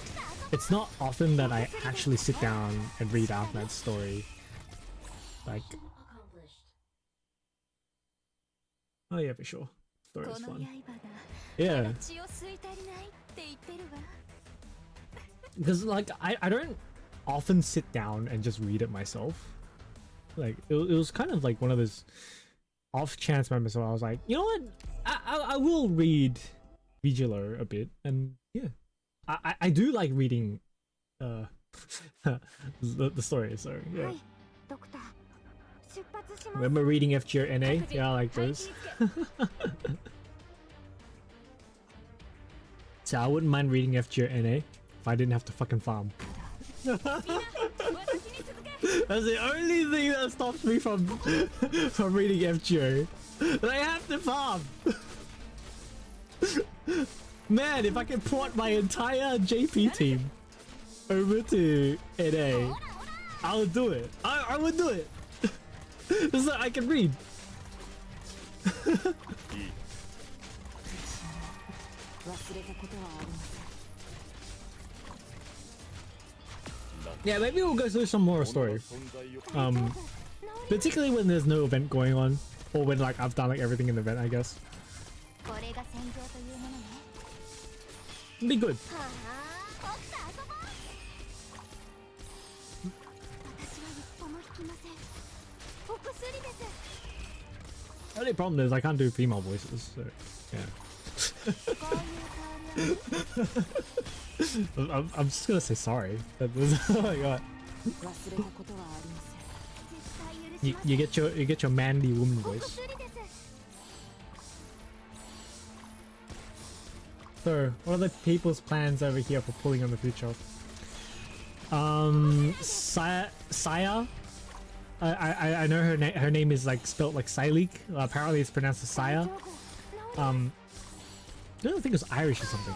it's not often that I actually sit down and read Arknight's story. Like, oh yeah, for sure. Story is fun. Yeah. Because like I don't often sit down and just read it myself. Like it was kind of like one of those off chance moments where I was like, you know what, I will read Vigilo a bit, and yeah, I do like reading the story, so yeah. Remember reading FGO NA? Yeah, I like those. So I wouldn't mind reading FGO NA if I didn't have to fucking farm. That's the only thing that stops me from reading FGO. That I have to farm. Man, if I can port my entire JP team over to NA, I would do it. I would do it. So I can read. Yeah, maybe we'll go through some more story. Particularly when there's no event going on, or when like I've done like everything in the event, I guess. It'd be good. The only problem is I can't do female voices, so yeah. I'm just gonna say sorry. Oh my god. You get your manly woman voice. So, what are the people's plans over here for pulling on the future? Saya. I know her name is like spelt like Sileek. Apparently it's pronounced as Saya. don't think it's Irish or something.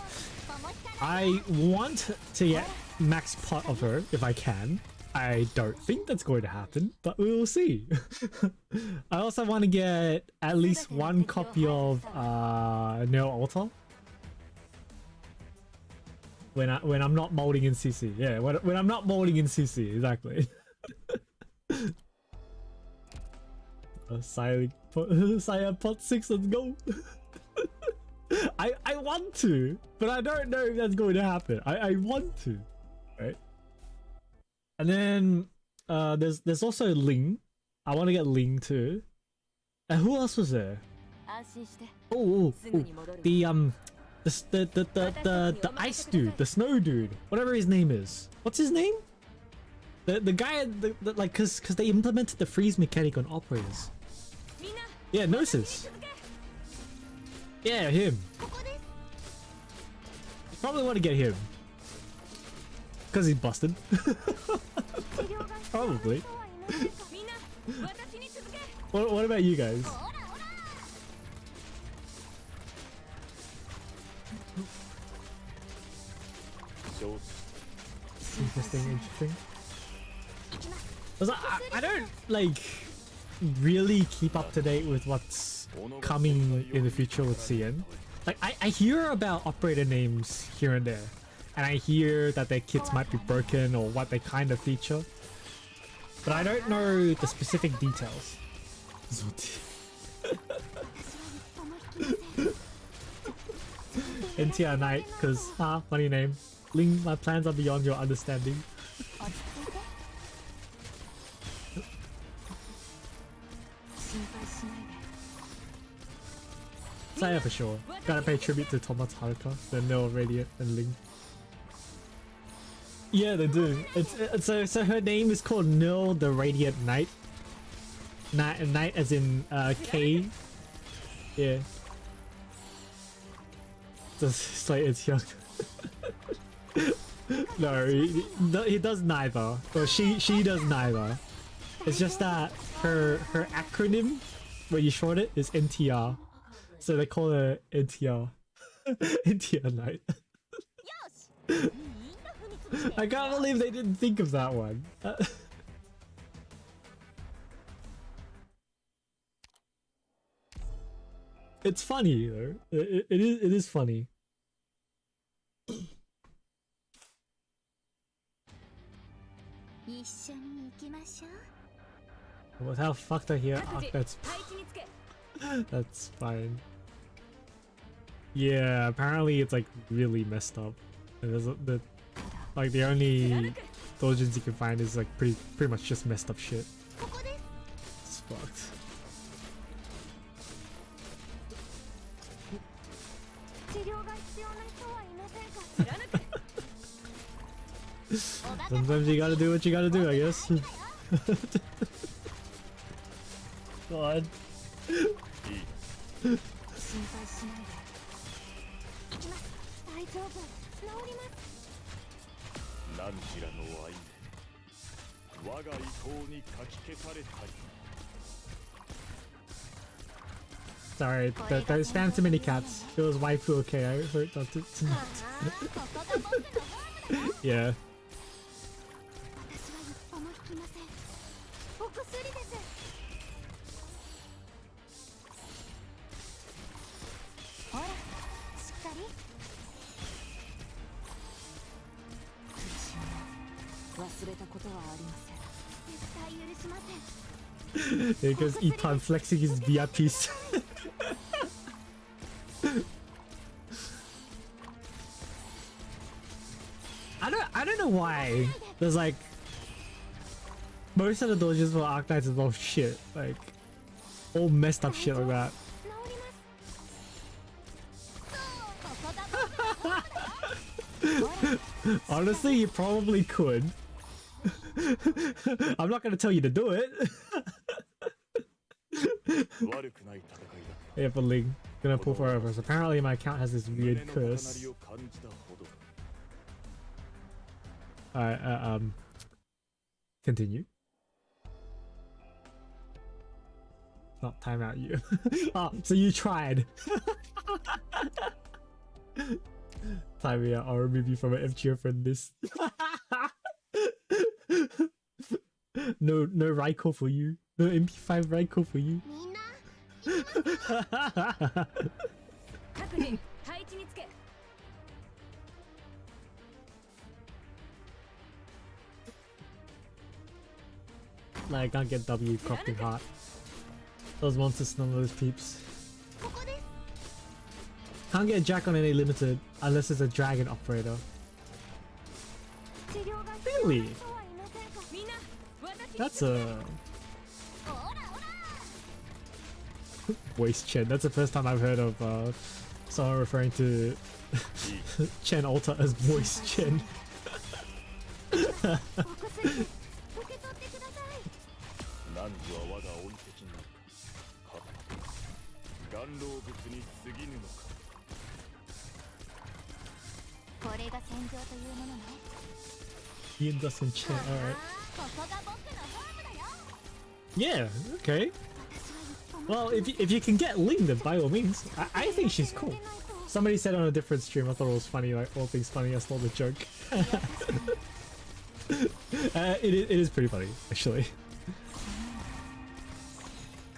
I want to get max pot of her if I can. I don't think that's going to happen, but we will see. I also want to get at least one copy of Neo Altar. When I'm not molding in CC. Yeah, when I'm not molding in CC, exactly. Silent pot 6, let's go. I want to, but I don't know if that's going to happen. I want to, right? And then there's also Ling. I want to get Ling too. And who else was there? Oh, the ice dude, the snow dude, whatever his name is. What's his name? The guy, like, cause they implemented the freeze mechanic on operators. Yeah, Gnosis. Yeah, him. Probably want to get him. Cause he's busted. Probably. What about you guys? Interesting. I don't like really keep up to date with what's coming in the future with CN. Like I hear about operator names here and there, and I hear that their kits might be broken or what they kind of feature, but I don't know the specific details. NTR Knight, cause funny name. Ling, my plans are beyond your understanding. Saya for sure. Gotta pay tribute to Thomas Haruka, the Nil Radiant and Ling. Yeah, they do. It's so her name is called Nil the Radiant Knight. Knight as in K. Yeah. Just like it's young. No, he does neither. Or she does neither. It's just that her acronym, where you short it, is NTR. So they call her NTR. NTR Knight. I can't believe they didn't think of that one. It's funny though. It is funny. With how fucked I hear that's fine. Yeah, apparently it's like really messed up. And there's like the only dojins you can find is like pretty much just messed up shit. It's fucked. Sometimes you gotta do what you gotta do, I guess. God. Sorry, there's spam too many cats. It was waifu, okay, I heard that too. Yeah. There goes Itan flexing his VIPs. I don't know why there's like most of the dojos for Arknights is all shit, like all messed up shit like that. Honestly, you probably could. I'm not gonna tell you to do it. Yeah, but Ling, gonna pull forever. So apparently my account has this weird curse. Alright, continue. Not time out you. Oh, so you tried. Time me out. I'll remove you from an FGO friend list. No Raikou for you. No MP5 Raikou for you.
各人配置につけ
Like, I can't get W cropped in heart. Those monsters, none of those peeps. Can't get a Jack on any limited unless it's a dragon operator. Really? That's a voice Chen. That's the first time I've heard of someone referring to Chen Alta as voice Chen.
汝は我が追い敵なのか。顔老物に過ぎぬのか。
これが戦場というものね
Ian doesn't Chen. Alright.
ここが僕のホームだよ
Yeah, okay. Well, if you can get Ling, then by all means. I think she's cool. Somebody said on a different stream, I thought it was funny, like all things funny, I stole the joke. It is pretty funny, actually.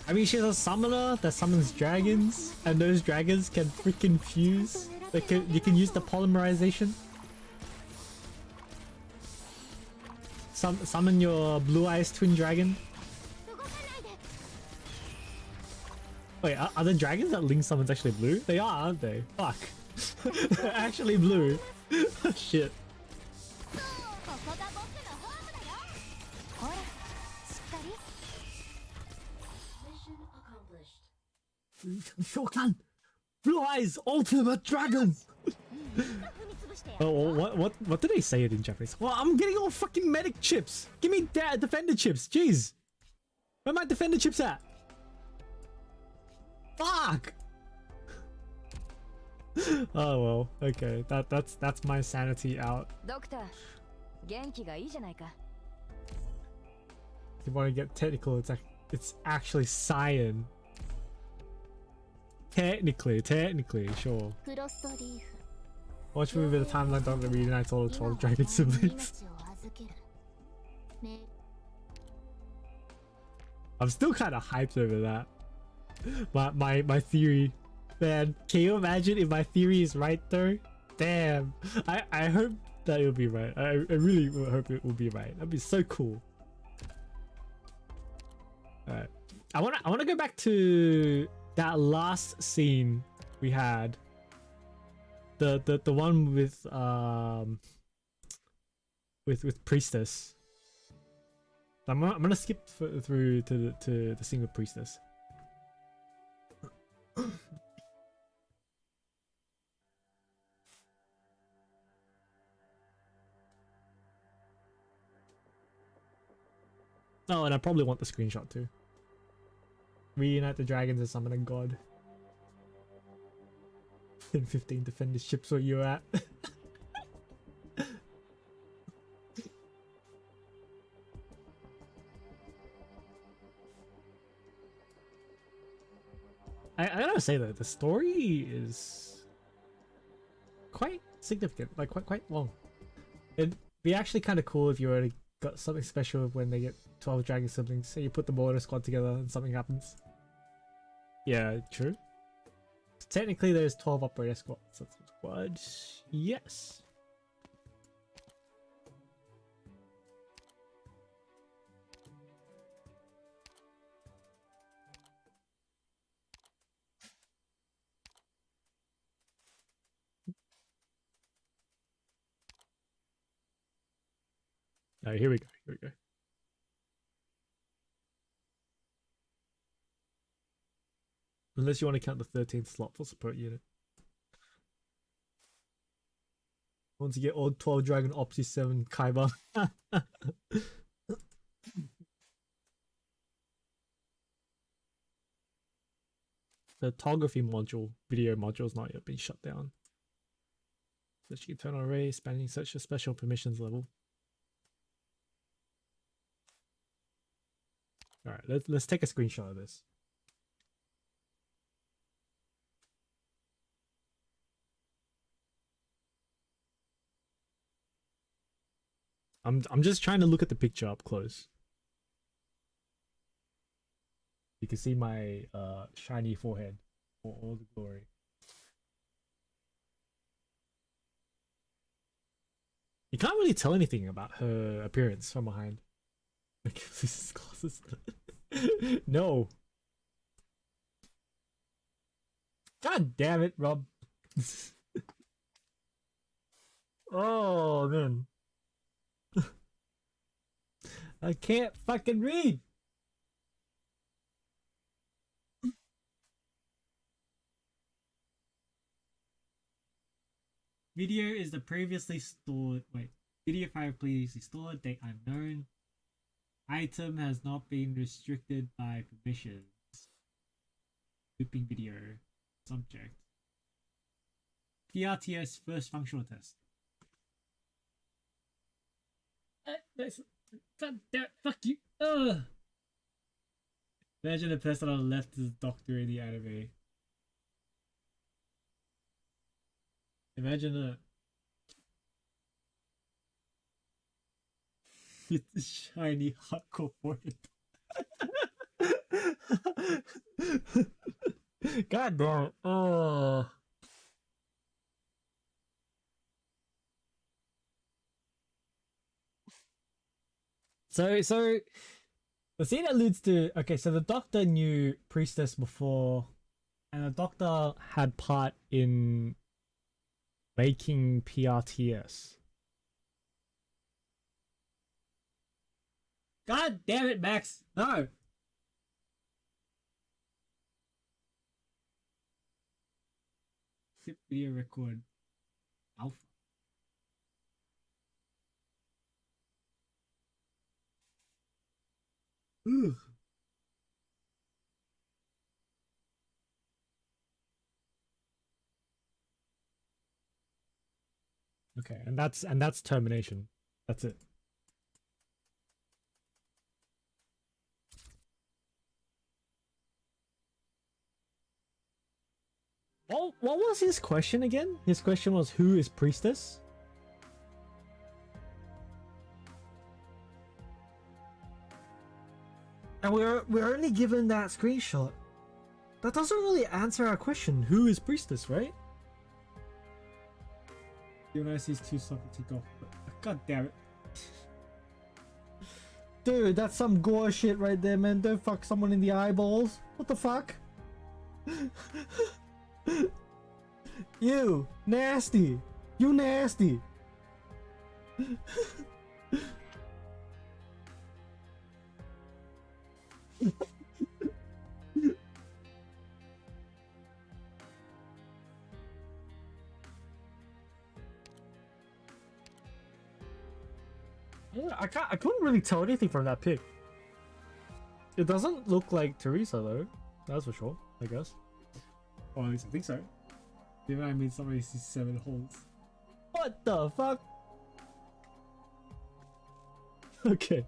I mean, she's a summoner that summons dragons, and those dragons can freaking fuse. You can use the polymerization. Summon your blue eyes twin dragon. Wait, are the dragons that Link summons actually blue? They are, aren't they? Fuck. They're actually blue. Shit.
ここが僕のホームだよほらしっかり
Shokan! Blue eyes ultimate dragon! Oh, what did they say it in Japanese? Well, I'm getting all fucking medic chips. Give me defender chips. Jeez. Where are my defender chips at? Fuck. Oh well, okay. That's my sanity out.
ドクター元気がいいじゃないか
If you want to get technical, it's actually cyan. Technically, sure.
フロストリーフ
Watch me with the timeline dog that reunites all the 12 dragon siblings. I'm still kind of hyped over that. My theory. Man, can you imagine if my theory is right though? Damn. I hope that it'll be right. I really hope it will be right. That'd be so cool. Alright. I wanna go back to that last scene we had. The one with Priestess. I'm gonna skip through to the scene with Priestess. Oh, and I probably want the screenshot too. Reunite the dragons and summon a god. And 15 defender ships where you're at. I gotta say though, the story is quite significant, like quite long. It'd be actually kind of cool if you already got something special when they get 12 dragon siblings, so you put them all in a squad together and something happens. Yeah, true. Technically there's 12 operator squads. That's a squad. Yes. Alright, here we go. Unless you want to count the 13th slot for support unit. Once you get all 12 Dragon Opsi 7 Kaiba. The photography module, video module has not yet been shut down. Search internal array, spanning such a special permissions level. Alright, let's take a screenshot of this. . I'm just trying to look at the picture up close. You can see my shiny forehead for all the glory. You can't really tell anything about her appearance from behind. These glasses. No. God damn it, Rob. Oh man. I can't fucking read. Video is the previously stored. Wait. Video file previously stored. Date unknown. Item has not been restricted by permissions. Looping video. Subject. PRTS first functional test. God damn it, fuck you. Ugh. Imagine the person on the left is Doctor in the anime. Imagine a it's a shiny hardcore forehead. God damn it. Oh. So the scene alludes to, okay, so the Doctor knew Priestess before, and the Doctor had part in making PRTS. God damn it, Max! No! Zip video record alpha. Ugh. Okay, and that's termination. That's it. Oh, what was his question again? His question was, who is Priestess?
And we're only given that screenshot. That doesn't really answer our question.
Who is Priestess, right? Dionysus 2 Socrates golf. God damn it.
Dude, that's some gore shit right there, man. Don't fuck someone in the eyeballs. What the fuck? You nasty. You nasty. I couldn't really tell anything from that pic. It doesn't look like Teresa though. That's for sure, I guess.
Or at least I think so. Even I mean somebody sees 7 holes.
What the fuck?
Okay.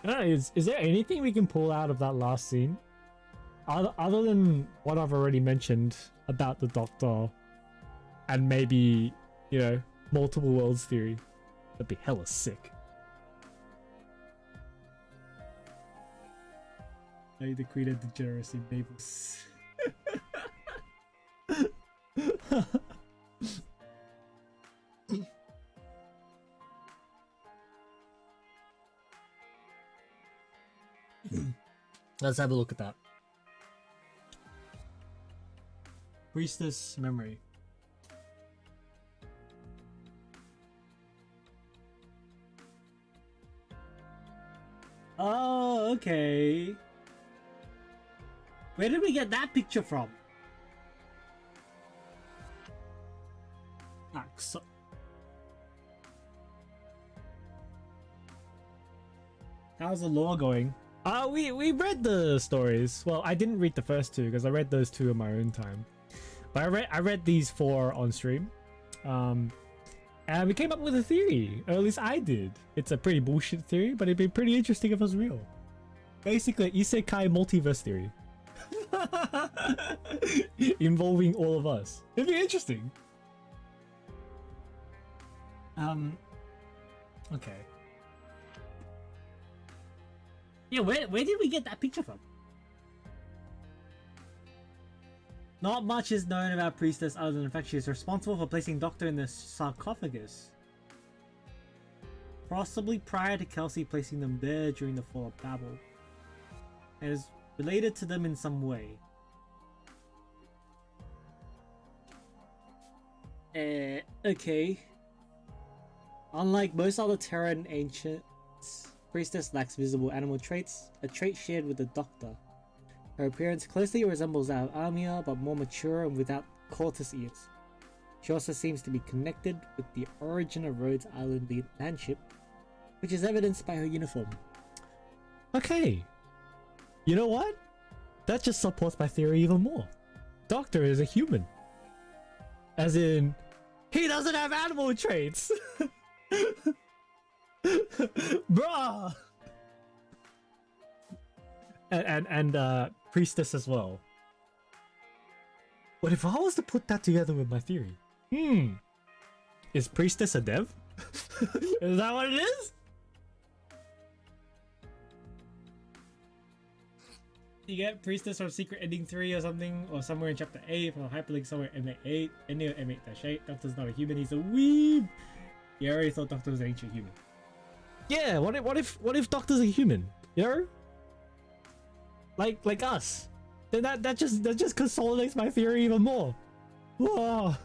Is there anything we can pull out of that last scene? Other than what I've already mentioned about the Doctor and maybe, you know, multiple worlds theory. That'd be hella sick. Like the Queen of Degeneracy Naples. Let's have a look at that. Priestess memory. Oh, okay. Where did we get that picture from? Ah, so how's the lore going? We read the stories. Well, I didn't read the first 2 because I read those 2 in my own time. But I read these 4 on stream. And we came up with a theory. Or at least I did. It's a pretty bullshit theory, but it'd be pretty interesting if it was real. Basically, isekai multiverse theory. Involving all of us. It'd be interesting. Okay. Yeah, where did we get that picture from? Not much is known about Priestess other than the fact she is responsible for placing Doctor in the sarcophagus. Possibly prior to Kelsey placing them there during the fall of Babel. It is related to them in some way. Okay. Unlike most other Terran ancients, Priestess lacks visible animal traits, a trait shared with the Doctor. Her appearance closely resembles that of Amia, but more mature and without tortoise ears. She also seems to be connected with the origin of Rhodes Island landship, which is evidenced by her uniform. Okay. You know what? That just supports my theory even more. Doctor is a human. As in, he doesn't have animal traits. Bruh. And Priestess as well. What if I was to put that together with my theory? Is Priestess a dev? Is that what it is? You get Priestess from Secret Ending 3 or something, or somewhere in Chapter 8, from a hyperlink somewhere M8, ending of M8-8. Doctor's not a human, he's a weeb. You already thought Doctor was an ancient human. Yeah, what if Doctor's a human? You know? Like us. Then that just consolidates my theory even more. Whoa.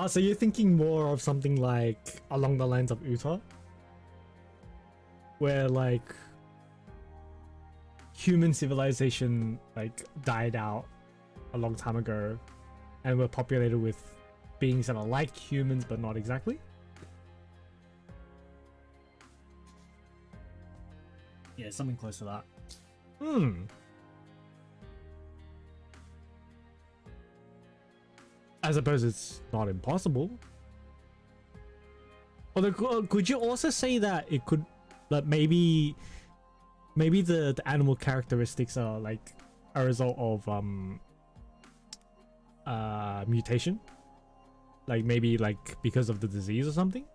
So you're thinking more of something like along the lines of Utah? Where like human civilization like died out a long time ago and were populated with beings that are like humans but not exactly? Yeah, something close to that. I suppose it's not impossible. Although, could you also say that it could, like maybe the animal characteristics are like a result of mutation, like maybe like because of the disease or something?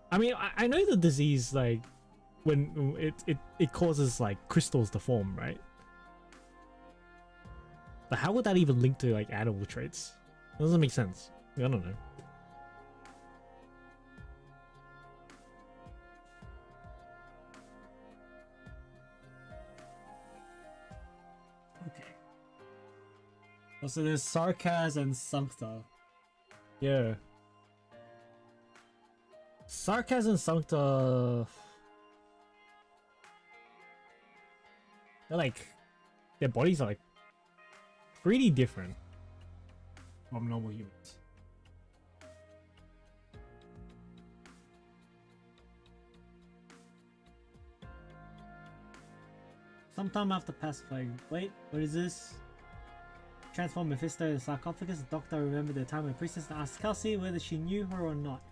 I mean, I know the disease, like when it causes like crystals to form, right? But how would that even link to like animal traits? It doesn't make sense. I don't know. Okay. Also, there's Sarkaz and Sancta. Yeah. Sarkaz and Sancta. They're like, their bodies are like pretty different from normal humans. Sometime after pacifying. Wait, what is this? Transform Mephisto in the sarcophagus. The Doctor remembered the time when Priestess asked Kelsey whether she knew her or not.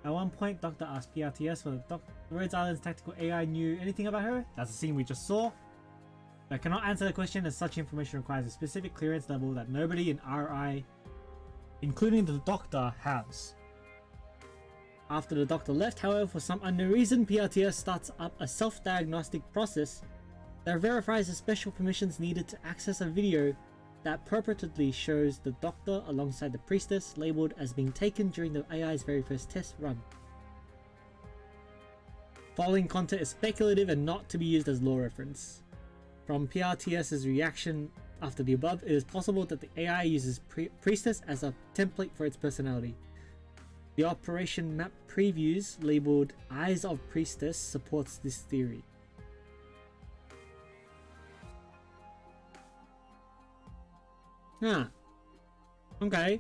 At one point, Doctor asked PRTS whether Rhodes Island's tactical AI knew anything about her. That's the scene we just saw. I cannot answer the question as such information requires a specific clearance level that nobody in RI, including the Doctor, has. After the Doctor left, however, for some unknown reason, PRTS starts up a self-diagnostic process that verifies the special permissions needed to access a video that purportedly shows the Doctor alongside the Priestess labeled as being taken during the AI's very first test run. Following content is speculative and not to be used as lore reference. From PRTS's reaction after the above, it is possible that the AI uses Priestess as a template for its personality. The operation map previews labeled Eyes of Priestess supports this theory. Okay.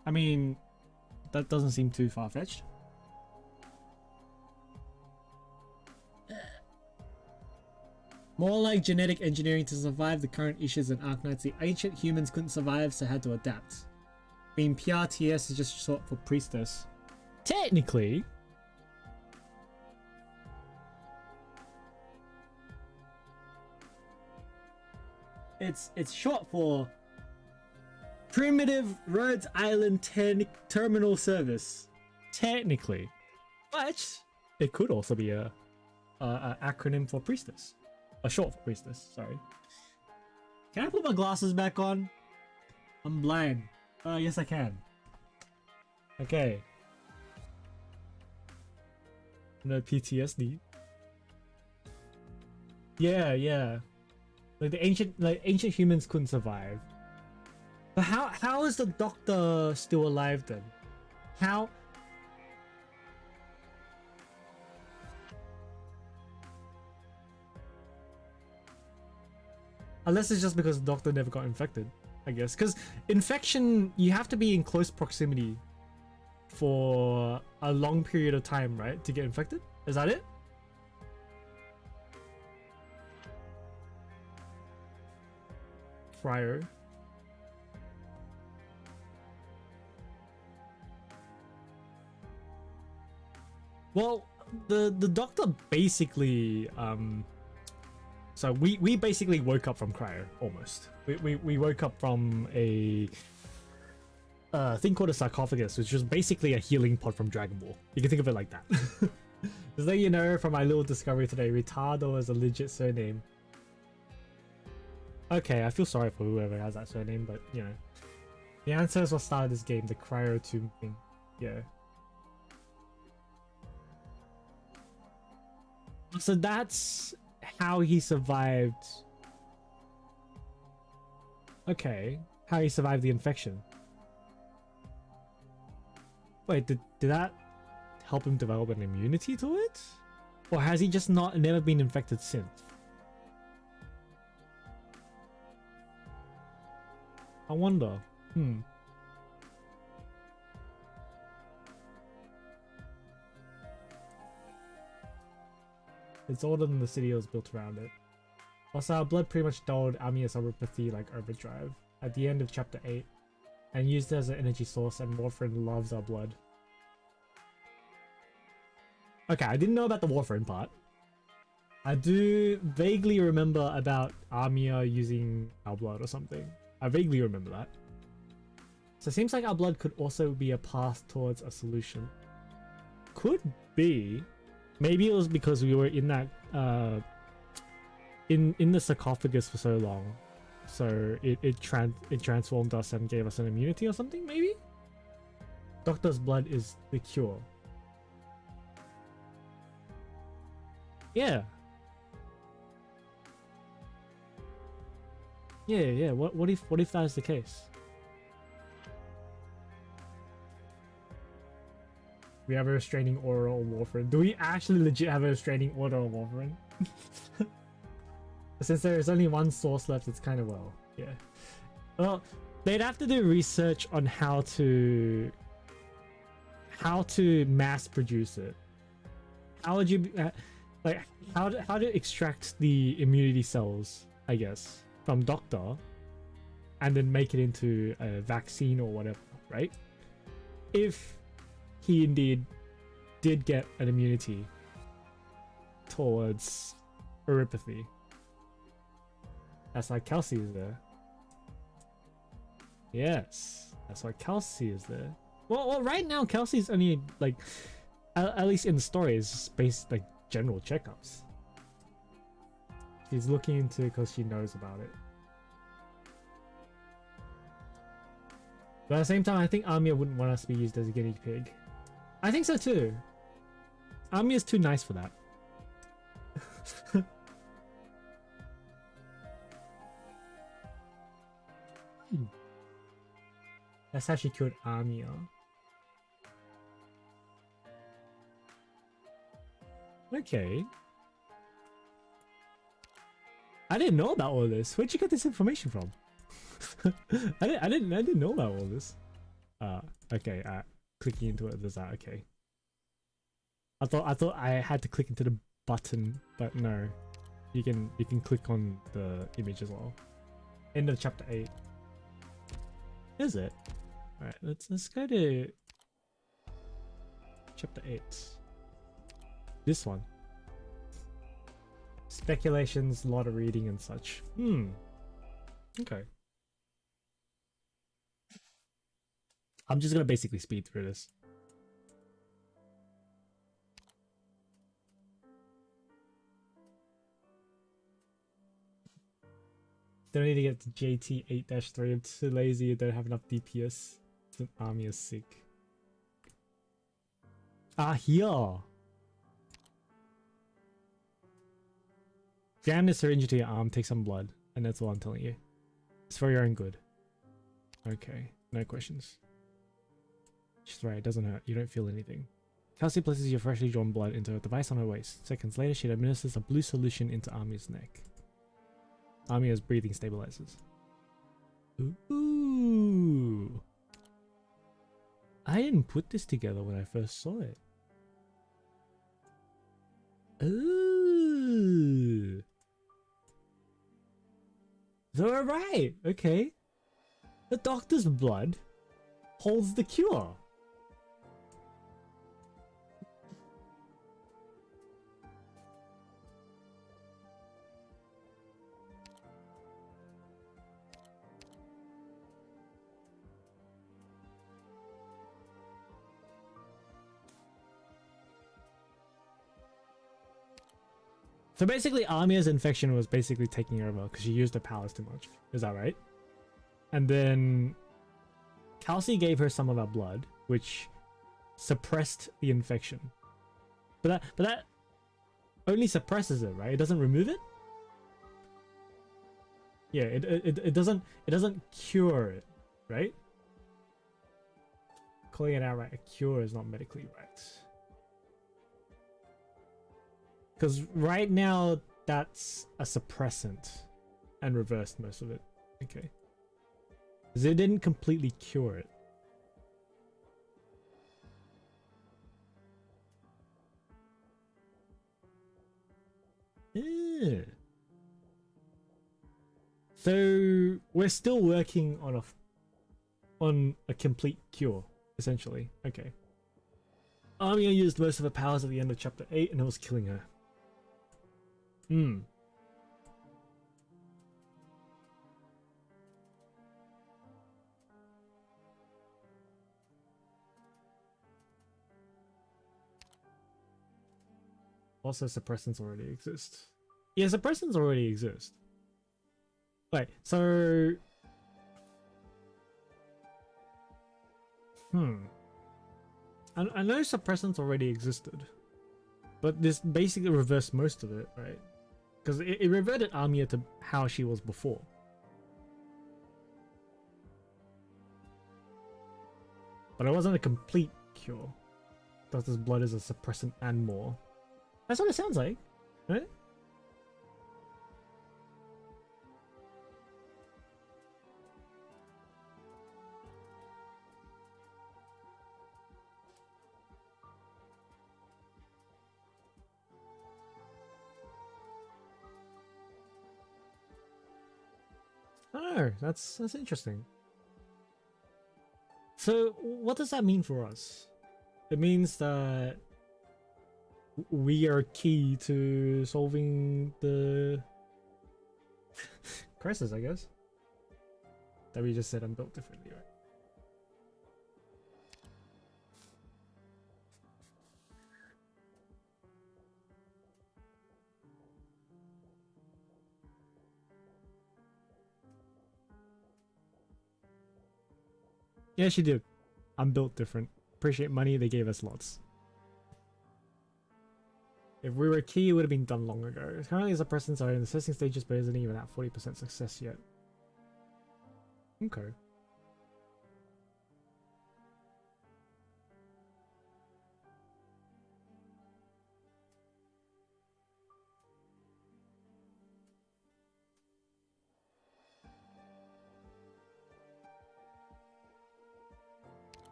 I mean, that doesn't seem too far-fetched. More like genetic engineering to survive the current issues in Arknights. The ancient humans couldn't survive, so had to adapt.
mean, PRTS is just short for priestess.
Technically,
It's short for Primitive Rhodes Island 10 Terminal Service.
technically, but it could also be a acronym for priestess, a short for priestess. Sorry.
Can I put my glasses back on? I'm blind. Yes I can.
Okay. No PTSD. Yeah. Like the ancient humans couldn't survive. But how is the doctor still alive then? How? Unless it's just because the doctor never got infected, I guess. Because infection, you have to be in close proximity for a long period of time, right? To get infected? Is that it? Cryo. Well, the doctor basically so we basically woke up from cryo almost. We woke up from a thing called a sarcophagus, which was basically a healing pod from Dragon Ball. You can think of it like that. Just let you know from my little discovery today, Retardo is a legit surname. Okay, I feel sorry for whoever has that surname, but you know. The answer is what started this game, the cryo tomb thing. Yeah. So that's how he survived. Okay, how he survived the infection. Wait, did that help him develop an immunity to it? Or has he just never been infected since? I wonder. It's older than the city it was built around it. Also, our blood pretty much dulled Amiya's neuropathy like overdrive at the end of chapter 8 and used it as an energy source, and warfarin loves our blood. Okay, I didn't know about the warfarin part. I do vaguely remember about Amiya using our blood or something. I vaguely remember that. So it seems like our blood could also be a path towards a solution. Could be. Maybe it was because we were in that in the sarcophagus for so long, so it transformed us and gave us an immunity or something. Maybe Doctor's blood is the cure. Yeah. What if that is the case? We have a restraining order of warfarin. Do we actually legit have a restraining order of warfarin? Since there is only one source left, it's kind of yeah. Well, they'd have to do research on how to mass produce it. How would you like how to extract the immunity cells, I guess, from Doctor, and then make it into a vaccine or whatever, right? If he indeed did get an immunity towards neuropathy. That's why Kelsey is there. Yes, that's why Kelsey is there. Well, right now Kelsey's only like, at least in the story, is just based like general checkups. She's looking into it because she knows about it. But at the same time, I think Amiya wouldn't want us to be used as a guinea pig. I think so too. Amiya's too nice for that. That's how she killed Amiya. Okay. I didn't know about all this. Where'd you get this information from? I didn't know about all this. Okay. Clicking into it, there's that. Okay. I thought I had to click into the button, but no. You can click on the image as well. End of chapter 8. Is it? Alright, let's go to chapter 8. This one. Speculations, a lot of reading and such. Okay. I'm just gonna basically speed through this. Don't need to get to JT 8-3. I'm too lazy. I don't have enough DPS. The army is sick. Ah, here. Jam this syringe into your arm, take some blood, and that's all I'm telling you. It's for your own good. Okay, no questions. She's right, it doesn't hurt. You don't feel anything. Kelsey places your freshly drawn blood into a device on her waist. Seconds later, she administers a blue solution into Armia's neck. Armia's breathing stabilizes. Ooh. I didn't put this together when I first saw it. Ooh. So alright, okay. The doctor's blood holds the cure. So basically, Armia's infection was basically taking over because she used her powers too much. Is that right? And then Kelsey gave her some of her blood, which suppressed the infection. But that only suppresses it, right? It doesn't remove it. Yeah, it doesn't cure it, right? Calling it outright a cure is not medically right. Because right now, that's a suppressant and reversed most of it. Okay. Because it didn't completely cure it. Yeah. So we're still working on a complete cure, essentially. Okay. Armia used most of her powers at the end of chapter 8 and it was killing her. Also, suppressants already exist. Yeah, suppressants already exist. Wait, so... I know suppressants already existed. But this basically reversed most of it, right? Because it reverted Armia to how she was before. But it wasn't a complete cure. Doctor's blood is a suppressant and more. That's what it sounds like, right? Oh, that's interesting. So, what does that mean for us? It means that we are key to solving the crisis, I guess. That we just said I'm built differently, right? Yeah, she did. I'm built different. Appreciate money, they gave us lots. If we were key, it would have been done long ago. Currently, suppressants are in the testing stages, but isn't even at 40% success yet. Okay.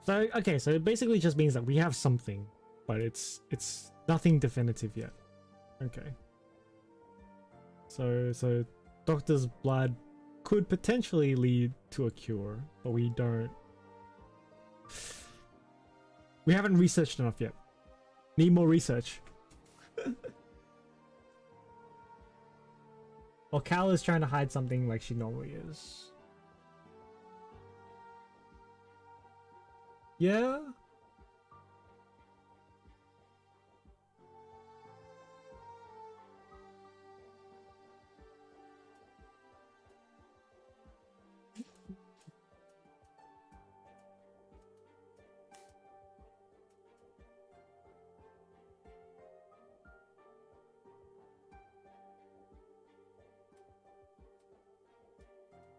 So, okay, so it basically just means that we have something, but it's nothing definitive yet. Okay. So Doctor's blood could potentially lead to a cure, but we don't We haven't researched enough yet. Need more research. Well, Cal is trying to hide something like she normally is. Yeah?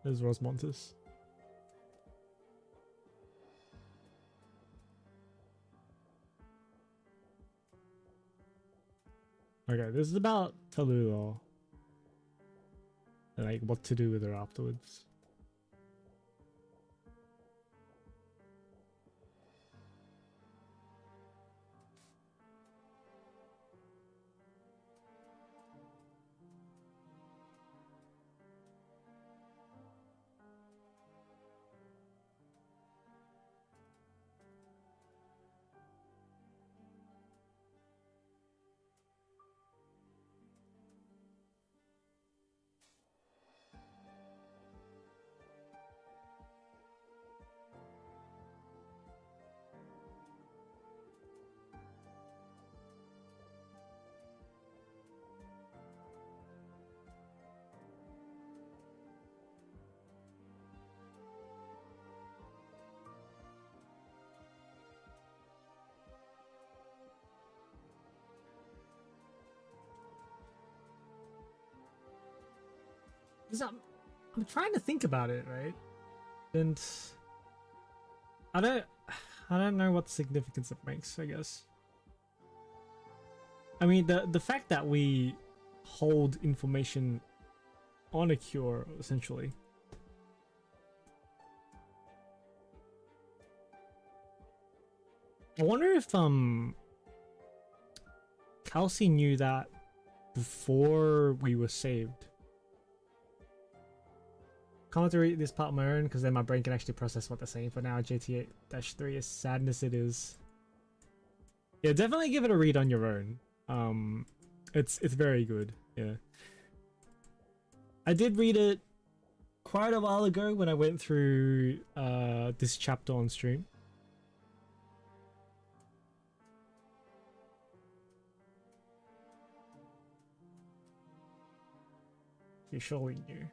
There's Rosmontis. Okay, this is about Tallulah. And like what to do with her afterwards. I'm trying to think about it, right? And I don't know what significance it makes, I guess. I mean, the fact that we hold information on a cure, essentially. I wonder if Kelsey knew that before we were saved. Can't to read this part on my own because then my brain can actually process what they're saying. For now, JT8-3 is sadness it is. Yeah, definitely give it a read on your own. It's very good. Yeah, I did read it quite a while ago when I went through this chapter on stream. You surely knew.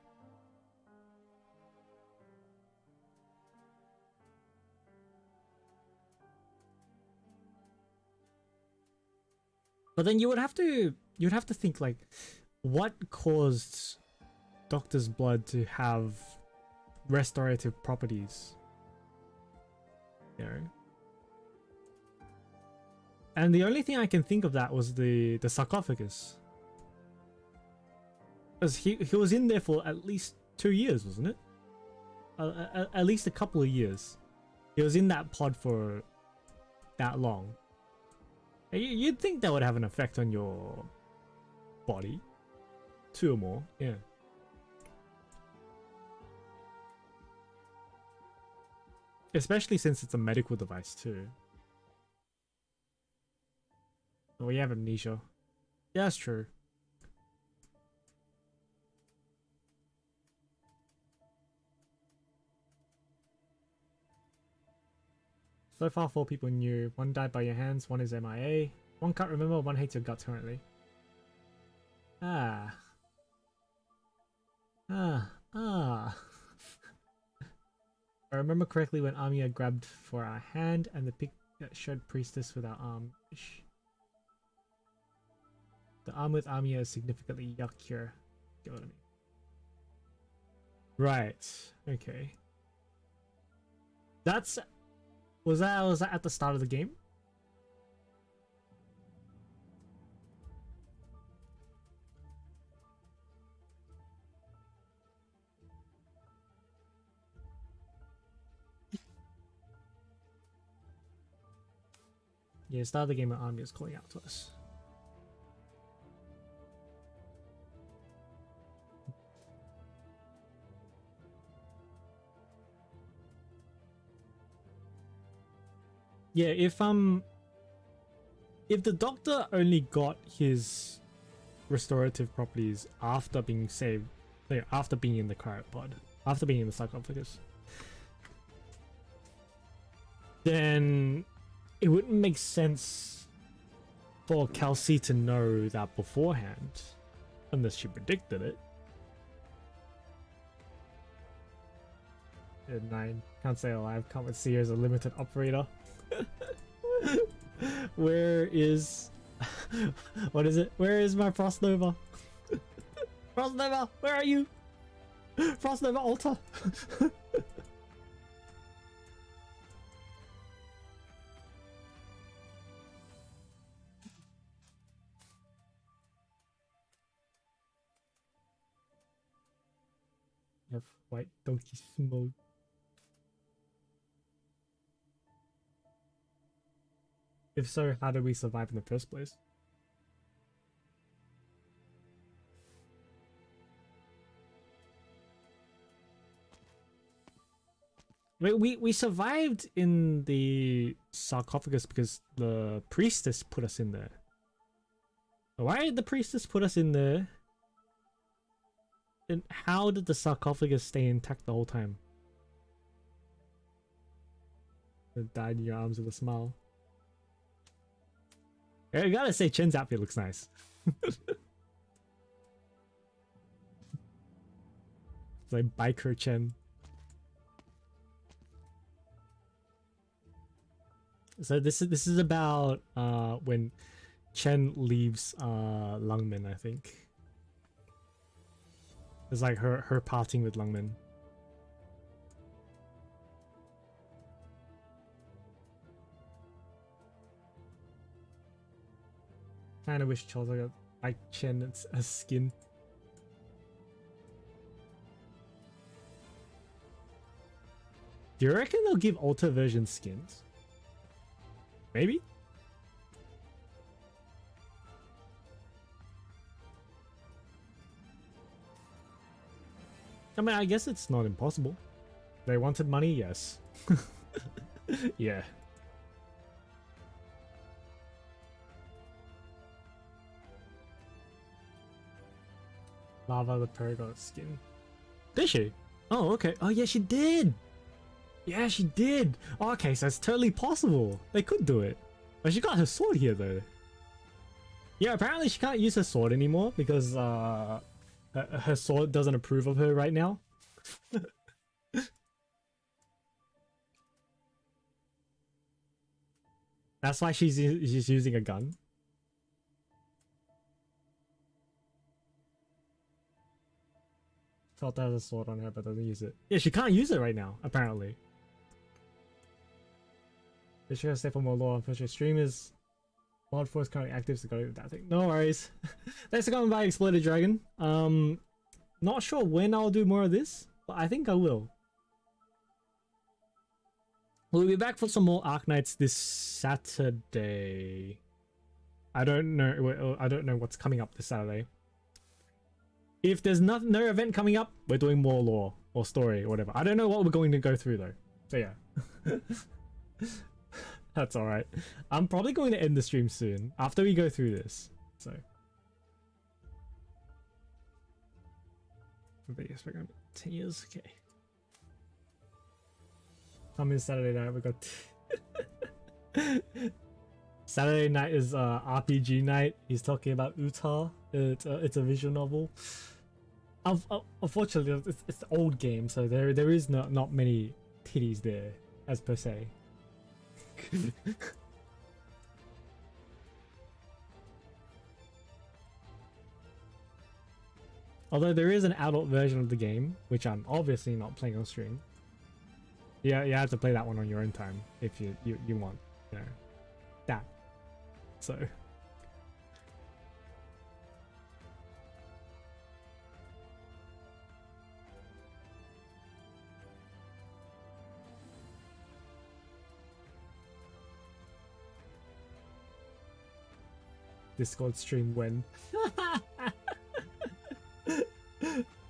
But then you'd have to think like, what caused Doctor's blood to have restorative properties? You know? And the only thing I can think of that was the sarcophagus. Because he was in there for at least 2 years, wasn't it? At least a couple of years. He was in that pod for that long. You'd think that would have an effect on your body. 2 or more, yeah. Especially since it's a medical device too. Oh, you have amnesia. Yeah, that's true. So far, 4 people knew. 1 died by your hands, 1 is MIA. 1 can't remember, 1 hates your guts currently. Ah. If I remember correctly, when Amiya grabbed for our hand and the pic that showed priestess with our arm. The arm with Amiya is significantly yuckier. Get what I mean. Right. Okay. Was that at the start of the game? Yeah, start of the game, Army is calling out to us. yeah, if the doctor only got his restorative properties after being saved, like after being in the cryopod, after being in the sarcophagus, then it wouldn't make sense for Kelsey to know that beforehand, unless she predicted it. 9. Can't stay alive. Can't wait to see her as a limited operator. Where is... what is it? Where is my Frost Nova? Frost Nova, where are you? Frost Nova Altar. Have white donkey smoke. If so, how did we survive in the first place? We survived in the sarcophagus because the priestess put us in there. Why did the priestess put us in there? And how did the sarcophagus stay intact the whole time? It died in your arms with a smile. I gotta say, Chen's outfit looks nice. It's like biker Chen. So this is about when Chen leaves Lungmin, I think. It's like her parting with Lungmin. Kinda wish Charles got like Chen as skin. Do you reckon they'll give Alter version skins? Maybe? I mean, I guess it's not impossible. They wanted money, yes. Yeah. Lava the Paragon skin. Did she? Oh, okay. Oh, yeah, she did. Yeah, she did. Oh, okay, so it's totally possible. They could do it. But she got her sword here, though. Yeah, apparently she can't use her sword anymore because her sword doesn't approve of her right now. That's why she's using a gun. Felt has a sword on her but doesn't use it. Yeah, she can't use it right now, apparently. They should have stay for more lore. Unfortunately, stream is mod force currently active, so gotta do that thing. No worries. Thanks for coming by, Exploded Dragon. Not sure when I'll do more of this, but I think I will. We'll be back for some more Arknights this Saturday. I don't know what's coming up this Saturday. If there's no event coming up, we're doing more lore or story or whatever. I don't know what we're going to go through though. So yeah. That's alright. I'm probably going to end the stream soon after we go through this. So. Yes, we're going to 10 years. Okay. Coming Saturday night, we got Saturday night is RPG night. He's talking about Uta. It's a visual novel. Unfortunately, it's the old game, so there is not many titties there as per se. Although there is an adult version of the game, which I'm obviously not playing on stream. Yeah, you have to play that one on your own time if you want, you know, that. So. Discord stream when?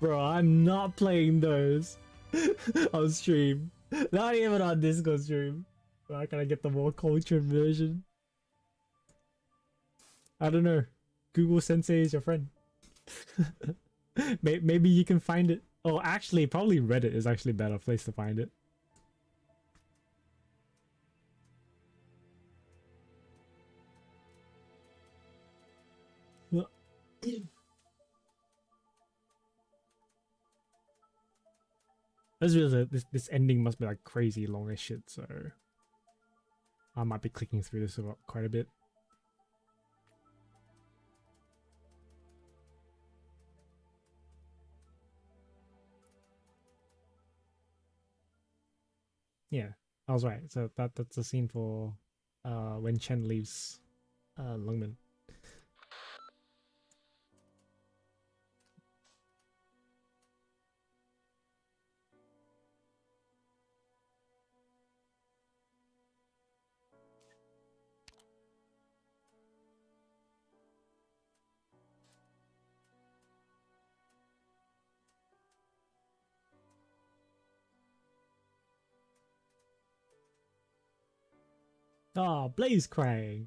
Bro, I'm not playing those on stream. Not even on Discord stream. Why can I get the more cultured version? I don't know. Google Sensei is your friend. Maybe you can find it. Oh, actually, probably Reddit is actually a better place to find it. This ending must be like crazy long as shit, so I might be clicking through this quite a bit. Yeah, I was right. So that's the scene for when Chen leaves Lungmen. Ah, Blaze crying.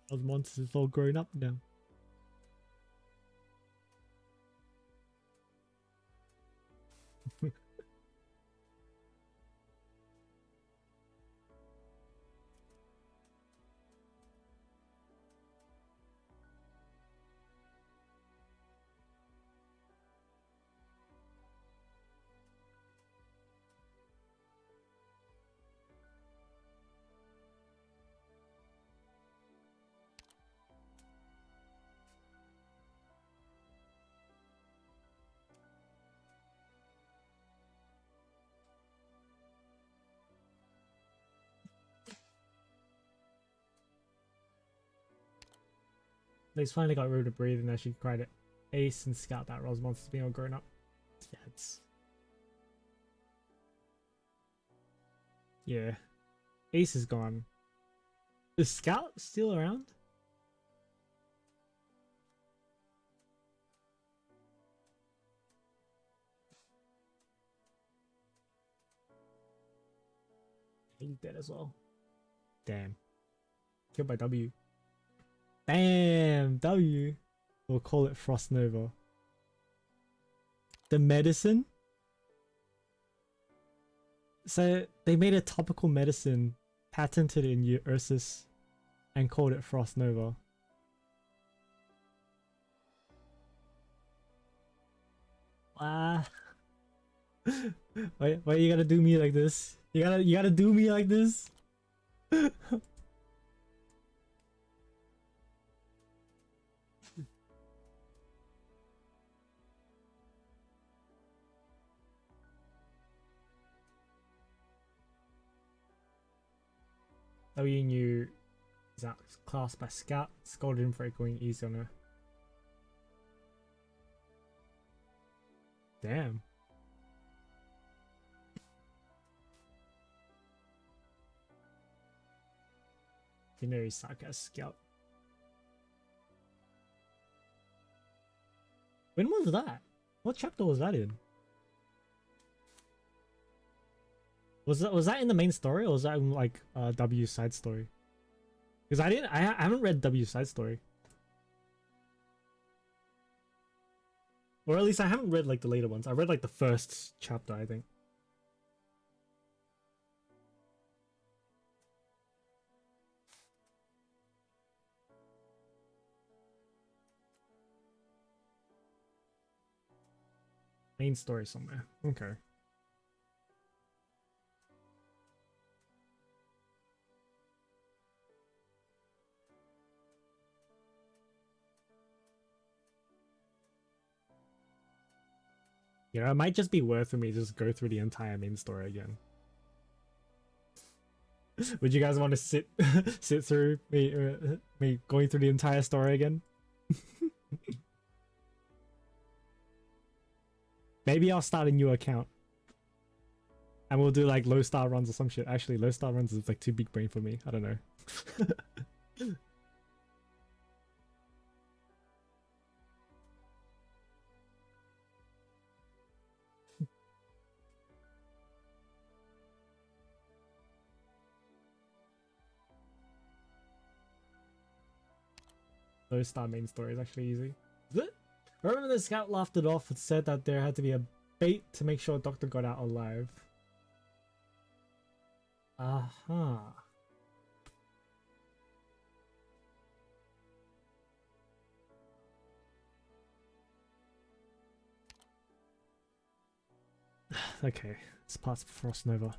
Those monsters are all grown up now. Blaze finally got room to breathe, and she cried at Ace and Scout that Rose monsters being all grown up. Yeah. Ace is gone. Is Scout still around? He's dead as well. Damn. Killed by W. Damn, W. We'll call it Frost Nova. The medicine? So they made a topical medicine, patented in Ursus, and called it Frost Nova. Ah. Why you gotta do me like this? You gotta do me like this? W knew is out class by Scout, scolded him for going easy on her. Damn. You know he's sarcastic Scout. When was that? What chapter was that in? Was that in the main story, or was that in like W's side story? Because I haven't read W's side story, or at least I haven't read like the later ones. I read like the first chapter, I think. Main story somewhere. Okay. You know, it might just be worth for me to just go through the entire main story again. Would you guys want to sit through me going through the entire story again? Maybe I'll start a new account. And we'll do like low star runs or some shit. Actually, low star runs is like too big brain for me. I don't know. Those star main story is actually easy. Is it? I remember the scout laughed it off and said that there had to be a bait to make sure Doctor got out alive. Aha. Okay, let's pass Frost Nova.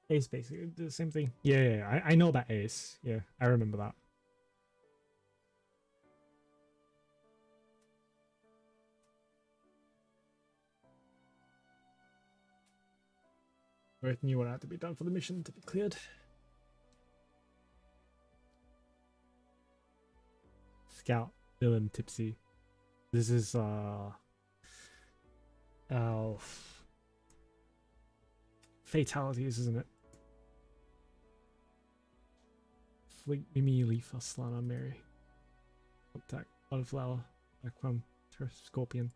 Ace basically the same thing. Yeah, I know about Ace. Yeah, I remember that. Both knew what had to be done for the mission to be cleared. Scout, villain, tipsy. This is fatalities, isn't it? Fleet, Mimi, Leaf, Aslana, Mary. Contact, Butterflower, Aquam, Scorpion.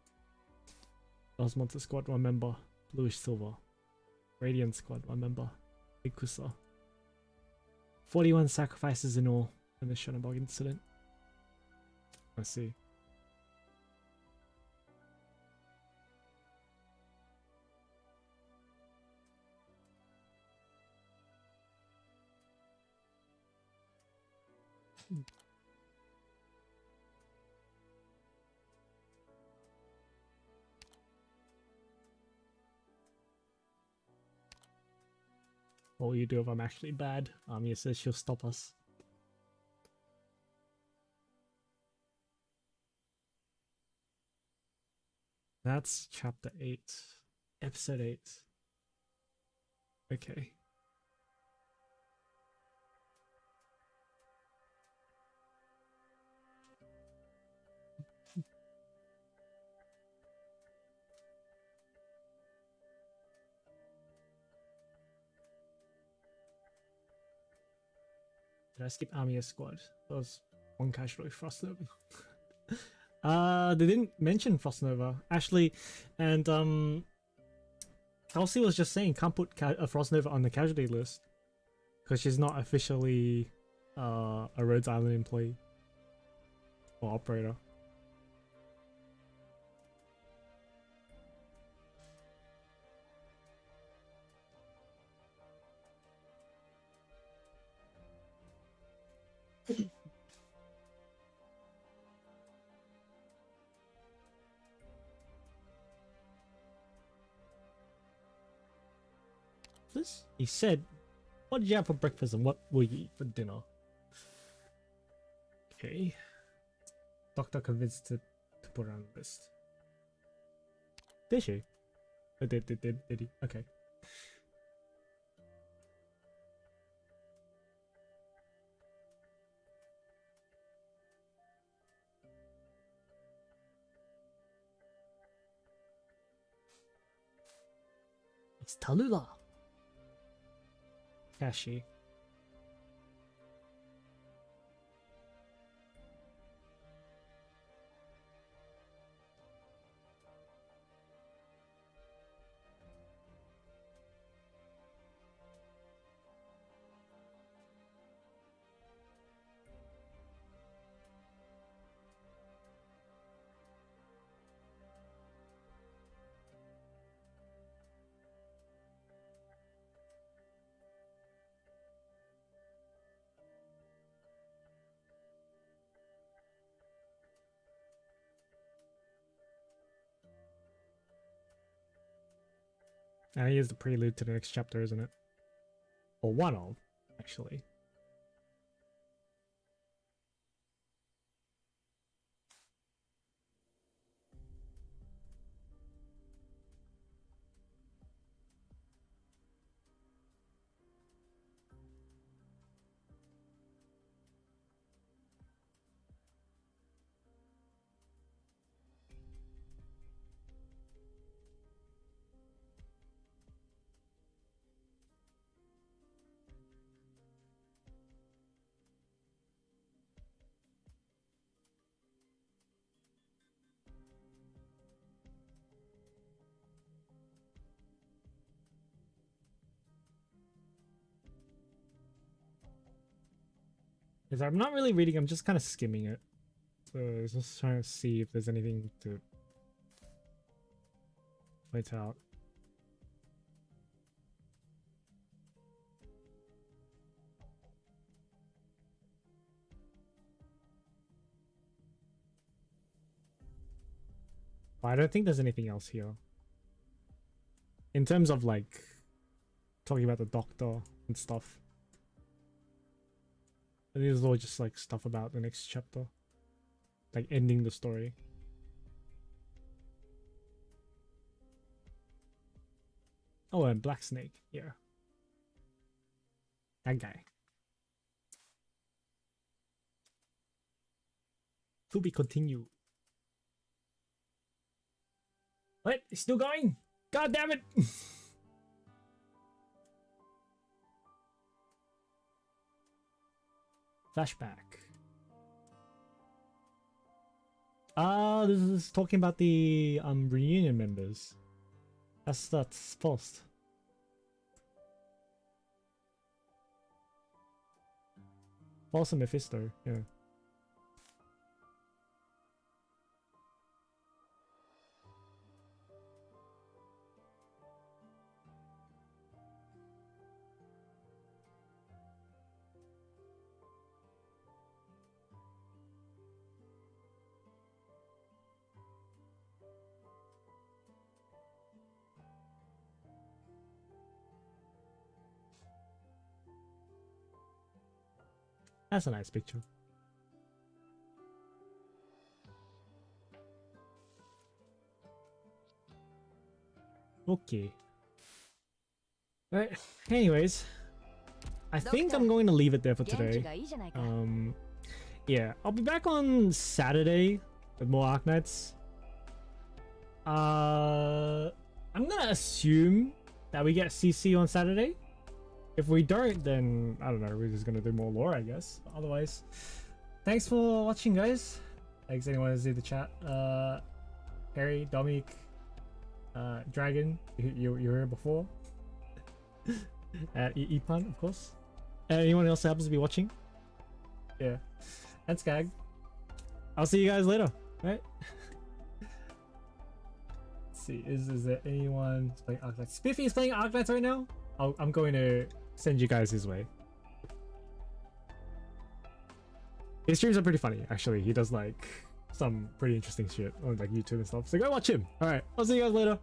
Lost Monster Squad, 1 member. Bluish Silver. Radiant Squad, 1 member. Ikusa. 41 sacrifices in all in the Shunabog incident. I see. What will you do if I'm actually bad? Amia says she'll stop us. That's chapter 8. Episode 8. Okay. Did I skip Amia squad? That was one casualty Frost Nova. They didn't mention Frost Nova. Ashley and Kelsey was just saying can't put a Frost Nova on the casualty list because she's not officially a Rhodes Island employee or operator. This? He said, what did you have for breakfast and what will you eat for dinner? Okay. Doctor convinced to put her on the list. Did she? Did he? Okay. It's Tallulah. Kashi. And here's the prelude to the next chapter, isn't it? Or one of, actually. Because I'm not really reading, I'm just kind of skimming it. So I was just trying to see if there's anything to point out. But I don't think there's anything else here. In terms of like talking about the doctor and stuff. I think it's all just like stuff about the next chapter. Like ending the story. Oh, and Black Snake, yeah. That guy. To be continued. What? It's still going? God damn it! Flashback. This is talking about the reunion members. That's post. Also Mephisto, yeah. That's a nice picture. Okay. Right. Anyways, I think I'm going to leave it there for today. Yeah, I'll be back on Saturday with more Arknights. I'm gonna assume that we get CC on Saturday. If we don't, then I don't know, we're just gonna do more lore, I guess. But otherwise, thanks for watching, guys. Thanks anyone who's in the chat. Harry, Dominic, Dragon, you were here before. Epan, of course. Anyone else that happens to be watching? Yeah. And Skag. I'll see you guys later, right? Let's see, is there anyone playing Arknights? Spiffy is playing Arknights right now? I'm going to send you guys his way. His streams are pretty funny, actually. He does like some pretty interesting shit on like YouTube and stuff. So go watch him. Alright, I'll see you guys later.